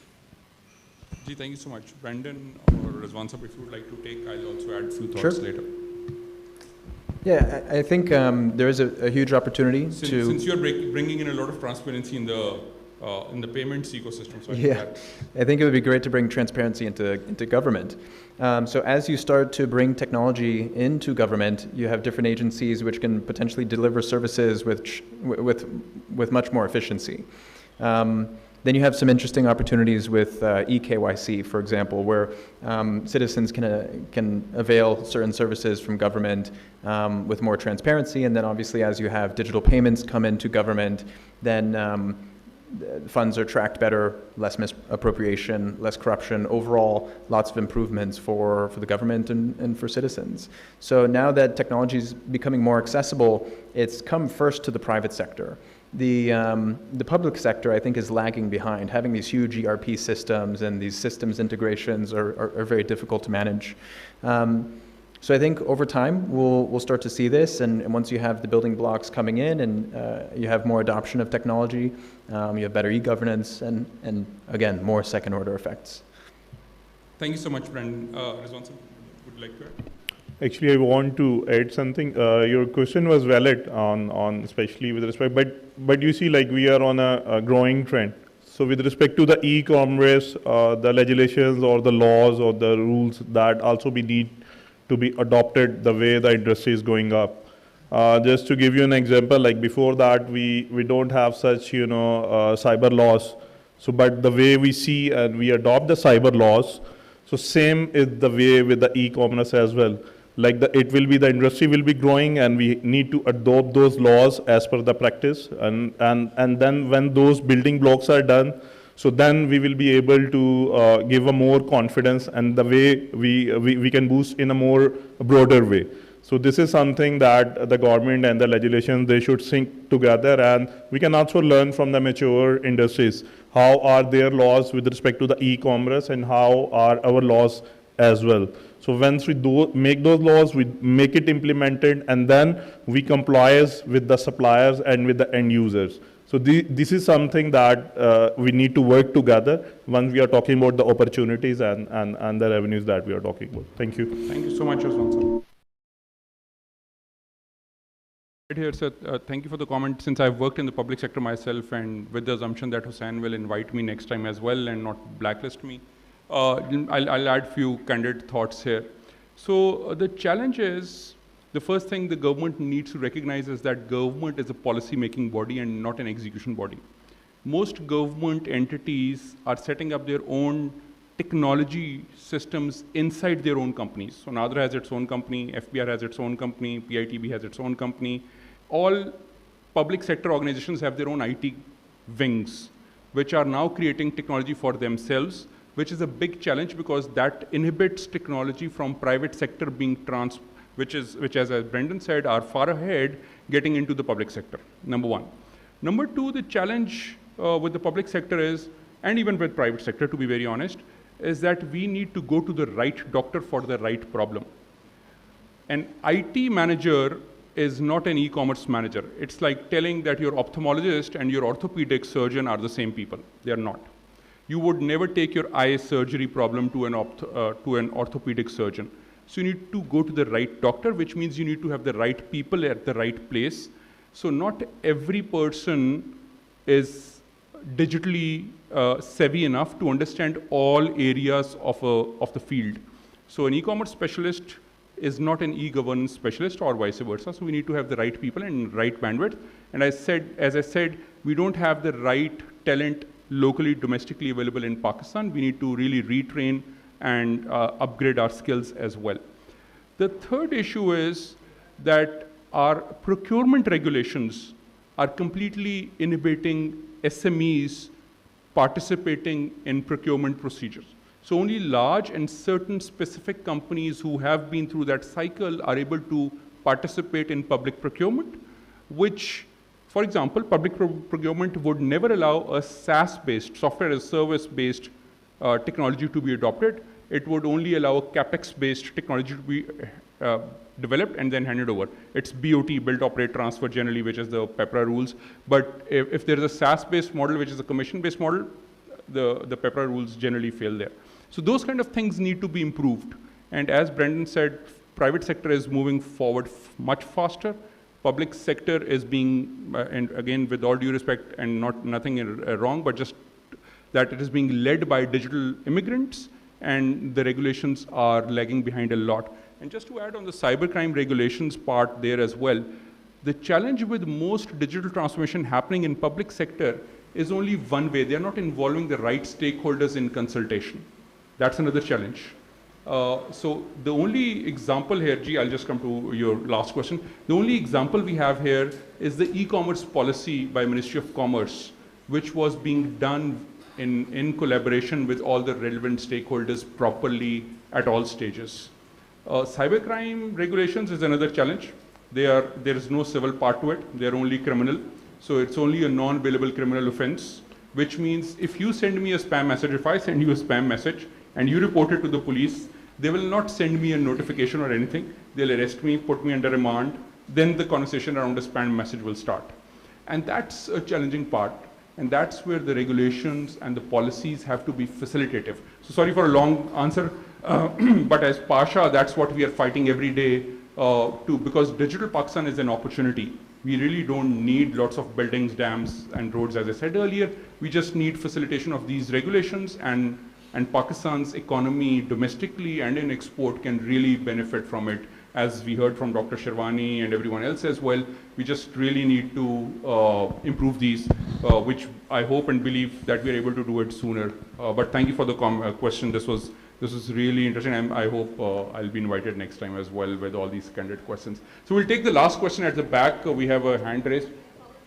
S14: Ji, thank you so much. Brandon or Rizwan Sahab, if you would like to take, I'll also add a few thoughts later.
S17: Yeah, I think there is a huge opportunity
S14: since you're bringing in a lot of transparency in the payments ecosystem. So
S17: I think it would be great to bring transparency into government. So as you start to bring technology into government, you have different agencies which can potentially deliver services with much more efficiency. Then you have some interesting opportunities with eKYC, for example, where citizens can avail certain services from government with more transparency. And then obviously as you have digital payments come into government, then funds are tracked better, less misappropriation, less corruption, overall lots of improvements for the government and for citizens. So now that technology is becoming more accessible, it's come first to the private sector. The public sector, I think, is lagging behind. Having these huge ERP systems and these systems integrations are very difficult to manage. So I think over time we'll start to see this, and once you have the building blocks coming in and you have more adoption of technology, you have better e-governance and again, more second order effects.
S14: Thank you so much, Brendan. Rizwan sir, would you like to add?
S21: Actually, I want to add something. Your question was valid on especially with respect, but you see, like, we are on a growing trend. So with respect to the e-commerce, the legislations or the laws or the rules that also we need to be adopted the way the industry is going up. Just to give you an example, like before that, we don't have such, cyber laws. So, but the way we see and we adopt the cyber laws, so same is the way with the e-commerce as well. Like the industry will be growing, and we need to adopt those laws as per the practice. And then when those building blocks are done, so then we will be able to give a more confidence, and the way we can boost in a more broader way. So this is something that the government and the legislation, they should sync together, and we can also learn from the mature industries. How are their laws with respect to the e-commerce, and how are our laws as well. So once we make those laws, we make it implemented, and then we comply with the suppliers and with the end users. So this is something that we need to work together when we are talking about the opportunities and the revenues that we are talking about. Thank you.
S14: Thank you so much, Rizwan sir. Right here, sir, thank you for the comment. Since I've worked in the public sector myself, and with the assumption that Hussain will invite me next time as well and not blacklist me, I'll add few candid thoughts here. So the challenge is, the first thing the government needs to recognize is that government is a policy-making body and not an execution body. Most government entities are setting up their own technology systems inside their own companies. So NADRA has its own company, FBR has its own company, PITB has its own company. All public sector organizations have their own IT wings, which are now creating technology for themselves, which is a big challenge because that inhibits technology from private sector being which as Brendan said, are far ahead getting into the public sector, number one. Number two, the challenge with the public sector is, and even with private sector to be very honest, is that we need to go to the right doctor for the right problem. An IT manager is not an e-commerce manager. It's like telling that your ophthalmologist and your orthopedic surgeon are the same people. They are not. You would never take your eye surgery problem to an orthopedic surgeon. So you need to go to the right doctor, which means you need to have the right people at the right place. So not every person is digitally savvy enough to understand all areas of the field. So an e-commerce specialist is not an e-governance specialist or vice versa. So we need to have the right people and right bandwidth. And as I said, we don't have the right talent locally, domestically available in Pakistan. We need to really retrain and upgrade our skills as well. The third issue is that our procurement regulations are completely inhibiting SMEs participating in procurement procedures. So only large and certain specific companies who have been through that cycle are able to participate in public procurement, which, for example, public procurement would never allow a SaaS-based, software as service-based technology to be adopted. It would only allow a CapEx-based technology to be developed and then handed over. It's BOT, build, operate, transfer generally, which is the PEPRA rules. But if there is a SaaS-based model, which is a commission-based model, the PEPRA rules generally fail there. So those kind of things need to be improved. And as Brendan said, private sector is moving forward much faster. Public sector is being, and again, with all due respect and nothing wrong, but just that it is being led by digital immigrants, and the regulations are lagging behind a lot. And just to add on the cybercrime regulations part there as well, the challenge with most digital transformation happening in public sector is only one way. They're not involving the right stakeholders in consultation. That's another challenge. So the only example here, G, I'll just come to your last question. The only example we have here is the e-commerce policy by Ministry of Commerce, which was being done in collaboration with all the relevant stakeholders properly at all stages. Cybercrime regulations is another challenge. There is no civil part to it. They're only criminal. So it's only a non-bailable criminal offense, which means if you send me a spam message, if I send you a spam message and you report it to the police, they will not send me a notification or anything. They'll arrest me, put me under remand, then the conversation around the spam message will start. And that's a challenging part. And that's where the regulations and the policies have to be facilitative. So sorry for a long answer, but as Pasha, that's what we are fighting every day because digital Pakistan is an opportunity. We really don't need lots of buildings, dams, and roads, as I said earlier. We just need facilitation of these regulations, and Pakistan's economy domestically and in export can really benefit from it. As we heard from Dr. Sherwani and everyone else as well, we just really need to improve these, which I hope and believe that we are able to do it sooner. But thank you for the question. This was really interesting. I hope I'll be invited next time as well with all these candid questions. So we'll take the last question at the back. We have a hand raised.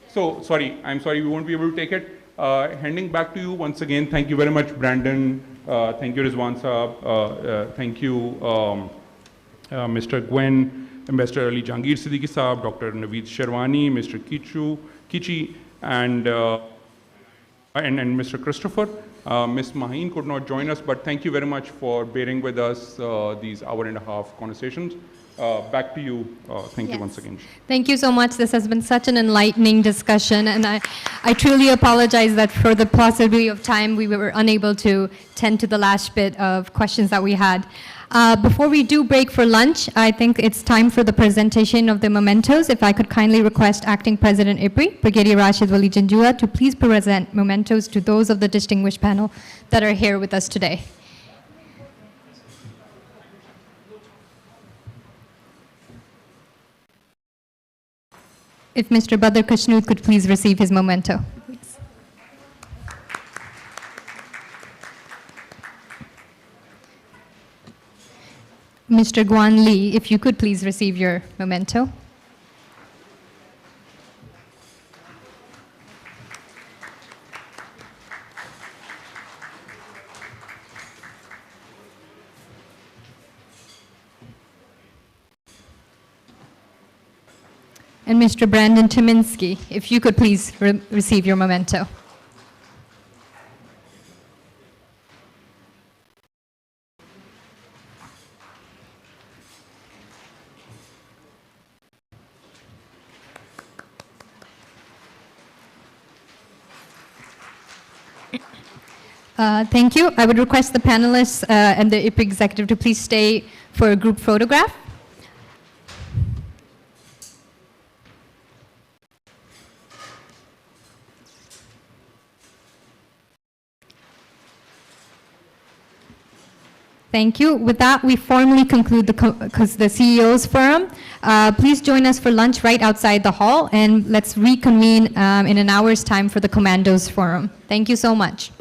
S14: So I'm sorry, we won't be able to take it. Handing back to you once again. Thank you very much, Brandon. Thank you, Rizwan Saab. Thank you, Mr. Gwen, Ambassador Ali Jahangir Siddiqui Saab, Dr. Naveed Sherwani, Mr. Kichi, and Mr. Christopher. Ms. Maheen could not join us, but thank you very much for bearing with us these hour-and-a-half conversations. Back to you. Thank you once again.
S12: Thank you so much. This has been such an enlightening discussion, and I truly apologize that for the paucity of time we were unable to tend to the last bit of questions that we had. Before we do break for lunch, I think it's time for the presentation of the mementos. If I could kindly request Acting President IPRI, Brigadier Rashid Wali Janjua, to please present mementos to those of the distinguished panel that are here with us today. If Mr. Badr Kashnood could please receive his memento. Mr. Guan Li, if you could please receive your memento. And Mr. Brandon Tyminski, if you could please receive your memento. Thank you. I would request the panelists and the IPRI executive to please stay for a group photograph. Thank you. With that, we formally conclude the CEO's forum. Please join us for lunch right outside the hall, and let's reconvene in an hour's time for the Commandos Forum. Thank you so much.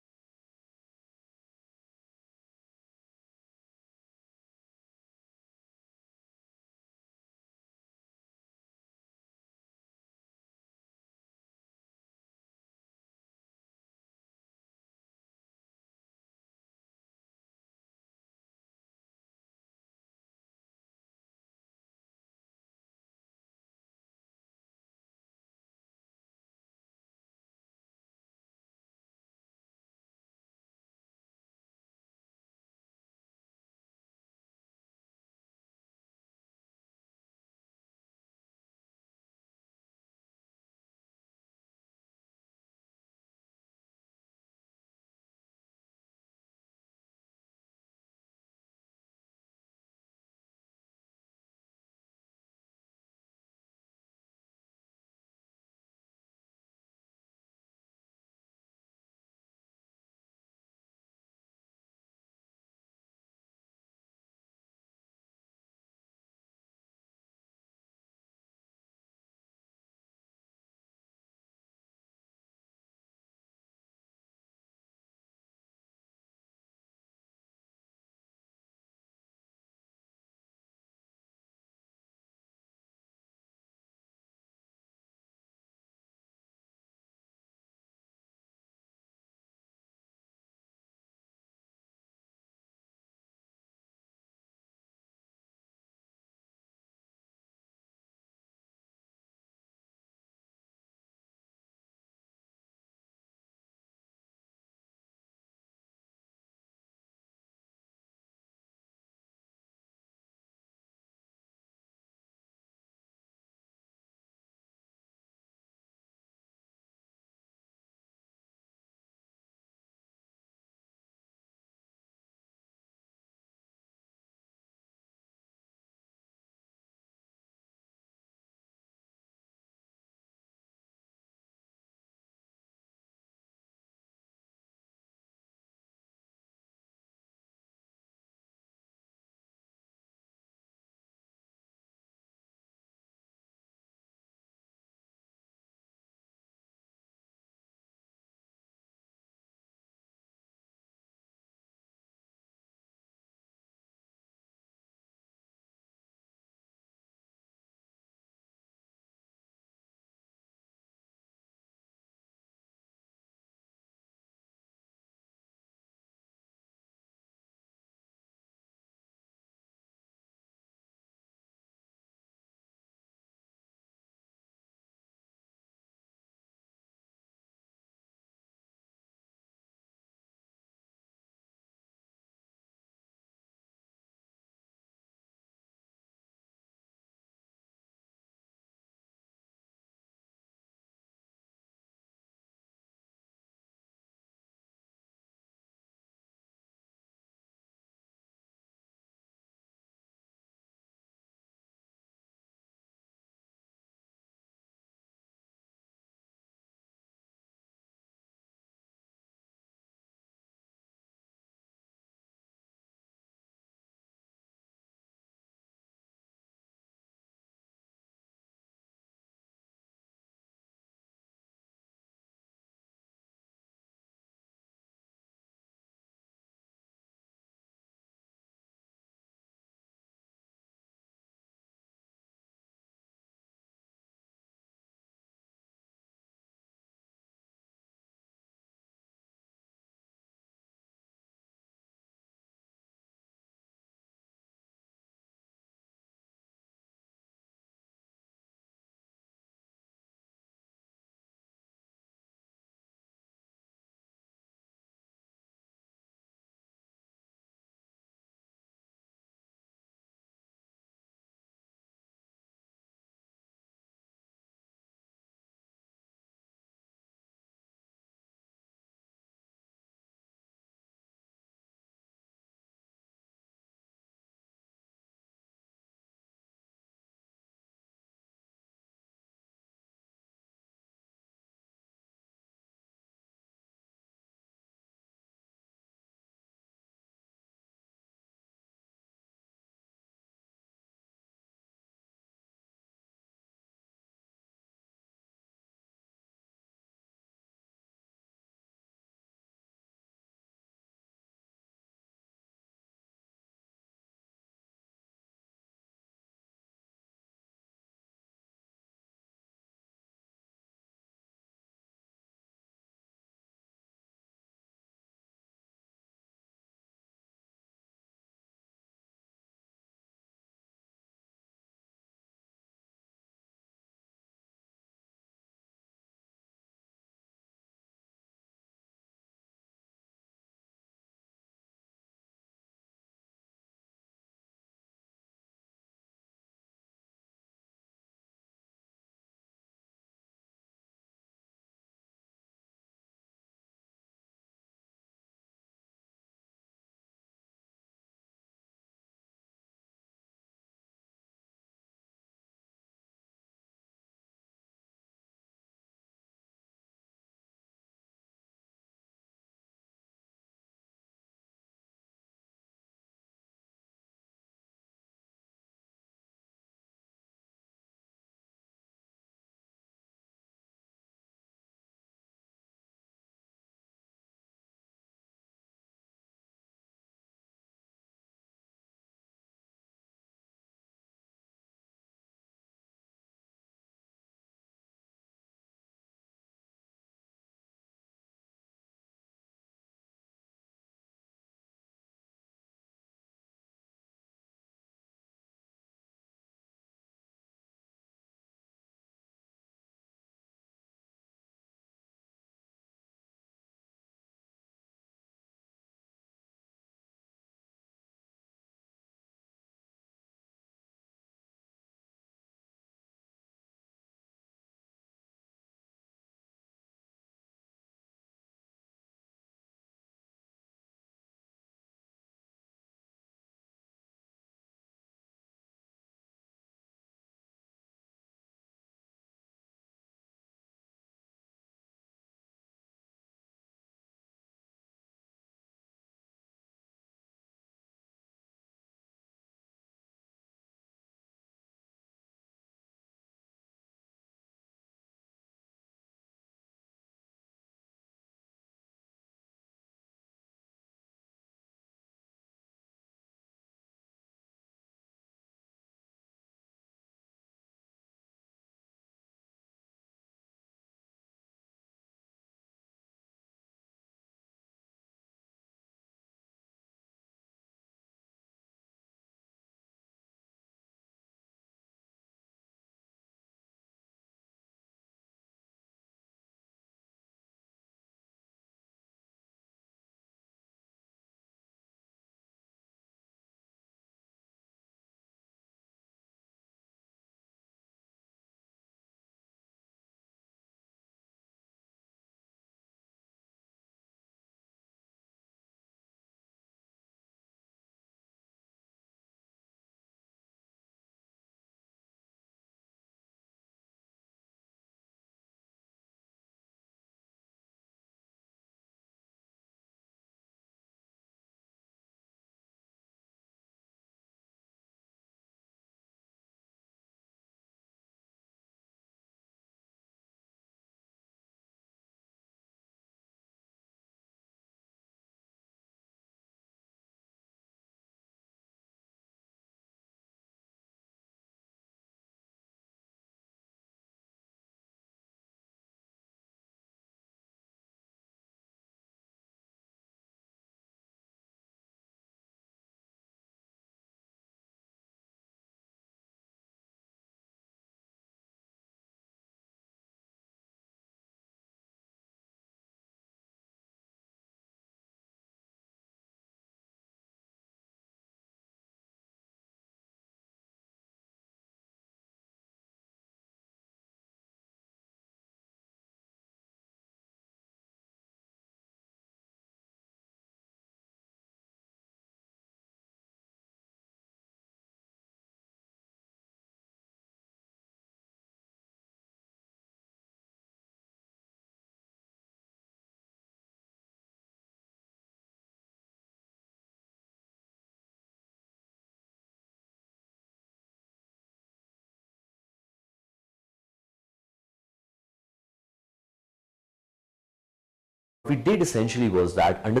S10: we did essentially was that under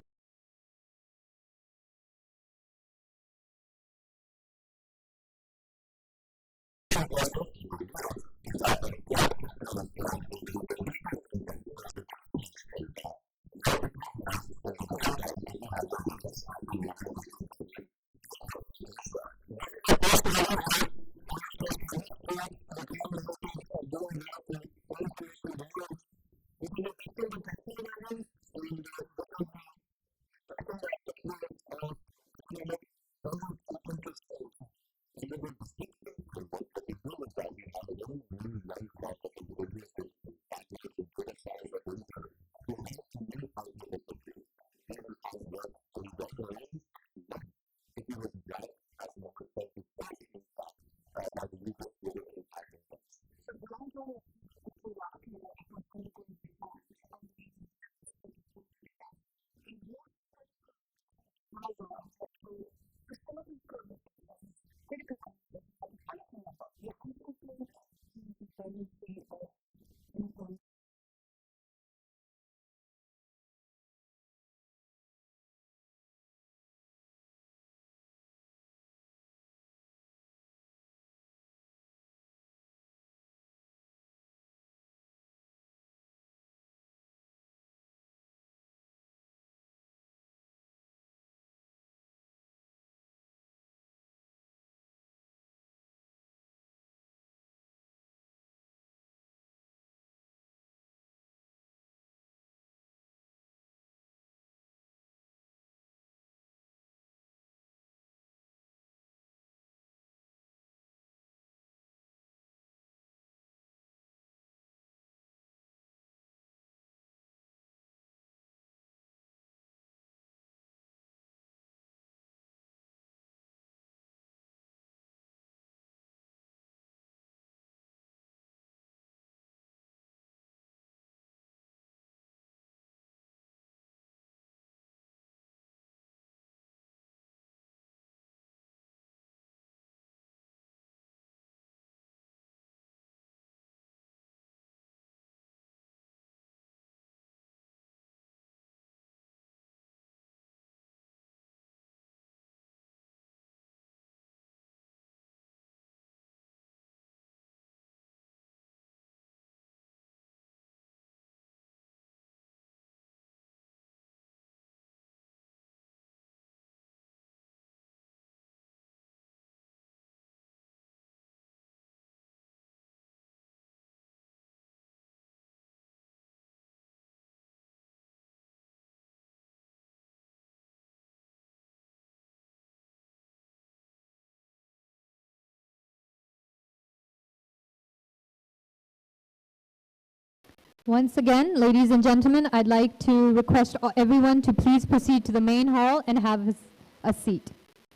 S12: Once again, ladies and gentlemen, I'd like to request everyone to please proceed to the main hall and have a seat.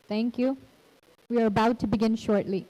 S12: Thank you. We are about to begin shortly.